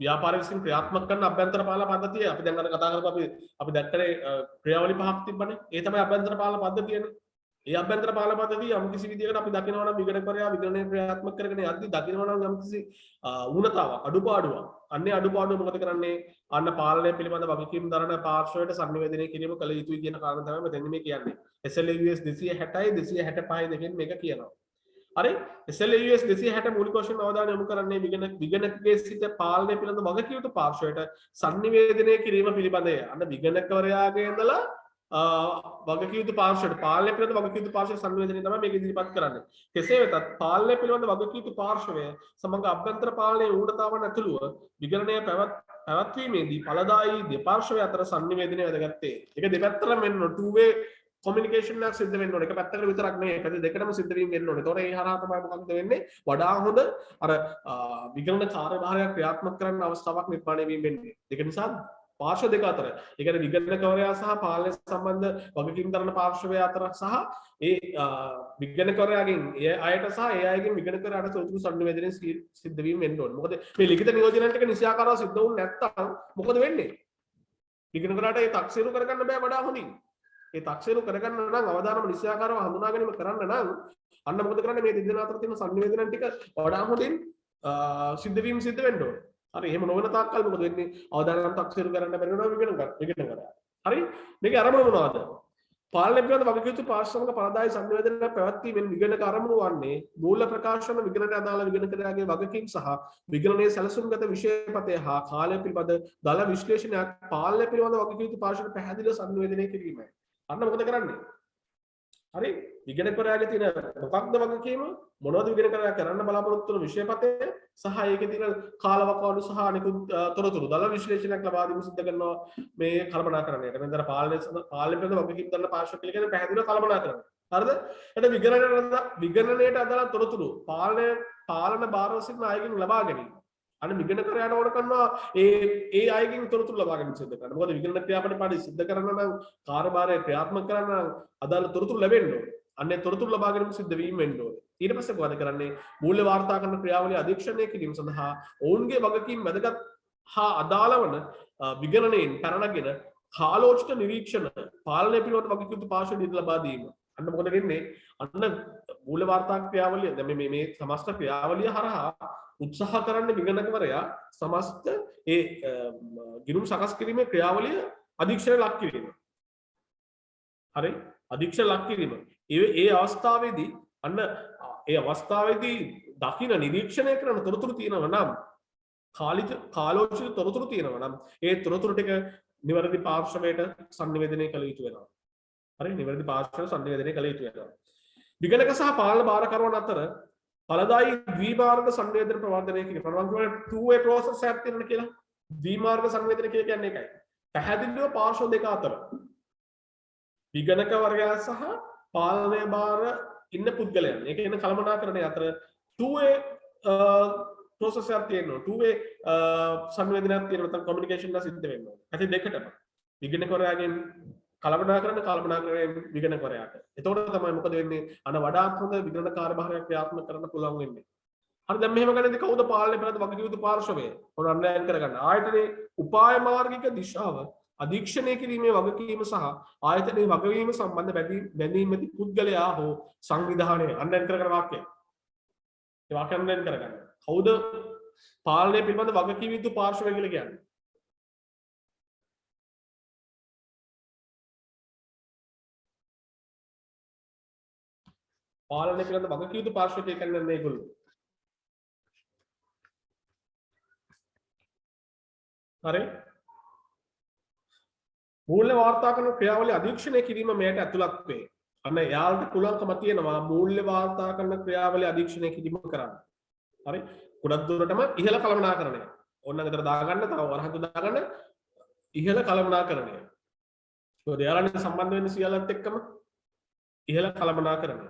ව්‍යාපාර විසින් ක්‍රියාත්මක කරන අභ්‍යන්තර පාලන පද්ධතිය අපි දැන් අර කතා කරපු අපි දැක්කනේ ක්‍රියාවලි පහක් තිබ්බනේ. ඒ තමයි අභ්‍යන්තර පාලන පද්ධතියනේ. ඒ අභ්‍යන්තර පාලන පද්ධතිය යම් කිසි විදියකට අපි දකිනවා නම් විගණකවරයා විගණනය ක්‍රියාත්මක කරගෙන යද්දි දකිනවා නම් යම් කිසි ඌනතාවක් අඩුපාඩුවක්. අන්නේ අඩුපාඩුව මොකද කරන්නේ? අන්න පාලනය පිළිබඳ වගකීම් දරන පාර්ශ්වයට sannivedanaya කිරීම කළ යුතුයි කියන කාරණා තමයි මෙතන මේ කියන්නේ. SLAUS 260යි 265 දෙකෙන් මේක කියනවා. හරි SLAUS 260 මූලික වශයෙන් අවධානය යොමු කරන්නේ විගණකගේ සිට පාලනය පිළිබඳ වගකීම් යුතු පාර්ශ්වයට sannivedanaya කිරීම පිළිබඳය. අන්න විගණකවරයාගේ ඉඳලා වගකීම් යුතු පාර්ශ්වයට පාලනය පිළිබඳ වගකීම් යුතු පාර්ශ්වයට sannivedanaya තමයි මේක ඉදිරිපත් කරන්නේ. කෙසේ වෙතත් පාලනය පිළිබඳ වගකීම් යුතු පාර්ශ්වය සමග අභ්‍යන්තර පාලනයේ ඌනතාවන් ඇතුළුව විගණනය පැවැත්වීමේදී ඵලදායී දෙපාර්ශ්වය අතර sannivedanaya වැදගත්ේ. ඒක දෙපැත්තටම වෙන්න two way communication එකක් සිද්ධ වෙන්න ඕනේ. එක පැත්තකට විතරක් නෙවෙයි. පැත්ත දෙකටම සිද්ධ වීම වෙන්න ඕනේ. ඒතකොට ඒ හරහා තමයි මොකක්ද වෙන්නේ? වඩා හොඳ අර විගණන කාර්යභාරයක් ක්‍රියාත්මක කරන්න අවස්ථාවක් නිර්මාණය වීම වෙන්නේ. ඒක නිසා පාර්ශ්ව දෙක අතර, ඒ කියන්නේ විගණකවරයා සහ පාලනය සම්බන්ධ වගකීම් දරන පාර්ශ්වය අතර සහ ඒ විගණකවරයාගෙන් ඒ අයට සහ ඒ අයගෙන් විගණකවරයාට තොරතුරු sannivedanaya සිද්ධ වීම වෙන්න ඕනේ. මොකද මේ ලිඛිත නියෝජනයන් ටික නිසියාකාරව සිද්ධ වුනේ නැත්නම් මොකද වෙන්නේ? විගණකවරයාට ඒ තක්සේරු කරගන්න බෑ වඩා හොඳින්. ඒ තක්සේරු කරගන්න නම් අවදානම නිසියාකාරව හඳුනා ගැනීම කරන්න නම් අන්න මොකද කරන්නේ මේ දෙදෙනා අතර තියෙන sannivedanaya ටික වඩා හොඳින් සිද්ධ වීම සිද්ධ වෙන්න ඕනේ. හරි එහෙම නොවන තාක්කල් මොකද වෙන්නේ? අවදානම් තක්සේරු කරන්න බැරි වෙනවා විගණන කරා. හරි මේකේ අරමුණ මොනවද? පාලනය පිළිබඳ වගකීම් යුතු පාර්ශ්වක පරදායි sannivedanaya පැවැත්වීමෙන් විගණක අරමුණු වන්නේ මූල ප්‍රකාශන විගණනට අදාළ විගණකයාගේ වගකීම් සහ විගණනයේ සැලසුම්ගත විෂයපතය හා කාලය පිළිබඳ දල විශ්ලේෂණයක් පාලනය පිළිබඳ වගකීම් යුතු පාර්ශ්වයට පැහැදිලිව sannivedanaya කිරීමයි. අන්න මොකද කරන්නේ? හරි විගණකවරයාගේ තියෙන මොකක්ද වගකීම මොනවද විගණකවරයා කරන්න බලාපොරොත්තු වෙන විෂයපතය සහ ඒකේ තියෙන කාලවකවානු සහ අනිකුත් තොරතුරු දල විශ්ලේෂණයක් ලබා දීම සිදු කරනවා මේ කල්පනාකරණයට. මෙතන පාලනය පිළිබඳ වගකීම් දරන පාර්ශ්ව කියලා කියන්නේ පැහැදිලිව කල්පනාකරණය. හරිද? එතන විගණනයට අදාළ තොරතුරු පාලන භාරව සිටින අයගෙන් ලබා ගැනීම. අන්න විගණකවරයාට ඕන කරනවා ඒ අයගෙන් තොරතුරු ලබා ගැනීම සිදු කරන්න. මොකද විගණන ක්‍රියාපටිපාටි සිදු කරන්න නම් කාර්යභාරය ක්‍රියාත්මක කරන්න නම් අදාළ තොරතුරු ලැබෙන්න ඕනේ. අන්නේ තොරතුරු ලබා ගැනීම සිද්ධ වීම වෙන්න ඕනේ. ඊට පස්සේ මොකද කරන්නේ? මූල්‍ය වාර්තා කරන ක්‍රියාවලිය අධීක්ෂණය කිරීම සඳහා ඔවුන්ගේ වගකීම් වැදගත් හා අදාළ වන විගණනයෙන් පැනනගෙන කාලෝචිත නිරීක්ෂණ පාලනය පිළිබඳ වගකීම් යුතු පාර්ශ්වයට ඉදිරි ලබා දීම. අන්න මොකද වෙන්නේ? අන්න මූල්‍ය වාර්තා ක්‍රියාවලිය දැන් මේ සමස්ත ක්‍රියාවලිය හරහා උත්සාහ කරන්නේ විගණකවරයා සමස්ත ඒ ගිණුම් සකස් කිරීමේ ක්‍රියාවලිය අධීක්ෂණය ලක් කිරීම. හරි අධීක්ෂණ ලක් කිරීම. ඒ අවස්ථාවේදී අන්න ඒ අවස්ථාවේදී දකින්න නිරීක්ෂණය කරන තොරතුරු තියෙනවා නම් කාලෝචිත තොරතුරු තියෙනවා නම් ඒ තොරතුරු ටික නිවැරදි පාර්ශ්වයට sannivedanaya කළ යුතු වෙනවා. හරි නිවැරදි පාර්ශ්වයට sannivedanaya කළ යුතු වෙනවා. විගණක සහ පාලන භාරකරුවන් අතර ඵලදායී ද්විමාර්ග sannivedana ප්‍රවර්ධනය කිරීම. ප්‍රවර්ධන two way process එකක් තියෙනවා කියලා. ද්විමාර්ග sannivedana කියලා කියන්නේ ඒකයි. පැහැදිලිව පාර්ශ්ව දෙක අතර විගණකවරයා සහ පාලනය භාර ඉන්න පුද්ගලයන්. ඒක කියන කළමනාකරණය අතර two way process එකක් තියෙනවා. two way sannivedanaක් තියෙනවා. නැත්නම් communication එක සිද්ධ වෙනවා. ඇති දෙකටම. විගණකවරයාගෙන් කළමනාකරණයෙන් විගණකවරයාට. එතකොට තමයි මොකද වෙන්නේ? අන වඩාත් හොඳ විගණන කාර්යභාරයක් ක්‍රියාත්මක කරන්න පුළුවන් වෙන්නේ. හරි දැන් මෙහෙම ගන්නදී කවුද පාලනය පිළිබඳ වගකීම් යුතු පාර්ශවය? ඔන්න අන්වයන් කරගන්න. ආයතනයේ උපාය මාර්ගික දිශාව අධීක්ෂණය කිරීමේ වගකීම සහ ආයතනයේ වගවීම සම්බන්ධ බැඳීම් ඇති පුද්ගලයා හෝ සංවිධානය අන්වයන් කරගන්න වාක්‍යය. ඒ වාක්‍යය අන්වයන් කරගන්න. කවුද පාලනය පිළිබඳ වගකීම් යුතු පාර්ශවය කියලා කියන්නේ? පාලනය පිළිබඳ වගකිය යුතු පාර්ශ්වය කියන්නේ මේගොල්ලෝ. හරි. මූල්‍ය වාර්තා කරන ක්‍රියාවලිය අධීක්ෂණය කිරීම මෙයට ඇතුළත් වේ. අන්න එයාලට පුළුවන්කම තියෙනවා මූල්‍ය වාර්තා කරන ක්‍රියාවලිය අධීක්ෂණය කිරීම කරන්න. හරි. ගොඩක් දුරටම ඉහළ කළමනාකරණය. ඕන්න ගෙදර දාගන්න තව වරහන් දාගන්න ඉහළ කළමනාකරණය. ඒකෝ එයාලට සම්බන්ධ වෙන්න සියල්ලත් එක්කම ඉහළ කළමනාකරණය.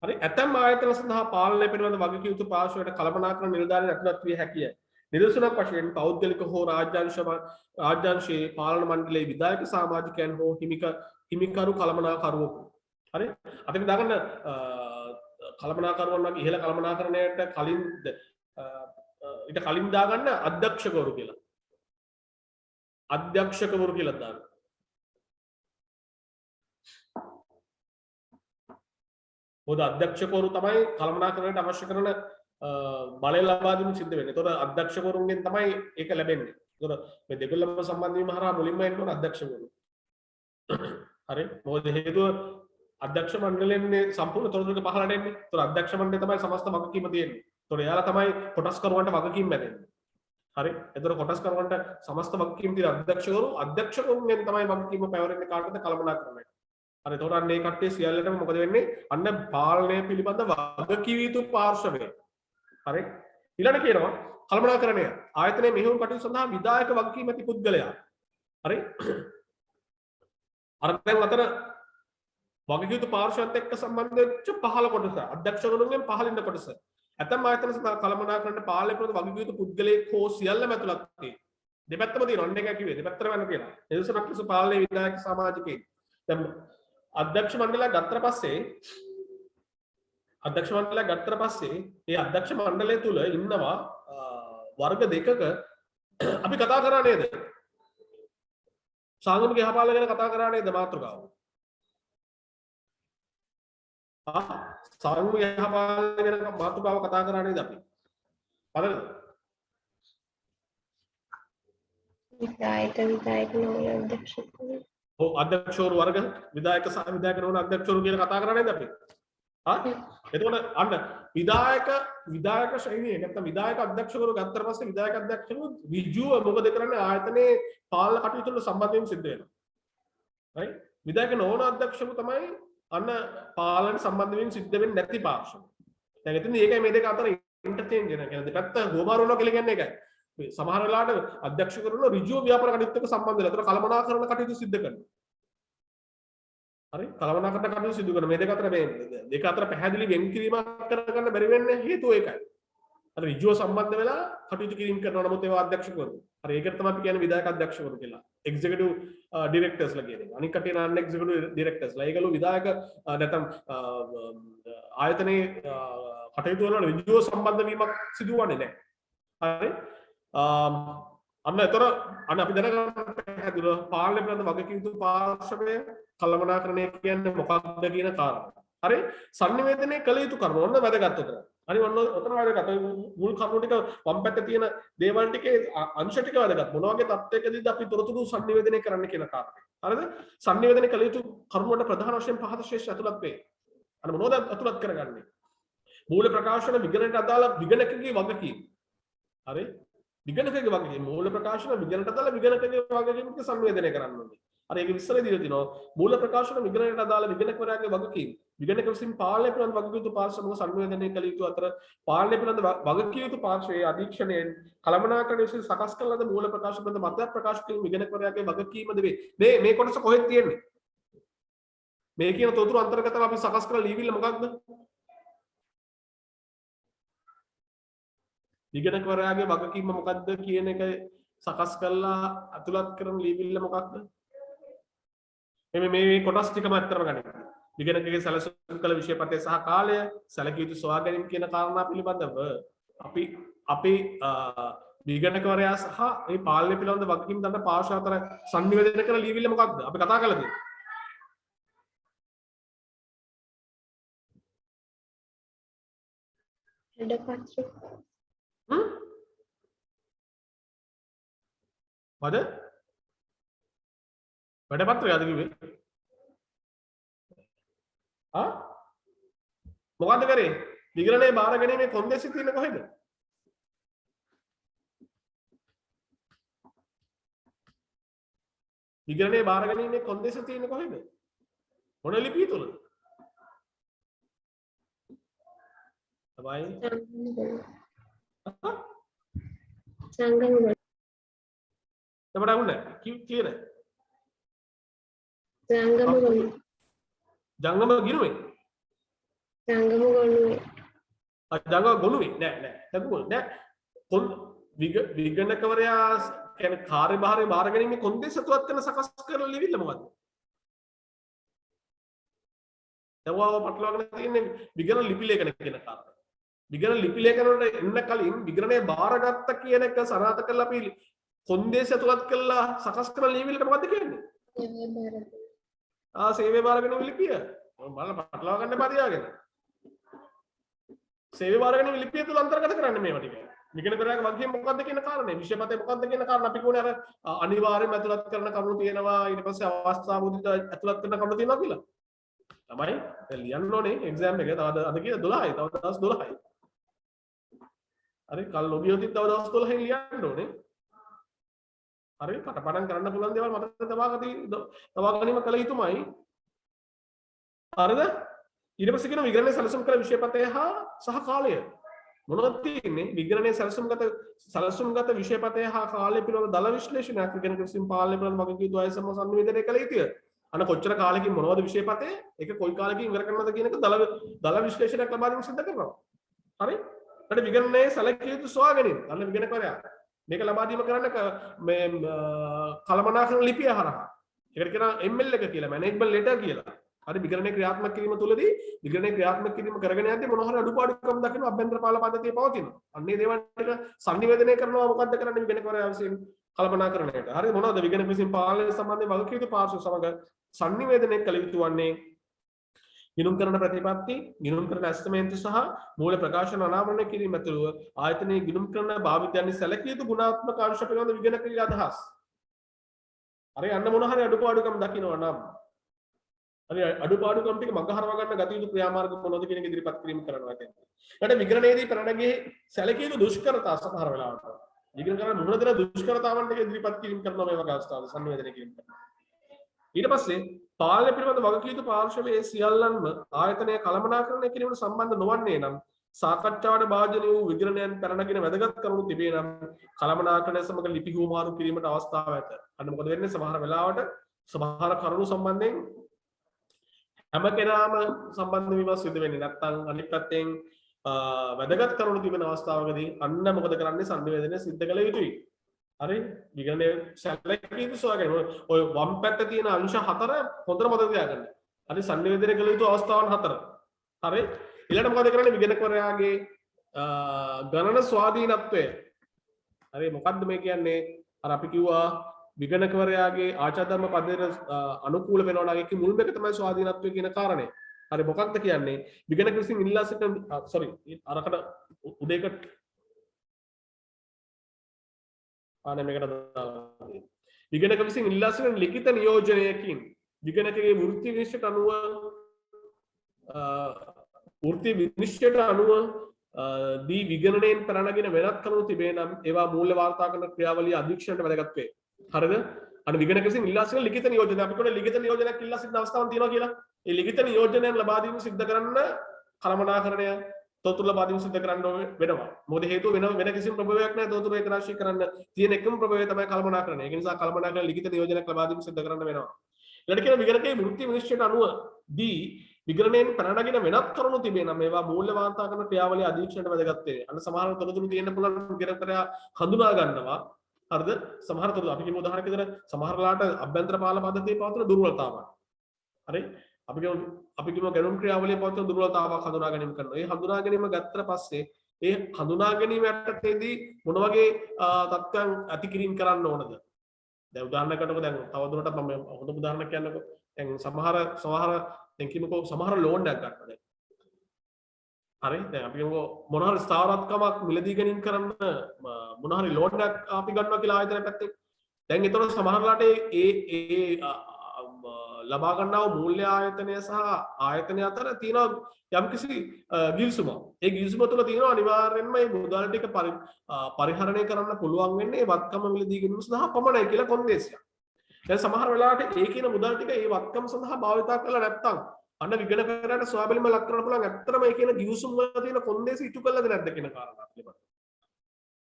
හරි. ඇතැම් ආයතන සඳහා පාලනය පිළිබඳ වගකිය යුතු පාර්ශ්වයට කළමනාකරණ නිලධාරීන් ඇතුළත් විය හැකිය. නිදර්ශනයක් වශයෙන් පෞද්ගලික හෝ රාජ්‍යාංශයේ පාලන මණ්ඩලයේ විධායක සමාජිකයන් හෝ හිමිකරු කළමනාකරුවකු. හරි. අතන දාගන්න කළමනාකරුවන් වගේ ඉහළ කළමනාකරණයට කලින් ඊට කලින් දාගන්න අධ්‍යක්ෂකවරු කියලා. අධ්‍යක්ෂකවරු කියලා දාන්න. මොකද අධ්‍යක්ෂකවරු තමයි කළමනාකරණයට අවශ්‍ය කරන බලය ලබා දීම සිද්ධ වෙන්නේ. ඒතකොට අධ්‍යක්ෂකවරුන්ගෙන් තමයි ඒක ලැබෙන්නේ. ඒතකොට මේ දෙගොල්ලම සම්බන්ධ වීම හරහා මුලින්ම එන්න ඕන අධ්‍යක්ෂකවරු. හරි. මොකද හේතුව අධ්‍යක්ෂ මණ්ඩලයෙන් සම්පූර්ණ තොරතුරු පහළට එන්නේ. ඒතකොට අධ්‍යක්ෂ මණ්ඩලය තමයි සමස්ත වගකීම දෙන්නේ. ඒතකොට එයාලා තමයි කොටස්කරුවන්ට වගකීම් බැඳෙන්නේ. හරි. ඒතකොට කොටස්කරුවන්ට සමස්ත වගකීම් තියෙන අධ්‍යක්ෂකවරුන්ගෙන් තමයි වගකීම පැවරෙන්නේ කාටද කළමනාකරණයට. හරි. එතකොට අන්න ඒ කට්ටිය සියල්ලටම මොකද වෙන්නේ? අන්න පාලනය පිළිබඳ වගකිය යුතු පාර්ශවය. හරි. ඊළඟ කියනවා කළමනාකරණය. ආයතනයේ මෙහෙයුම් කටයුතු සඳහා විධායක වගකීම් ඇති පුද්ගලයා. හරි. අර දැන් අතර වගකිය යුතු පාර්ශවයත් එක්ක සම්බන්ධ වෙච්ච 15 කොටස. අධ්‍යක්ෂකවරුන්ගෙන් 15 කොටස. ඇතැම් ආයතන සඳහා කළමනාකරණයට පාලනය පිළිබඳ වගකිය යුතු පුද්ගලයෙක් හෝ සියල්ලම ඇතුළත් වේ. දෙපැත්තම තියෙනවා. අන්න එකයි කිව්වේ. දෙපැත්තම වෙන කියලා. නිදර්ශනක් ලෙස පාලනයේ විධායක සමාජිකයෙක්. දැන් අධ්‍යක්ෂ මණ්ඩලය ගත්තට පස්සේ ඒ අධ්‍යක්ෂ මණ්ඩලය තුල ඉන්නවා වර්ග දෙකක අපි කතා කරා නේද? සාංගමික යහපාලන ගැන කතා කරා නේද මාතෘකාව? සාංගමික යහපාලන ගැන මාතෘකාව කතා කරා නේද අපි? හරිද? විධායක නෝන අධ්‍යක්ෂකවරු. ඔව් අධ්‍යක්ෂවරු වර්ග විධායක සහ විධායක නෝන අධ්‍යක්ෂවරු කියලා කතා කරා නේද අපි? එතකොට අන්න විධායක ශ්‍රේණියේ නැත්නම් විධායක අධ්‍යක්ෂකවරු ගත්තට පස්සේ විධායක අධ්‍යක්ෂකවරු ඍජුව මොකද කරන්නේ ආයතනයේ පාලන කටයුතු වල සම්බන්ධ වීම සිද්ධ වෙනවා. right? විධායක නෝන අධ්‍යක්ෂකවරු තමයි අන්න පාලන සම්බන්ධ වීම සිද්ධ වෙන්නේ නැති පාර්ශ්ව. දැන් එතන ඒකයි මේ දෙක අතර ඉන්ටර්චේන්ජ් වෙනවා. කියන්නේ දෙපැත්ත ගෝමාර වෙනවා කියලා කියන්නේ ඒකයි. මේ සමහර වෙලාවට අධ්‍යක්ෂකවරුන් ඍජුව ව්‍යාපාර කටයුතු එක්ක සම්බන්ධ වෙලා ඒතර කළමනාකරණ කටයුතු සිද්ධ කරනවා. හරි කළමනාකරණ කටයුතු සිදු කරන මේ දෙක අතර මේ දෙක අතර පැහැදිලි වෙන් කිරීමක් කරගන්න බැරි වෙන්නේ හේතුව ඒකයි. අර ඍජුව සම්බන්ධ වෙලා කටයුතු කිරීම කරනවා නමුත් ඒවා අධ්‍යක්ෂකවරු. හරි ඒකට තමයි අපි කියන්නේ විධායක අධ්‍යක්ෂකවරු කියලා. එක්සිකියුටිව් ඩිරෙක්ටර්ස්ලා කියන්නේ. අනික කටේ නන් එක්සිකියුටිව් ඩිරෙක්ටර්ස්ලා. ඒගොල්ලෝ විධායක නැත්නම් ආයතනයේ කටයුතු වල ඍජුව සම්බන්ධ වීමක් සිදුවන්නේ නැහැ. හරි අන්න එතන අන්න අපි දැනගන්න පැහැදිලිව පාලනය පිළිබඳ වගකීම් යුතු පාර්ශවය කළමනාකරණය කියන්නේ මොකක්ද කියන කාරණා. හරි sannivedanaya කළ යුතු කරුණු ඔන්න වැදගත් උතන. හරි ඔන්න ඔතන වැදගත්. මුල් කරුණු ටික වම් පැත්තේ තියෙන දේවල් ටිකේ අංශ ටික වැදගත්. මොන වගේ තත්ත්වයකදීද අපි තොරතුරු sannivedanaya කරන්න කියන කාරණේ. හරිද? sannivedanaya කළ යුතු කරුණු වලට ප්‍රධාන වශයෙන් පහත ශේෂ ඇතුළත් වේ. අන්න මොනවද ඇතුළත් කරගන්නේ? මූල ප්‍රකාශන විගණනට අදාළ විගණකගේ වගකීම්. හරි විගණකගේ වගකීම් මූල ප්‍රකාශන විගණනට අදාළ විගණකගේ වගකීම් සංවේදනය කරන්න ඕනේ. අර ඒක විස්තර දීලා තිනවා මූල ප්‍රකාශන විගණනට අදාළ විගණකවරයාගේ වගකීම් විගණක විසින් පාලනය පිළිබඳ වගකීම් යුතු පාර්ශ්වම සංවේදනය කළ යුතු අතර පාලනය පිළිබඳ වගකීම් යුතු පාර්ශ්වයේ අධීක්ෂණයෙන් කළමනාකරණය විසින් සකස් කළ ලද මූල ප්‍රකාශන පිළිබඳ මතයක් ප්‍රකාශ කිරීම විගණකවරයාගේ වගකීමද වේ. මේ කොටස කොහෙද තියෙන්නේ? මේ කියන තොරතුරු අන්තර්ගතව අපි සකස් කරලා ලියවිල්ල මොකක්ද? විගණකවරයාගේ වගකීම මොකක්ද කියන එක සකස් කරලා අතුලත් කරන ලියවිල්ල මොකක්ද? මේ කොටස් ටිකම අත්‍තරම ගන්න. විගණකගේ සැලසුම් කළ විෂයපතේ සහ කාලය, සැලකිය යුතු සොයා ගැනීම කියන කාරණා පිළිබඳව අපි විගණකවරයා සහ මේ පාලනය පිළිබඳ වගකීම් ගන්න පාර්ශ්ව අතර සංනිවේදනය කරන ලියවිල්ල මොකක්ද? අපි කතා කරලා තියෙන්නේ. මොකද වැඩ පත්‍රයද කිව්වේ? ආ මොකද්ද කරේ? විගණනයේ බාර ගැනීමේ කොන්දේසි තියෙන කොහෙද? විගණනයේ බාර ගැනීමේ කොන්දේසි තියෙන කොහෙද? මොන ලිපිය තුලද? තමයි සංගම වල අපට අහුන්නේ ක්ලියර් සංගම වල ජංගම ගිරුවේ සංගම ගොනුවේ ජංගම ගොනුවේ නෑ තකුල් නෑ විගණකවරයා කියන්නේ කාර්යභාරය බාර ගැනීමේ කොන්දේසි තුලත් කරන සකස් කරලා ලියවිල්ල මොකද්ද? දවව පටලවාගෙන තියෙන්නේ විගණන ලිපි ලේඛන කියන කාරණා. විගණන ලිපි ලේඛන වලට එන්න කලින් විගණනය බාරගත්ත කියන එක සනාථ කරලා අපි කොන්දේසි තුලත් කරලා සකස් කරලා ලියවිල්ලට මොකද්ද කියන්නේ? සේවය බාර ගැනීම ලිපිය. බලන්න පටලවා ගන්න පරියාගෙන. සේවය බාර ගැනීම ලිපිය තුල අන්තර්ගත කරන්න මේවා ටික. විගණකවරයාගේ වගකීම මොකද්ද කියන කාරණේ විෂයපතේ මොකද්ද කියන කාරණා අපි කියන්නේ අර අනිවාර්යයෙන්ම ඇතුළත් කරන කරුණු තියෙනවා ඊට පස්සේ අවස්ථාවෝදිත ඇතුළත් කරන කරුණු තියෙනවා කියලා. තමයි දැන් ලියන්න ඕනේ එක්සෑම් එක. තව අද කියන 12යි. තව දවස් 12යි. හරි කල් නොගියොත් තව දවස් 12න් ලියන්න ඕනේ. හරි කටපාඩම් කරන්න පුළුවන් දේවල් මතක තබා ගැනීම කළ යුතුමයි. හරිද? ඊට පස්සේ කියන විගණනයේ සැලසුම් කළ විෂයපතය හා සහ කාලය. මොනවද තියෙන්නේ? විගණනයේ සැලසුම්ගත විෂයපතය හා කාලය පිළිබඳ දල විශ්ලේෂණයක් විගණක විසින් පාලනය කරන වගකීම් දුවයි සම්සන්නිවේදනය කළ යුතුය. අන්න කොච්චර කාලෙකින් මොනවද විෂයපතේ? ඒක කොයි කාලෙකින් ඉවර කරනවද කියන එක දල විශ්ලේෂණයක් ලබා දීම සිදු කරනවා. හරි? ඊට විගණනයේ සැලකිය යුතු සොයා ගැනීම. අන්න විගණකවරයා මේක ලබා දීම කරන්න මේ කළමනාකරන ලිපිය හරහා. ඒකට කියනවා ML එක කියලා, මැනේජ්මන්ට් ලෙටර් කියලා. හරි විගණනයේ ක්‍රියාත්මක කිරීම තුළදී විගණනයේ ක්‍රියාත්මක කිරීම කරගෙන යද්දී මොන හරි අඩුපාඩුකම් දකින්න අභ්‍යන්තර පාලන පද්ධතිය පවතිනවා. අන්නේ දේවල් ටික සංනිවේදනය කරනවා මොකද්ද කරන්නේ විගණකවරයා විසින් කළමනාකරණයට. හරි මොනවද විගණක විසින් පාලනය සම්බන්ධයෙන් වගකීම් යුතු පාර්ශ්ව සමග සංනිවේදනය කළ යුතු වන්නේ ගිණුම් කරන ප්‍රතිපත්ති, ගිණුම් කරන ඇස්තමේන්තු සහ මූල ප්‍රකාශන අනාවරණය කිරීම ඇතුළු ආයතනයේ ගිණුම් කරන භාවිතයන් සැලකිය යුතු ගුණාත්මක අංශ පිළිබඳ විගණකීය අදහස්. හරි අන්න මොන හරි අඩුපාඩුකම් දකින්නවා නම් හරි අඩුපාඩුකම් ටික මඟ හරවා ගන්න ගත යුතු ක්‍රියාමාර්ග මොනවද කියන එක ඉදිරිපත් කිරීම කරනවා කියන්නේ. ඊට විගණනයේදී පැනනගේ සැලකිය යුතු දුෂ්කරතා සමහර වෙලාවට. විගණන කරන මොන දේ දුෂ්කරතාවන් ටික ඉදිරිපත් කිරීම කරනවා මේ වගේ අවස්ථාවල සංවේදනය කිරීම කරනවා. ඊට පස්සේ පාලනය පිළිබඳ වගකීම් යුතු පාර්ශවයේ සියල්ලන්ම ආයතනය කළමනාකරණය කිරීමට සම්බන්ධ නොවන්නේ නම් සාකච්ඡාවට භාජනය වූ විගණනයන් පැනනගෙන වැදගත් කරුණු තිබේ නම් කළමනාකරණය සමග ලිපි හුවමාරු කිරීමට අවස්ථාවක් ඇත. අන්න මොකද වෙන්නේ සමහර වෙලාවට සමහර කරුණු සම්බන්ධයෙන් හැම කෙනාම සම්බන්ධ වීම සිදු වෙන්නේ නැත්නම් අනිත් පැත්තෙන් වැදගත් කරුණු තිබෙන අවස්ථාවකදී අන්න මොකද කරන්නේ සංනිවේදනය සිද්ධ කළ යුතුයි. හරි විගණනයේ සැලකිය යුතු සොයාගෙන ඔය වම් පැත්තේ තියෙන අංශ 4 හොඳට මතක තියාගන්න. හරි සංනිවේදනය කළ යුතු අවස්ථාවන් 4. හරි ඊළඟට මොකද කරන්නේ විගණකවරයාගේ ගණන ස්වාධීනත්වය. හරි මොකද්ද මේ කියන්නේ? අර අපි කිව්වා විගණකවරයාගේ ආචාර ධර්ම පදයට අනුකූල වෙනවා නම් ඒකේ මුල්ම එක තමයි ස්වාධීනත්වය කියන කාරණය. හරි මොකක්ද කියන්නේ? විගණක විසින් ඉල්ලා සිටින අරකට උදේකට මේකට විගණක විසින් ඉල්ලා සිටින ලිඛිත නියෝජනයකින් විගණකගේ වෘත්ති විනිශ්චයට අනුව දී විගණනයෙන් පැනනගෙන වෙනත් කරුණු තිබේ නම් ඒවා මූල්‍ය වාර්තා කරන ක්‍රියාවලිය අධීක්ෂණයට වැදගත් වේ. හරිද? අන්න විගණක විසින් ඉල්ලා සිටින ලිඛිත නියෝජන අපි කියන ලිඛිත නියෝජනයක් ඉල්ලා සිටින අවස්ථාවක් තියෙනවා කියලා. ඒ ලිඛිත නියෝජනයන් ලබා දීම සිද්ධ කරන්න කළමනාකරණය තොරතුරු ලබා දීම සිද්ධ කරන්න වෙනවා. මොකද හේතුව වෙන කිසිම ප්‍රභවයක් නැහැ තොරතුරු ඒකරාශී කරන්න. තියෙන එකම ප්‍රභවය තමයි කළමනාකරණය. ඒක නිසා කළමනාකරණ ලිඛිත නියෝජනයක් ලබා දීම සිද්ධ කරන්න වෙනවා. ඊළඟට කියන විගණකයේ වෘත්ති විනිශ්චයට අනුව දී විගණනයෙන් පැනනගෙන වෙනත් කරුණු තිබේ නම් ඒවා මූල්‍ය වාර්තා කරන ක්‍රියාවලිය අධීක්ෂණයට වැදගත් වේ. අන්න සමහර තොරතුරු තියෙන්න පුළුවන් විගණකරයා හඳුනා ගන්නවා. හරිද? සමහර තොරතුරු අපි කියමු උදාහරණයක් විදිහට සමහරලාට අභ්‍යන්තර පාලන පද්ධතියේ පවතින දුර්වලතාවක්. හරි? අපි කියමු ගැනුම් ක්‍රියාවලියේ පවතින දුර්වලතාවක් හඳුනා ගැනීම කරනවා. ඒ හඳුනා ගැනීම ගත්තට පස්සේ ඒ හඳුනා ගැනීම යටතේදී මොන වගේ තත්ත්වයන් ඇති කිරීම කරන්න ඕනද? දැන් උදාහරණයකට දැන් තවදුරටත් මම හොඳ උදාහරණයක් කියන්නකෝ. දැන් සමහර දැන් කියමුකෝ සමහර ලෝන් එකක් ගන්න දැන්. හරි දැන් අපි කියමුකෝ මොන හරි ස්ථාවරත්කමක් මිලදී ගැනීම කරන්න මොන හරි ලෝන් එකක් අපි ගන්නවා කියලා ආයතන පැත්තෙන්. දැන් ඒතකොට සමහරලාට ඒ ලබා ගන්නා වූ මූල්‍ය ආයතනය සහ ආයතනය අතර තියෙන යම්කිසි ගිවිසුමක්. ඒ ගිවිසුම තුළ තියෙනවා අනිවාර්යෙන්ම මේ මුදල් ටික පරිහරණය කරන්න පුළුවන් වෙන්නේ ඒ වත්කම මිලදී ගැනීම සඳහා පමණයි කියලා කොන්දේසියක්. දැන් සමහර වෙලාවට ඒ කියන මුදල් ටික ඒ වත්කම සඳහා භාවිතා කරලා නැත්නම් අන්න විගණකරණයට සොයාබැලීම ලක් කරන්න පුළුවන් ඇත්තටම ඒ කියන ගිවිසුම් වල තියෙන කොන්දේසි ඉටු කළාද නැද්ද කියන කාරණා පිළිබඳව.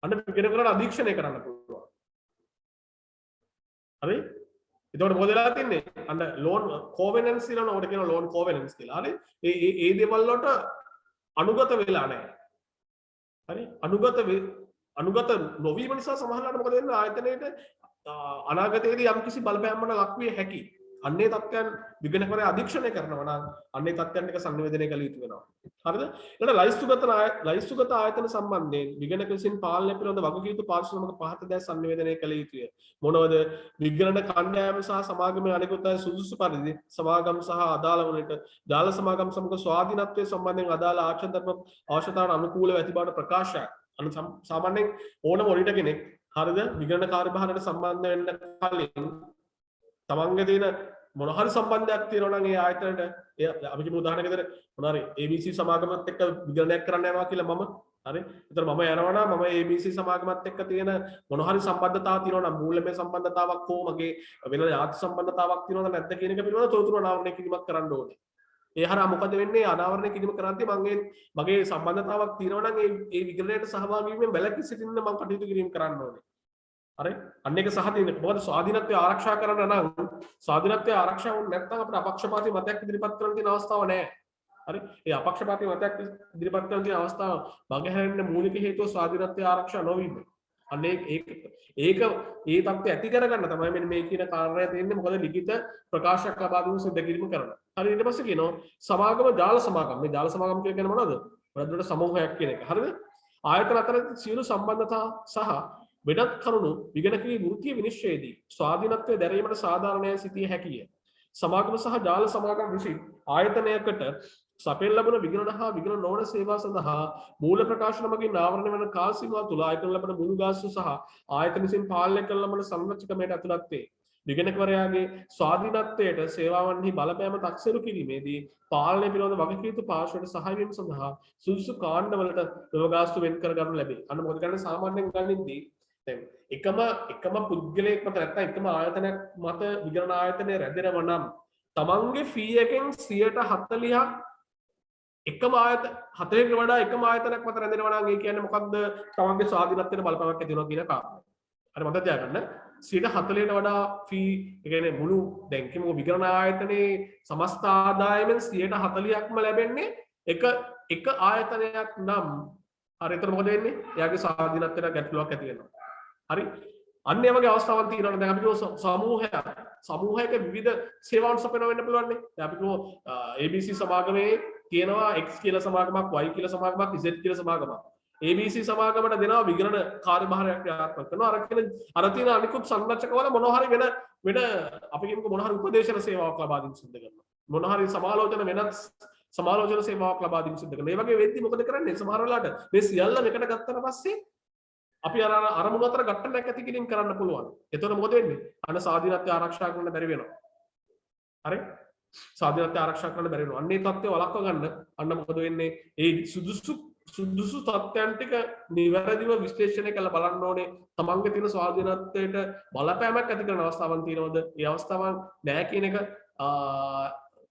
අන්න විගණකරණ අධීක්ෂණය කරන්න පුළුවන්. හරි? එතකොට මොකද වෙලා තින්නේ? අන්න ලෝන් කෝවෙනන්ස් කියලා නෝට කියන ලෝන් කෝවෙනන්ස් කියලා. හරි? ඒ දේවල් වලට අනුගත වෙලා නැහැ. හරි? අනුගත නොවීම නිසා සමහරවිට මොකද වෙන්නේ? ආයතනයේට අනාගතයේදී යම්කිසි බලපෑමකට ලක් විය හැකි. අන්නේ තත්ත්වයන් විගණකවරය අධීක්ෂණය කරනවා නම් අන්නේ තත්ත්වයන් ටික සංනිවේදනය කළ යුතු වෙනවා. හරිද? ඊළඟ ලයිස්තුගත ආයතන සම්බන්ධයෙන් විගණක විසින් පාලනය පිළිබඳ වගකීම් යුතු පාර්ශ්වමක පහත දැන් සංනිවේදනය කළ යුතුය. මොනවද? විගණන කණ්ඩායම සහ සමාගමේ අනිකුත් අය සුදුසු පරිදි සමාගම් සහ අදාළ වලට ජාල සමාගම් සමග ස්වාධීනත්වයේ සම්බන්ධයෙන් අදාළ ආචාර්යත්ව අවශ්‍යතාවට අනුකූලව ඇති බවට ප්‍රකාශයක්. සාමාන්‍යයෙන් ඕනම ඔඩිටර් කෙනෙක් හරිද විගණන කාර්යභාරයට සම්බන්ධ වෙන්න කලින් තමන්ගේ තියෙන මොන හරි සම්බන්ධයක් තියෙනවා නම් ඒ ආයතනයට අපි කියමු උදාහරණයක් විදිහට මොන හරි ABC සමාගමත් එක්ක විගණනයක් කරන්න යනවා කියලා මම හරි. ඒතර මම යනවා නම් මම ABC සමාගමත් එක්ක තියෙන මොන හරි සම්බන්ධතාවක් තියෙනවා නම් මූල්‍යමය සම්බන්ධතාවක් හෝ මගේ වෙන යාත් සම්බන්ධතාවක් තියෙනවද නැද්ද කියන එක පිළිබඳව තොරතුරු අනාවරණය කිරීමක් කරන්න ඕනේ. ඒ හරහා මොකද වෙන්නේ? අනාවරණය කිරීම කරද්දී මගේ සම්බන්ධතාවක් තියෙනවා නම් ඒ විගණනයට සහභාගී වීමෙන් වැළකී සිටින්න මම කටයුතු කිරීම කරන්න ඕනේ. හරි අන්න එක සහතින මොකද ස්වාධීනත්වය ආරක්ෂා කරන්න නම් ස්වාධීනත්වය ආරක්ෂා වුනේ නැත්නම් අපිට අපක්ෂපාතී මතයක් ඉදිරිපත් කරන්න තියෙන අවස්ථාවක් නැහැ. හරි ඒ අපක්ෂපාතී මතයක් ඉදිරිපත් කරන්න තියෙන අවස්ථාව බගහැරෙන්න මූලික හේතුව ස්වාධීනත්වය ආරක්ෂා නොවීම. අන්න ඒක ඒ තත්ත්වය ඇති කරගන්න තමයි මෙන්න මේ කියන කාර්යය තියෙන්නේ. මොකද ලිඛිත ප්‍රකාශයක් ලබා දුන්න සිද්ධ කිරීම කරන්න. හරි ඊට පස්සේ කියනවා සමාගම ජාල සමාගම්. මේ ජාල සමාගම් කියන්නේ මොනවද? වලද්දට සමූහයක් කියන එක. හරිද? ආයතන අතර සියලු සම්බන්ධතා සහ වෙනත් කරුණු විගණකයේ වෘත්තීය විනිශ්චයේදී ස්වාධීනත්වයේ දැරීමට සාධාරණයි සිටිය හැකිය. සමාගම සහ ජාල සමාගම් විසින් ආයතනයකට සපෙන් ලැබෙන විගණන හා විගණන නොවන සේවා සඳහා මූල ප්‍රකාශන මගින් ආවරණය වන කාල සීමාව තුළ ආයතන ලැබෙන මුළු ගාස්තු සහ ආයතන විසින් පාලනය කළ ලබන සංරක්ෂකමයට ඇතුළත් වේ. විගණකවරයාගේ ස්වාධීනත්වයට සේවාවන්හි බලපෑම තක්සේරු කිරීමේදී පාලනය පිළිබඳ වගකීම් යුතු පාර්ශ්වයට සහාය වීම සඳහා සුදුසු කාණ්ඩවලට මෙම ගාස්තු වෙන් කර ගන්නු ලැබේ. අන්න මොකද කරන්නේ සාමාන්‍යයෙන් ගන්නෙදී එකම පුද්ගලයෙක් මත නැත්නම් එකම ආයතනයක් මත විගණන ආයතනය රැඳෙනවා නම් තමන්ගේ ෆී එකෙන් 40% එකම ආයතන 40කට වඩා එකම ආයතනයක් මත රැඳෙනවා නම් ඒ කියන්නේ මොකක්ද? තමන්ගේ ස්වාධීනත්වයට බලපෑමක් ඇති වෙනවා කියන කාරණය. හරි මතක තියාගන්න 40ට වඩා ෆී ඒ කියන්නේ මුළු දැන් කියමු විගණන ආයතනයේ සමස්ත ආදායමෙන් 40%ක්ම ලැබෙන්නේ එක ආයතනයක් නම් හරි එතන මොකද වෙන්නේ? එයාගේ ස්වාධීනත්වයට ගැටලුවක් ඇති වෙනවා. හරි අන්න ඒ වගේ අවස්ථාවක් තියෙනවා. දැන් අපි කියමු සමූහයක විවිධ සේවාවන් සපයන වෙන්න පුළුවන් නේ. දැන් අපි කියමු ABC සමාගමේ තියෙනවා X කියලා සමාගමක් Y කියලා සමාගමක් Z කියලා සමාගමක්. ABC සමාගමට දෙනවා විගණන කාර්යභාරයක් ක්‍රියාත්මක කරනවා. අර තියෙන අනිකුත් සංරක්ෂකවල මොනවා හරි වෙන අපි කියමුකෝ මොනවා හරි උපදේශන සේවාවක් ලබා දීම සිදු කරනවා. මොනවා හරි සමාලෝචන වෙනත් සමාලෝචන සේවාවක් ලබා දීම සිදු කරනවා. මේ වගේ වෙද්දි මොකද කරන්නේ? සමහර වෙලාවට මේ සියල්ල එකට ගත්තට පස්සේ අපි අරමුණු අතර ගැටණයක් ඇති කිරීම කරන්න පුළුවන්. එතකොට මොකද වෙන්නේ? අන්න ස්වාධීනත්වය ආරක්ෂා කරන්න බැරි වෙනවා. හරි? ස්වාධීනත්වය ආරක්ෂා කරන්න බැරි වෙනවා. අන්නේ තත්ත්වය වළක්වා ගන්න අන්න මොකද වෙන්නේ? ඒ සුදුසු තත්ත්වයන් ටික නිවැරදිව විශ්ලේෂණය කරලා බලන්න ඕනේ. තමන්ගේ තියෙන ස්වාධීනත්වයට බලපෑමක් ඇති කරන අවස්ථාවන් තියෙනවද? ඒ අවස්ථාවන් නැහැ කියන එක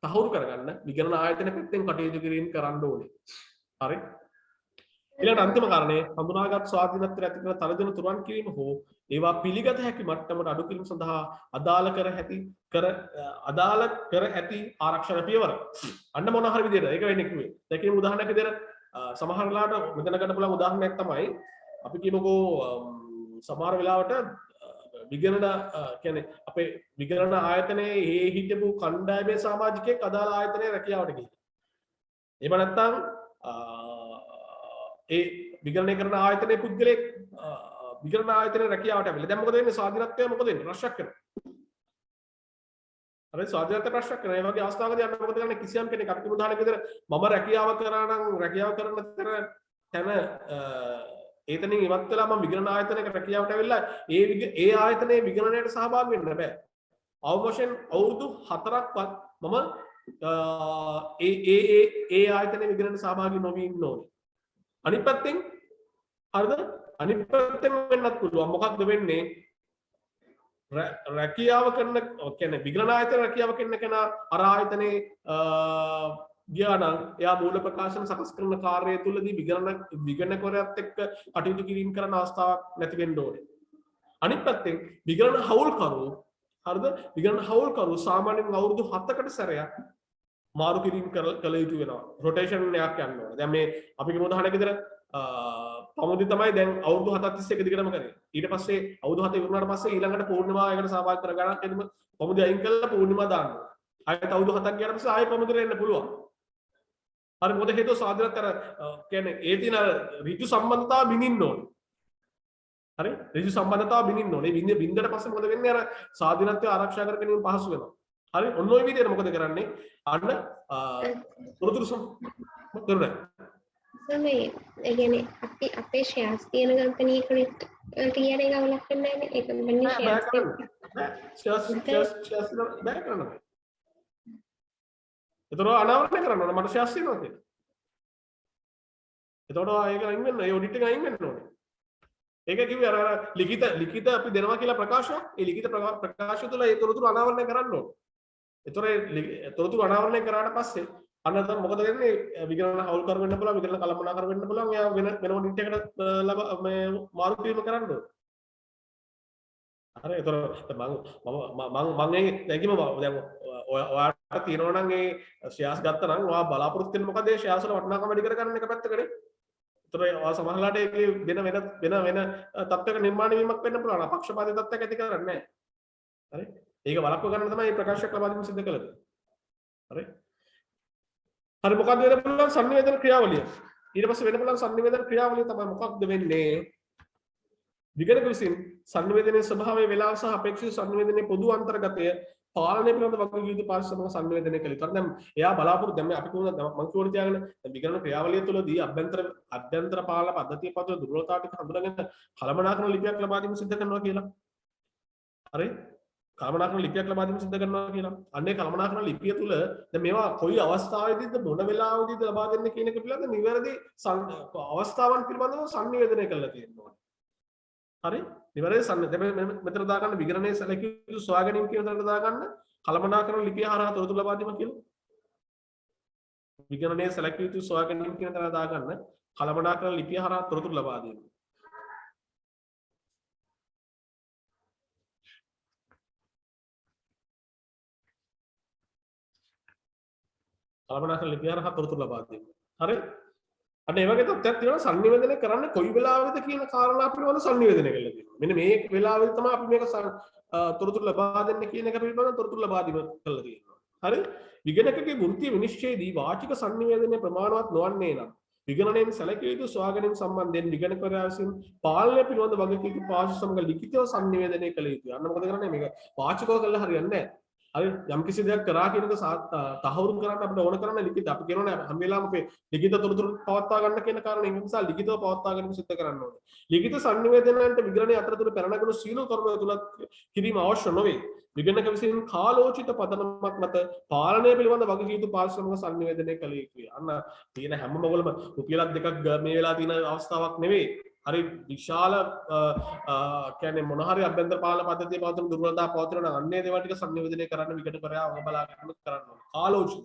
තහවුරු කරගන්න විගණන ආයතන පැත්තෙන් කටයුතු කිරීම කරන්න ඕනේ. හරි? ඊළඟ අන්තිම කාරණේ හඳුනාගත් ස්වාධීනත්වයට ඇති කරන තරජන තුරන් කිරීම හෝ ඒවා පිළිගත හැකි මට්ටමට අඩු කිරීම සඳහා අදාළ කර ඇති ආරක්ෂණ පියවර. අන්න මොන හරි විදිහට ඒක වෙන්නේ කිව්වේ. දැන් කියමු උදාහරණයක් විදිහට සමහර වෙලාවට මෙතන ගන්න පුළුවන් උදාහරණයක් තමයි අපි කියමුකෝ සමහර වෙලාවට විගණන කියන්නේ අපේ විගණන ආයතනයේ හිටපු කණ්ඩායමේ සමාජිකයෙක් අදාළ ආයතනයේ රැකියාවට ගිහින්. එහෙම නැත්නම් ඒ විගණනය කරන ආයතනයේ පුද්ගලයෙක් විගණන ආයතනයේ රැකියාවට ඇවිල්ලා දැන් මොකද වෙන්නේ? ස්වාධීනත්වය මොකද වෙන්නේ? ප්‍රශ්නයක් කරනවා. හරි ස්වාධීනත්වය ප්‍රශ්නයක් කරනවා. ඒ වගේ අවස්ථාවකදී අන්න මොකද කරන්නේ? කිසියම් කෙනෙක් අපි උදාහරණයක් විදිහට මම රැකියාව කරා නම් රැකියාව කරන තැන ඒතනින් ඉවත් වෙලා මම විගණන ආයතනයක රැකියාවට ඇවිල්ලා ඒ ආයතනයේ විගණනයට සහභාගී වෙන්න බෑ. අවමෝෂන් අවුරුදු 4ක්වත් මම ඒ ආයතනයේ විගණන සහභාගී නොවී ඉන්න ඕනේ. අනිත් පැත්තෙන් හරිද? අනිත් පැත්තෙන් වෙන්නත් පුළුවන්. මොකක්ද වෙන්නේ? රැකියාව කරන කියන්නේ විගණන ආයතන රැකියාව කරන කෙනා අර ආයතනයේ ගියා නම් එයා මූල ප්‍රකාශන සකස් කරන කාර්යය තුලදී විගණකවරයාත් එක්ක කටයුතු කිරීම කරන අවස්ථාවක් නැති වෙන්න ඕනේ. අනිත් පැත්තෙන් විගණන හවුල්කරු හරිද? විගණන හවුල්කරු සාමාන්‍යයෙන් අවුරුදු 7කට සැරයක් මාරු කිරීම කළ යුතු වෙනවා. රොටේෂන් එකක් යන්න ඕනේ. දැන් මේ අපි කිව්ව උදාහරණයක් විදිහට පමුදි තමයි දැන් අවුරුදු 7ක් තිස්සේ එක දිගටම කරේ. ඊට පස්සේ අවුරුදු 7 ඉවරනාට පස්සේ ඊළඟට පූර්ණිමාවකට සහභාගී කරගන්න එන්න පමුදි අයින් කළා පූර්ණිමා දාන්න. ආයෙත් අවුරුදු 7ක් ගියාට පස්සේ ආයෙ පමුදිට එන්න පුළුවන්. හරි මොකද හේතුව සාධනත් අර කියන්නේ ඒ තියෙන ඍජු සම්බන්ධතාව බිඳින්න ඕනේ. හරි ඍජු සම්බන්ධතාව බිඳින්න ඕනේ. බින්දට පස්සේ මොකද වෙන්නේ? අර සාධනත්වය ආරක්ෂා කර ගැනීම පහසු වෙනවා. හරි ඔන්න ඔය විදිහට මොකද කරන්නේ? අන්න තොරතුරු සම්පූර්ණ මේ ඒ කියන්නේ අපි අපේ ෂෙයාර්ස් තියෙන කම්පැනි එකට කියන එක අවුලක් වෙන්නේ නැහැ නේ. ඒක කම්පැනි ෂෙයාර්ස් බෑ කරන්න බෑ. ඒතර අනාවරණය කරන්න ඕන මට ෂෙයාර්ස් තියෙනවා කියලා. එතකොට ඒක අයින් වෙන්න ඒ ඔඩිට් එක අයින් වෙන්න ඕනේ. ඒක කිව්වේ අර ලිඛිත අපි දෙනවා කියලා ප්‍රකාශයක්. ඒ ලිඛිත ප්‍රකාශය තුළ ඒ තොරතුරු අනාවරණය කරන්න ඕනේ. ඒතර තොරතුරු අනාවරණය කරාට පස්සේ අන්න තමයි මොකද වෙන්නේ? විගණන හවුල්කර වෙන්න පුළුවන්, විගණන කළමනාකර වෙන්න පුළුවන්. එයා වෙන ඔඩිට් එකකට මේ මාරු කිරීම කරන්න ඕනේ. හරි ඒතර මම දැන් ඔයාට තියෙනවා නම් ඒ ෂෙයාර්ස් ගත්තා නම් ඔයා බලාපොරොත්තු වෙන්නේ මොකද? ඒ ෂෙයාර්ස් වල වටිනාකම වැඩි කරගන්න එක පැත්තකනේ. ඒතර ඔයා සමහරලාට ඒකේ වෙන තත්ත්වයක නිර්මාණය වීමක් වෙන්න පුළුවන්. අපක්ෂපාතී තත්ත්වයක් ඇති කරන්නේ නැහැ. හරි ඒක වළක්ව ගන්න තමයි මේ ප්‍රකාශයක් ලබා දීම සිදු කළේ. හරි හරි මොකක්ද වෙන්න පුළුවන්? සංනිවේදන ක්‍රියාවලිය. ඊට පස්සේ වෙන්න පුළුවන් සංනිවේදන ක්‍රියාවලිය තමයි මොකක්ද වෙන්නේ? විගණක විසින් සංනිවේදනයේ ස්වභාවය වේලාව සහ අපේක්ෂිත සංනිවේදනයේ පොදු අන්තර්ගතය පාලනය පිළිබඳ වගකීම් යුතු පාර්ශ්වයන්ව සංනිවේදනය කළේ. ඒතර දැන් එයා බලාපොරොත්තු දැන් අපි කොහොමද මම කියවල තියාගෙන විගණන ක්‍රියාවලිය තුළදී අභ්‍යන්තර පාලන පද්ධතිය පද දුර්වලතා ටික හඳුනාගෙන කළමනාකරන ලිපියක් ලබා දීම සිදු කරනවා කියලා. හරි කළමනාකරන ලිපියක් ලබා දීම සිදු කරනවා කියලා. අන්නේ කළමනාකරන ලිපිය තුළ දැන් මේවා කොයි අවස්ථාවේදීද මොන වෙලාවෙදීද ලබා දෙන්නේ කියන එක පිළිබඳ නිවැරදි අවස්ථාවන් පිළිබඳව සංනිවේදනය කරලා තියෙනවා. හරි නිවැරදි මෙතන දාගන්න විගණනයේ සැලකිය යුතු සොයා ගැනීම කියන තැනට දාගන්න කළමනාකරන ලිපිය හරහා තොරතුරු ලබා දීම කියලා. විගණනයේ සැලකිය යුතු සොයා ගැනීම කියන තැනට දාගන්න කළමනාකරන ලිපිය හරහා තොරතුරු ලබා දීම. කළමනාකරන ලිපිය හරහා තොරතුරු ලබා දීම. හරි අන්න ඒ වගේ තත්ත්වයක් තියෙනවා සංනිවේදනය කරන්න කොයි වෙලාවෙද කියන කාරණා පිළිබඳව සංනිවේදනය කරලා තියෙනවා. මෙන්න මේ වෙලාවෙදි තමයි අපි මේක තොරතුරු ලබා දෙන්න කියන එක පිළිබඳව තොරතුරු ලබා දීම කරලා තියෙනවා. හරි විගණකගේ වෘත්තීය විනිශ්චයේදී වාචික සංනිවේදනය ප්‍රමාණවත් නොවන්නේ නම් විගණනයෙන් සැලකිය යුතු සොයා ගැනීම සම්බන්ධයෙන් විගණකවරයා විසින් පාලනය පිළිබඳ වගකීම් පාර්ශ්ව සමග ලිඛිතව සංනිවේදනය කළ යුතුයි. අන්න මොකද කරන්නේ මේක වාචිකව කළා හරියන්නේ නැහැ. හරි යම් කිසි දෙයක් කරා කියන එක තහවුරු කරන්න අපිට ඕන කරන්නේ ලිඛිත. අපි කියනෝනේ හැම වෙලාවෙම අපේ ලිඛිත තොරතුරු පවත්වා ගන්න කියන කාරණේ. ඒ නිසා ලිඛිතව පවත්වා ගැනීම සිදු කරන්න ඕනේ. ලිඛිත සංනිවේදනයන්ට විගණනයේ අතරතුර පැනනගුණු සීල කර්ම තුලත් කිරීම අවශ්‍ය නොවේ. විගණක විසින් කාලෝචිත පදනමක් මත පාලනය පිළිබඳ වගකීම් යුතු පාර්ශ්වයන්ව සංනිවේදනය කළ යුතුයි. අන්න තියෙන හැම මොකලම රුපියලක් දෙකක් මේ වෙලාව තියෙන අවස්ථාවක් නෙවෙයි. හරි විශාල කියන්නේ මොන හරි අභ්‍යන්තර පාලන පද්ධතිය පවතින දුර්වලතා පවතින නම් අන්නේ දේවල් ටික සංනිවේදනය කරන්න විගණකවරයා බලාගෙන කරන්න ඕනේ. කාලෝචිත.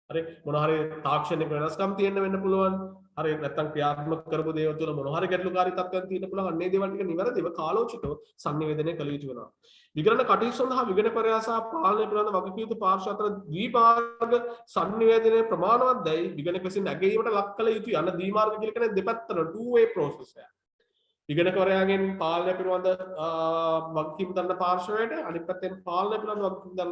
හරි මොන හරි තාක්ෂණික වෙනස්කම් තියෙන්න වෙන්න පුළුවන්. හරි නැත්නම් ක්‍රියාත්මක කරපු දේවල් තුළ මොන හරි ගැටලුකාරී තත්ත්වයක් තියෙන්න පුළුවන්. අන්නේ දේවල් ටික නිවැරදිව කාලෝචිතව සංනිවේදනය කළ යුතු වෙනවා. විගණන කටයුතු සඳහා විගණකවරයා සහ පාලනය පිළිබඳ වගකීම් යුතු පාර්ශ්ව අතර ද්විමාර්ග සංනිවේදනයේ ප්‍රමාණවත්දයි විගණක විසින් නැගීමට ලක් කළ යුතුයි. අන්න ද්විමාර්ග කියලා කියන්නේ දෙපැත්තට two way process එකක්. විගණකවරයාගෙන් පාලනය පිළිබඳ වගකීම් ගන්න පාර්ශ්වයට අනිත් පැත්තෙන් පාලනය පිළිබඳ වගකීම් ගන්න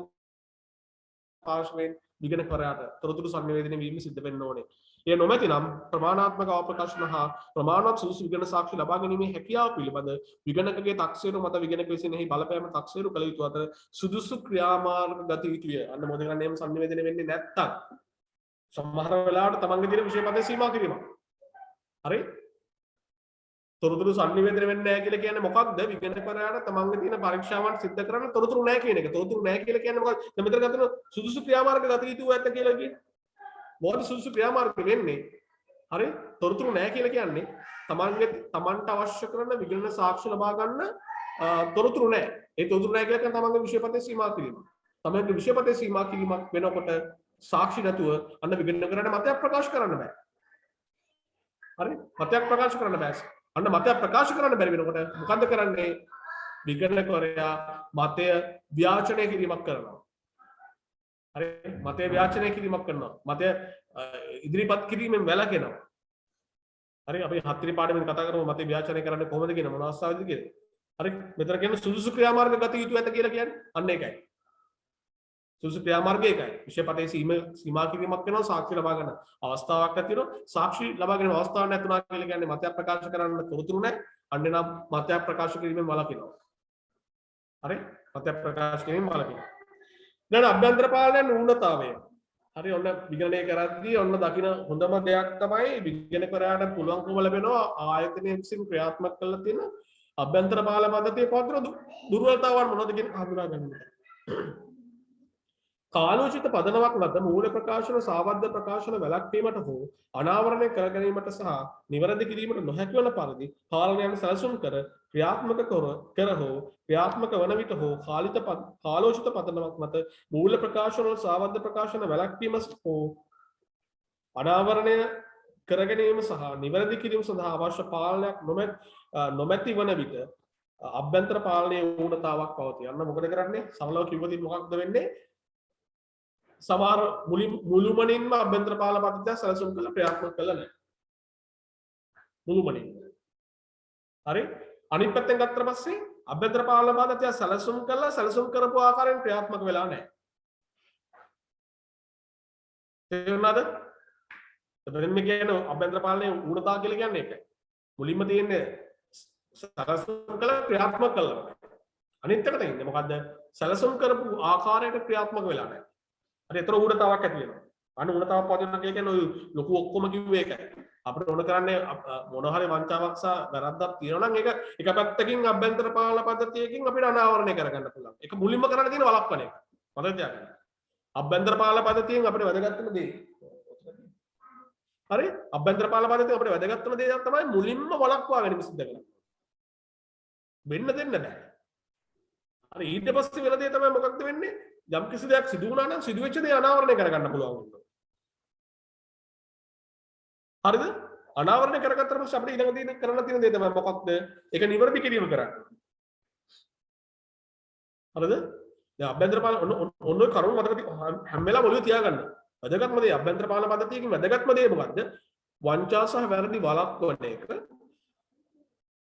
පාර්ශ්වයෙන් විගණකවරයාට තොරතුරු සංනිවේදනය වීම සිදු වෙන්න ඕනේ. එය නොමැතිනම් ප්‍රමාණාත්මක අවප්‍රකාශන හා ප්‍රමාණවත් සුදුසු විගණන සාක්ෂි ලබා ගැනීමේ හැකියාව පිළිබඳ විගණකගේ තක්සේරු මත විගණක විසින් එහි බලපෑම තක්සේරු කළ යුතු අතර සුදුසු ක්‍රියාමාර්ග ගත යුතුය. අන්න මොකද කරන්නේ එහෙම සංනිවේදනය වෙන්නේ නැත්තම් සමහර වෙලාවට තමන්ගේ දින විෂය පදේ සීමා කිරීමක්. හරි තොරතුරු sannivedana වෙන්නේ නැහැ කියලා කියන්නේ මොකක්ද? විගණකවරයාට තමන්ගේ තියෙන පරීක්ෂාවන් සිද්ධ කරන්න තොරතුරු නැහැ කියන එක. තොරතුරු නැහැ කියලා කියන්නේ මොකක්ද? දැන් මෙතන ගතන සුදුසු ක්‍රියාමාර්ග ගත යුතු ඇත්ත කියලා කියන්නේ. මොකද සුදුසු ක්‍රියාමාර්ග වෙන්නේ? හරි? තොරතුරු නැහැ කියලා කියන්නේ තමන්ට අවශ්‍ය කරන විගණන සාක්ෂි ලබා ගන්න තොරතුරු නැහැ. ඒ තොරතුරු නැහැ කියලා කියන්නේ තමන්ගේ විෂයපතේ සීමා කිරීම. තමන්ගේ විෂයපතේ සීමා කිරීමක් වෙනකොට සාක්ෂි නැතුව අන්න විගණනකරට මතයක් ප්‍රකාශ කරන්න බෑ. හරි? මතයක් ප්‍රකාශ කරන්න බෑ. අන්න මතයක් ප්‍රකාශ කරන්න බැරි වෙනකොට මොකද්ද කරන්නේ? විගණනකරයා මතය ව්‍යාචනය කිරීමක් කරනවා. හරි? මතය ව්‍යාචනය කිරීමක් කරනවා. මතය ඉදිරිපත් කිරීමෙන් වැළකෙනවා. හරි? අපි හතරේ පාඩමෙන් කතා කරමු මතය ව්‍යාචනය කරන්න කොහොමද කියන මොන අවස්ථාවේද කියලා. හරි? මෙතන කියන්නේ සුදුසු ක්‍රියාමාර්ග ගත යුතු ඇත කියලා කියන්නේ අන්න ඒකයි. සුදුසු ක්‍රියාමාර්ගය ඒකයි. විෂයපතේ සීමා කිරීමක් වෙනවා සාක්ෂි ලබා ගන්න අවස්ථාවක් ඇති වෙනවා. සාක්ෂි ලබා ගැනීම අවස්ථාවක් නැතුණා කියලා කියන්නේ මතයක් ප්‍රකාශ කරන්න තොරතුරු නැහැ. අන්න නම් මතයක් ප්‍රකාශ කිරීමෙන් වළකිනවා. හරි? මතයක් ප්‍රකාශ කිරීමෙන් වළකිනවා. දැන් අභ්‍යන්තර පාලනයේ න්‍යායතාවය. හරි ඔන්න විගණනය කරද්දී ඔන්න දකින හොඳම දෙයක් තමයි විගණකරයාට පුළුවන්කම ලැබෙනවා ආයතනයේ විසින් ක්‍රියාත්මක කරලා තියෙන අභ්‍යන්තර පාලන පද්ධතියේ පවතින දුර්වලතාවන් මොනවද කියන හඳුනා ගන්න. කාලෝචිත පදනමක් නැත මූල ප්‍රකාශන සාවද්ද ප්‍රකාශන වැළැක්වීමට හෝ අනාවරණය කර ගැනීමට සහ නිවැරදි කිරීමට නොහැකි වන පරිදි පාලනයන් සැලසුම් කර ක්‍රියාත්මක කර හෝ ක්‍රියාත්මක වන විට හෝ කාලෝචිත පදනමක් නැත මූල ප්‍රකාශන වල සාවද්ද ප්‍රකාශන වැළැක්වීම හෝ අනාවරණය කර ගැනීම සහ නිවැරදි කිරීම සඳහා අවශ්‍ය පාලනයක් නොමැති වන විට අභ්‍යන්තර පාලනයේ ඌනතාවක් පවතී. අන්න මොකද කරන්නේ? සරලව කිව්වොත් මොකක්ද වෙන්නේ? සමහර මුළුමනින්ම අභ්‍යන්තර පාලන පද්ධතිය සැලසුම් කරලා ක්‍රියාත්මක කළා නැහැ. මුළුමනින්ම. හරි? අනිත් පැත්තෙන් ගත්තට පස්සේ අභ්‍යන්තර පාලන පද්ධතිය සැලසුම් කරලා සැලසුම් කරපු ආකාරයෙන් ක්‍රියාත්මක වෙලා නැහැ. තේරුණාද? එතනින් මේ කියන්නේ අභ්‍යන්තර පාලනයේ ඌනතාව කියලා කියන්නේ ඒකයි. මුලින්ම තියෙන්නේ සැලසුම් කළා ක්‍රියාත්මක කළා. අනිත් එකට තියෙන්නේ මොකද්ද? සැලසුම් කරපු ආකාරයට ක්‍රියාත්මක වෙලා නැහැ. හරි ඒතර ඌනතාවක් ඇති වෙනවා. අන්න ඌනතාවක් පවතිනවා කියන්නේ ඔය ලොකු ඔක්කොම කිව්වේ ඒකයි. අපිට ඕන කරන්නේ මොන හරි වංචාවක් සහ වැරද්දක් තියෙනවා නම් ඒක එක පැත්තකින් අභ්‍යන්තර පාලන පද්ධතියකින් අපිට අනාවරණය කරගන්න පුළුවන්. ඒක මුලින්ම කරන්න තියෙන වළක්වන එක. මතක තියාගන්න. අභ්‍යන්තර පාලන පද්ධතියෙන් අපිට වැදගත්ම දේ. හරි? අභ්‍යන්තර පාලන පද්ධතියෙන් අපිට වැදගත්ම දේ තමයි මුලින්ම වළක්වා ගැනීම සිද්ධ කරන්නේ. වෙන්න දෙන්න බෑ. හරි ඊට පස්සේ වෙන දේ තමයි මොකක්ද වෙන්නේ? යම් කිසි දෙයක් සිදු වුණා නම් සිදු වෙච්ච දේ අනාවරණය කරගන්න පුළුවන් වෙනවා. හරිද? අනාවරණය කරගත්තට පස්සේ අපිට ඊළඟ දේ කරන්න තියෙන දේ තමයි මොකක්ද? ඒක නිවැරදි කිරීම කරන්න. හරිද? දැන් අභ්‍යන්තර පාලන ඔන්න ඔය කරුණු මතක හැම වෙලාවෙම ඔළුවේ තියාගන්න. වැදගත්ම දේ අභ්‍යන්තර පාලන පද්ධතියකින් වැදගත්ම දේ මොකක්ද? වංචා සහ වැරදි වළක්වන එක.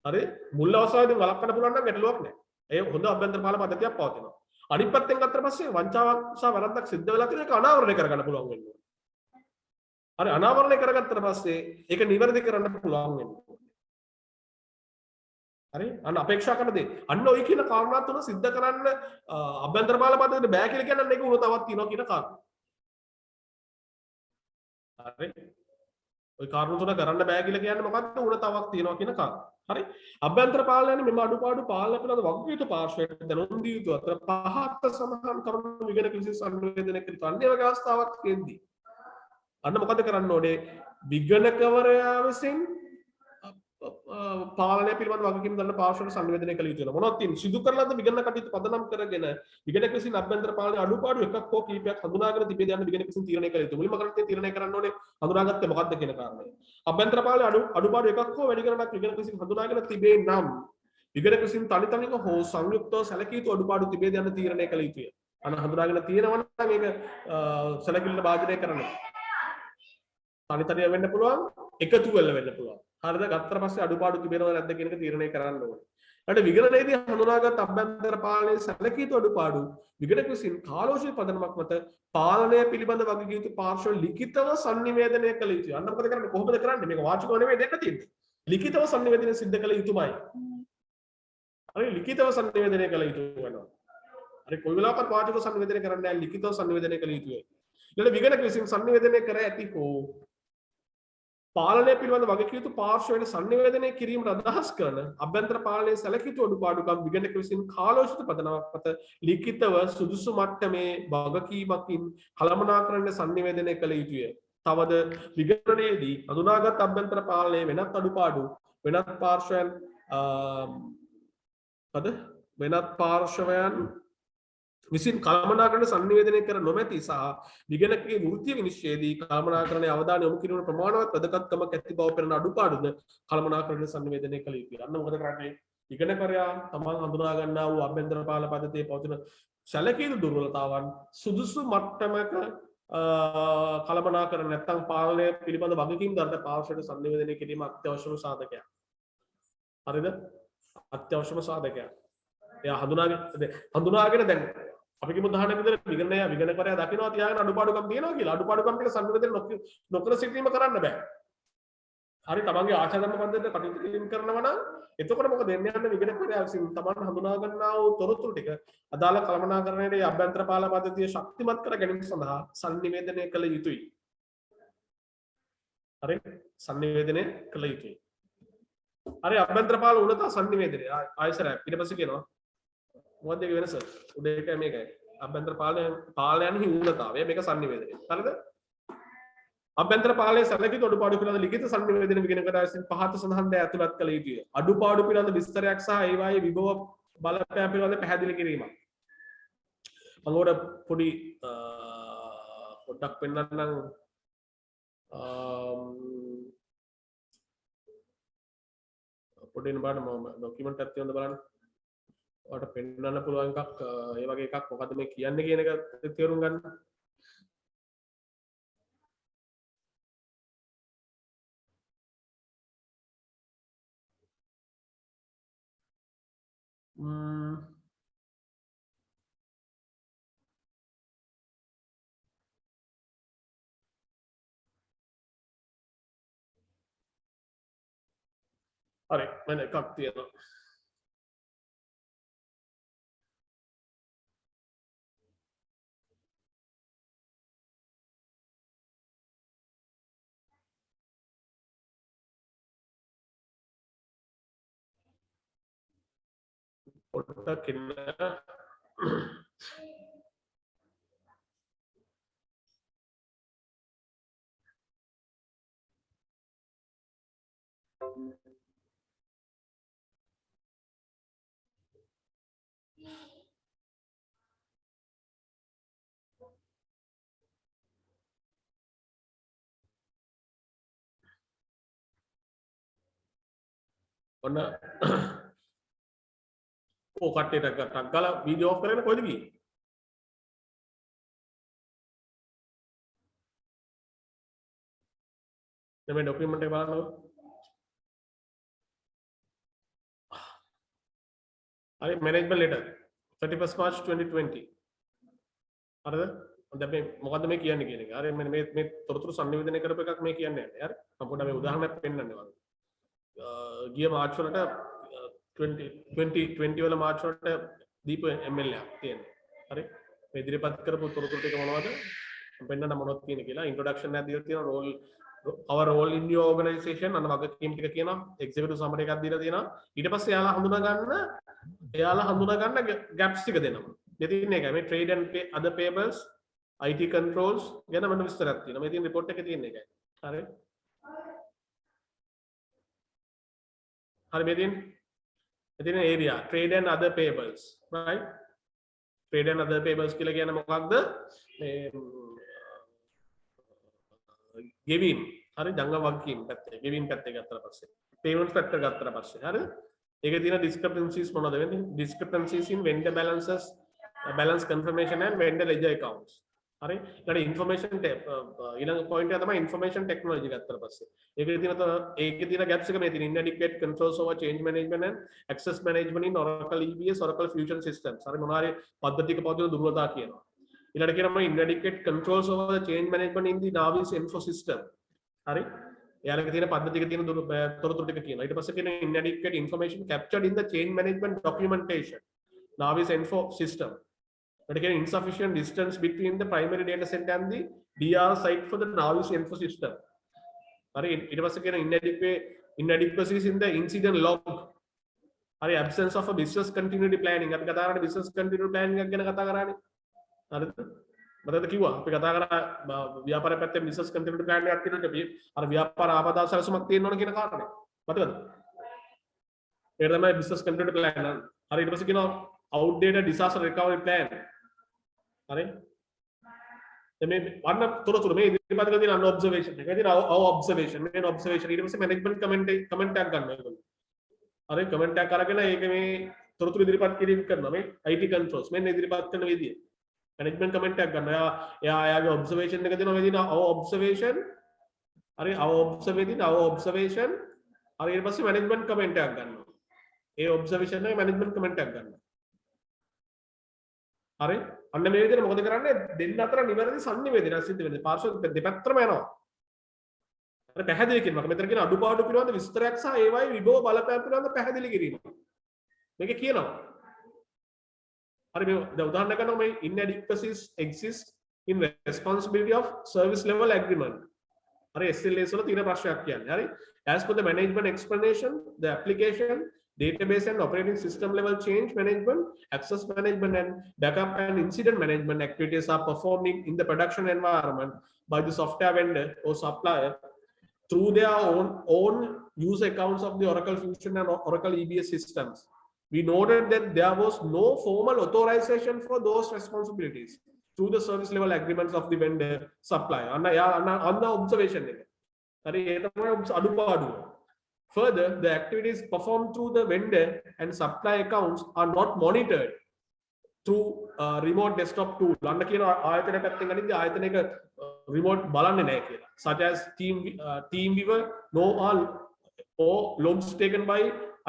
හරි? මුල් අවස්ථාවේදී වළක්වන්න පුළුවන් නම් ගැටලුවක් නැහැ. ඒ හොඳ අභ්‍යන්තර පාලන පද්ධතියක් පවතිනවා. අනිත් පැත්තෙන් ගත්තට පස්සේ වංචාවක් සහ වැරද්දක් සිද්ධ වෙලා තියෙන එක අනාවරණය කරගන්න පුළුවන් වෙනවා. හරි අනාවරණය කරගත්තට පස්සේ ඒක නිවැරදි කරන්න පුළුවන් වෙනවා. හරි අන්න අපේක්ෂා කරන දේ. අන්න ඔය කියන කාරණා තුන සිද්ධ කරන්න අභ්‍යන්තර පාලන පද්ධතියට බෑ කියලා කියන්නේ ඒක උනතාවක් තියෙනවා කියන කාරණා. හරි ඔය කාරණා තුන කරන්න බෑ කියලා කියන්නේ මොකක්ද? උනතාවක් තියෙනවා කියන කාරණා. හරි අභ්‍යන්තර පාලනයේ මෙම අඩුපාඩු පාලන පිළිබඳ වගකීතු පාර්ශ්වයට දැනුම් දිය යුතු අතර පහත් සමාන කරුණු විගණක විශේෂ සංවේදනය කර අන්‍ය වගේ අවස්ථාවක් තියෙද්දී අන්න මොකද කරන්න ඕනේ විගණකවරයා විසින් පාලනය පිළිබඳ වගකීම් ගන්න පාර්ශ්වයට සංවේදනය කළ යුතු වෙනවා. මොනවද තියෙන්නේ? සිදු කරන ලද විගණන කටයුතු පදනම් කරගෙන විගණක විසින් අභ්‍යන්තර පාලනයේ අඩුපාඩු එකක් හෝ කීපයක් හඳුනාගෙන තිබේ යන විගණක විසින් තීරණය කළ යුතුයි. මුලින්ම කරන්නේ තීරණය කරන්න ඕනේ හඳුනාගත්තේ මොකක්ද කියන කාරණය. අභ්‍යන්තර පාලනයේ අඩුපාඩු එකක් හෝ වැඩි කරනක් විගණක විසින් හඳුනාගෙන තිබේ නම් විගණක විසින් තනිතනිව හෝ සංයුක්තව සැලකිය යුතු අඩුපාඩු තිබේ යන තීරණය කළ යුතුය. අන්න හඳුනාගෙන තියෙනවා නම් ඒක සැලකිල්ල භාජනය කරන්න. තනිතනිව වෙන්න පුළුවන්, එකතු වෙලා වෙන්න පුළුවන්. හරිද? ගත්තට පස්සේ අඩුපාඩු තිබෙනවද නැද්ද කියන එක තීරණය කරන්න ඕනේ. ඊට විගණනයේදී හඳුනාගත් අභ්‍යන්තර පාලනයේ සැලකිය යුතු අඩුපාඩු විගණක විසින් කාලෝචිත පදනමක් මත පාලනය පිළිබඳ වගකීම් පාර්ශ්ව ලිඛිතව සංනිවේදනය කළ යුතුයි. අන්න මොකද කරන්නේ? කොහොමද කරන්නේ? මේක වාචිකව නෙමෙයි දෙන්න තියෙන්නේ. ලිඛිතව සංනිවේදනය සිද්ධ කළ යුතුමයි. හරි ලිඛිතව සංනිවේදනය කළ යුතු වෙනවා. හරි කොයි වෙලාවකත් වාචිකව සංනිවේදනය කරන්නේ නැහැ ලිඛිතව සංනිවේදනය කළ යුතුයි. ඊළඟ විගණක විසින් සංනිවේදනය කර ඇති හෝ පාලනය පිළිබඳ වගකීතු පාර්ශ්වයට සංනිවේදනය කිරීමට අදහස් කරන අභ්‍යන්තර පාලනයේ සැලකිය අඩුපාඩුකම් විගණක විසින් කාලෝචිත පදනමක් මත ලිඛිතව සුදුසු මට්ටමේ වගකීමකින් කළමනාකරණය සංනිවේදනය කළ යුතුය. තවද විගණනයේදී හඳුනාගත් අභ්‍යන්තර පාලනයේ වෙනත් අඩුපාඩු වෙනත් පාර්ශවයන් විසින් කළමනාකරණ සංනිවේදනය කර නොමැති සහ විගණකගේ වෘත්තීය විනිශ්චයේදී කළමනාකරණයේ අවධානය යොමු කිරීමට ප්‍රමාණවත් වැදගත්කමක් ඇති බව පෙනෙන අඩුපාඩුද කළමනාකරණ සංනිවේදනය කළ යුතුය. අන්න මොකද කරන්නේ? විගණකරයා තමන් හඳුනා ගන්නා වූ අභ්‍යන්තර පාලන පද්ධතියේ පවතින සැලකිය යුතු දුර්වලතාවන් සුදුසු මට්ටමක කළමනාකරණ නැත්නම් පාලනය පිළිබඳ වගකීම් ගන්න පාර්ශ්වයට සංනිවේදනය කිරීම අත්‍යවශ්‍යම සාධකයක්. හරිද? අත්‍යවශ්‍යම සාධකයක්. එයා හඳුනාගෙන දැන් අපි කිව්ව උදාහරණයක් විදිහට විගණකරයා දකිනවා තියාගෙන අඩුපාඩුකම් තියෙනවා කියලා. අඩුපාඩුකම් ටික සංනිවේදනය නොකර සිටීම කරන්න බෑ. හරි තමන්ගේ ආචාරණ පද්ධතියට කටයුතු කිරීම කරනවා නම් එතකොට මොකද වෙන්නේ? යන්නේ විගණකරයා විසින් තමන් හඳුනා ගන්නා වූ තොරතුරු ටික අදාළ කළමනාකරණයේ අභ්‍යන්තර පාලන පද්ධතිය ශක්තිමත් කර ගැනීම සඳහා සංනිවේදනය කළ යුතුයි. හරි? සංනිවේදනය කළ යුතුයි. හරි අභ්‍යන්තර පාලන උනත සංනිවේදනය ආයසරය ඊට පස්සේ කියනවා මොකද ඒක වෙනස? උදේ එකයි මේකයි. අභ්‍යන්තර පාලනයන්හි ඌනතාවය මේක සංනිවේදනය. හරිද? අභ්‍යන්තර පාලනයේ සැලකිය අඩුපාඩු පිළිබඳ ලිඛිත සංනිවේදන විගණකරයා විසින් පහත සඳහන් දෑ ඇතුළත් කළ යුතුය. අඩුපාඩු පිළිබඳ විස්තරයක් සහ ඒවායේ විභව බලපෑම් පිළිබඳ පැහැදිලි කිරීමක්. මම උඩ පොඩි පොඩ්ඩක් පෙන්නන්නම්. පොඩි නබාන මම ડોකියුමන්ට් එකක් තියෙනවද බලන්න. ඔයාලට පෙන්වන්න පුළුවන් එකක් ඒ වගේ එකක් මොකද්ද මේ කියන්නේ කියන එක තේරුම් ගන්න. හරි මම එකක් තියෙනවා. පොඩ්ඩක් ඉන්න. ඔන්න ඕ කට්ටියට ටක් ගාලා වීඩියෝ ඔෆ් කරගෙන කොහෙද ගියේ? මේ ડોකියුමන්ට් එක බලන්න. හරි management letter 31st March 2020. හරිද? දැන් මේ මොකද්ද මේ කියන්නේ කියන එක. හරි මේ තොරතුරු සංනිවේදනය කරපු එකක් මේ කියන්නේ නැහැ. හරි. මම පොඩ්ඩක් මේ උදාහරණයක් පෙන්නන්න වගේ. ගිය මාර්ච් වලට 2020 වල මාර්ච් වලට දීප ML එකක් තියෙනවා. හරි. මේ ඉදිරිපත් කරපු තොරතුරු ටික මොනවද? මම පෙන්නන්න මොනවද කියන කියලා ඉන්ට්‍රොඩක්ෂන් එකක් දීලා තියෙනවා. Role our role in your organization අන්න වගකීම් ටික කියනවා. එක්සිකියුටිව් සමරි එකක් දීලා තියෙනවා. ඊට පස්සේ එයාලා හඳුනා ගන්න gaps ටික දෙනවා. දෙතින් එකයි මේ trade and pay other payables IT controls ගැන මම විස්තරයක් තියෙනවා. මේ තියෙන report එකේ තියෙන එකයි. හරි. හරි මේ තියෙන area trade and other payables right trade and other payables කියලා කියන්නේ මොකක්ද? මේ ගෙවීම් හරි ජංග වගකීම් පැත්තේ ගෙවීම් පැත්තේ ගත්තා පස්සේ payments පැත්ත ගත්තා පස්සේ හරිද? ඒකේ තියෙන discrepancies මොනවද වෙන්නේ? Discrepancies in vendor balances, balance confirmation and vendor ledger accounts. හරි ඊට information ඊළඟ point එක තමයි information technology ගත්තා පස්සේ ඒකේ තියෙන gaps එක මේ තියෙන inadequate controls over change management and access management in Oracle EBS Oracle Fusion systems. හරි මොනවාරි පද්ධතියක පවතින දුර්වලතා කියනවා. ඊළඟට කියනවා inadequate controls over the change management in the Navis info system. හරි එයාලගේ තියෙන පද්ධතියක තියෙන තොරතුරු ටික කියනවා. ඊට පස්සේ කියනවා inadequate information captured in the change management documentation Navis info system. Again, insufficient distance between the primary data set and the DR site for the Navis info system. හරි ඊට පස්සේ කියන inadequacies in the incident log. හරි absence of a business continuity planning. අපි කතා කරන්නේ business continuity planning එක ගැන කතා කරානේ. හරිද? මතකද කිව්වා අපි කතා කරා ව්‍යාපාර පැත්තේ business continuity plan එකක් තියෙනවා. අපි අර ව්‍යාපාර ආපදා සැලසුමක් තියෙන්න ඕන කියන කාරණේ. මතකද? ඒක තමයි business continuity plan. හරි ඊට පස්සේ කියනවා outdated disaster recovery plan. හරි? මේ අන්න තොරතුරු මේ ඉදිරිපත් කරලා තියෙන observation එක. ඉතින් observation මේ observation ඊට පස්සේ management comment එකක් ගන්නවා ඒගොල්ලෝ. හරි comment එකක් අරගෙන ඒක මේ තොරතුරු ඉදිරිපත් කිරීම කරනවා මේ IT controls මෙන්න ඉදිරිපත් කරන විදිය. management comment එකක් ගන්නවා. එයාගේ observation එක දෙනවා මේ දින observation. හරි observation. හරි ඊට පස්සේ management comment එකක් ගන්නවා. ඒ observation එකේ management comment එකක් ගන්නවා. හරි අන්න මේ විදිහට මොකද කරන්නේ දෙන්න අතර නිවැරදි සංනිවේදනයක් සිද්ධ වෙන්නේ පාර්ශ්ව දෙපැත්තම යනවා අර පැහැදිලි කිරීමක් මෙතන කියන අඩුපාඩු පිළිබඳ විස්තරයක් සහ ඒවයි විභව බලපෑම් පිළිබඳ පැහැදිලි කිරීමක් මේක කියනවා හරි මේ උදාහරණයක් ගන්නවා මේ inadequacies exist in responsibility of service level agreement හරි SLAs වල තියෙන ප්‍රශ්නයක් කියන්නේ හරි as per the management explanation the application database and operating system level change management, access management and backup and incident management activities are performed in the production environment by the software vendor or supplier through their own user accounts of the Oracle Fusion and Oracle EBS systems. We noted that there was no formal authorization for those responsibilities through the service level agreements of the vendor supplier. On the observation. Further, the activities performed through the vendor and supply accounts are not monitored through remote desktop tool. අන්න කියන ආයතන පැත්තෙන් ගනිද්දී ආයතනයක remote බලන්නේ නැහැ කියලා. Such as TeamViewer, no or logs taken by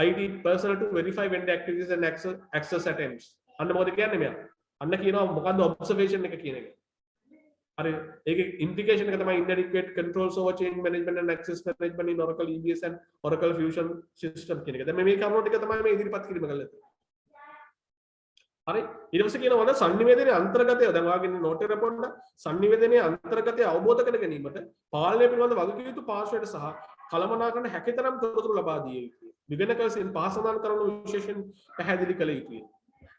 IT personnel to verify vendor activities and access attempts. අන්න මොකද කියන්නේ මෙයා? අන්න කියනවා මොකද්ද observation එක කියන එක. හරි ඒකේ implication එක තමයි inadequate controls over change management and access management in Oracle EBS and Oracle Fusion system කියන එක. දැන් මේ කරුණු ටික තමයි මේ ඉදිරිපත් කිරීම කළේ. හරි ඊට පස්සේ කියනවා සංනිවේදනයේ අන්තර්ගතය දැන් ඔයාගේ note එක පොන්න සංනිවේදනයේ අන්තර්ගතය අවබෝධ කර ගැනීමට පාලනය පිළිබඳ වගකීම් යුතු පාර්ශ්වයට සහ කළමනාකරන හැකියතරම් තොරතුරු ලබා දිය යුතුයි. විගණකයන් පහසුකම් කරන විශේෂයෙන් පැහැදිලි කළ යුතුයි.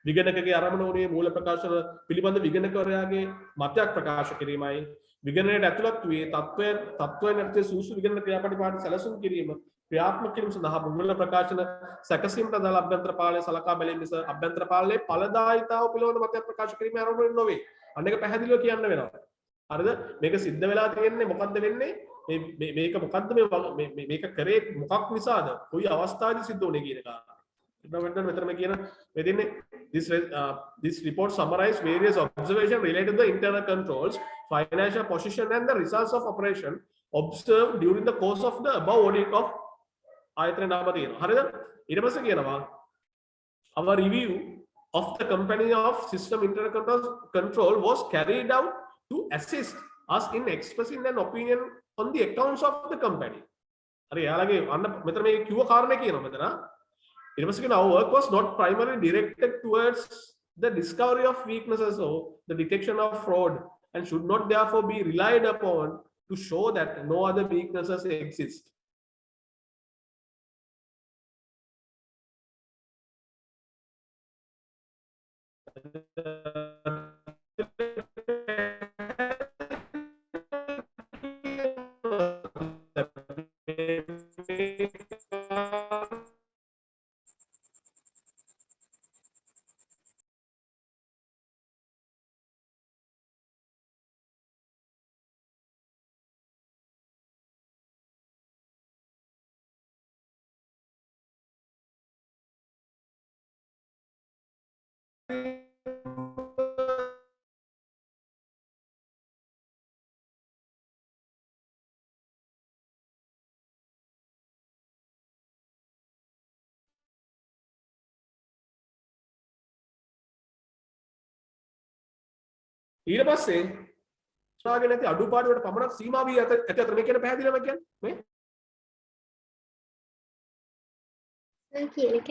විගණකගේ ආරම්භන වූයේ මූල ප්‍රකාශන පිළිබඳ විගණකවරයාගේ මතයක් ප්‍රකාශ කිරීමයි විගණනයට ඇතුළත් වූයේ තත්ත්වයන් යටතේ සූසු විගණන ක්‍රියාපටිපාටි සැලසුම් කිරීම ක්‍රියාත්මක කිරීම සඳහා මූල ප්‍රකාශන සැකසීමට අදාළ අභ්‍යන්තර පාලනය සලකා බැලීම නිසා අභ්‍යන්තර පාලනයේ ඵලදායීතාව පිළිබඳ මතයක් ප්‍රකාශ කිරීම ආරම්භ නොවේ. අන්න ඒක පැහැදිලිව කියන්න වෙනවා. හරිද? මේක සිද්ධ වෙලා තියෙන්නේ මොකද්ද වෙන්නේ? මේක මොකද්ද මේක කරේ මොකක් නිසාද? කොයි අවස්ථාවේදී සිද්ධ වුනේ කියන එක. This report summarizes various observations related to the internal controls, financial position and the results of operation observed during the course of the above audit of ආයතන නාම තියෙනවා. හරිද? ඊට පස්සේ කියනවා our review of the company of system internal control was carried out to assist us in expressing an opinion on the accounts of the company. හරි යාළගේ අන්න මෙතන මේ කිව්ව කාරණේ කියනවා මෙතන It was our work was not primarily directed towards the discovery of weaknesses or the detection of fraud and should not therefore be relied upon to show that no other weaknesses exist. ඊට පස්සේ ශ්‍රාවක නැති අඩුපාඩුවට පමණක් සීමා වී ඇත අතර මේ කියන පැහැදිලිවම කියන්නේ මේ කියන එක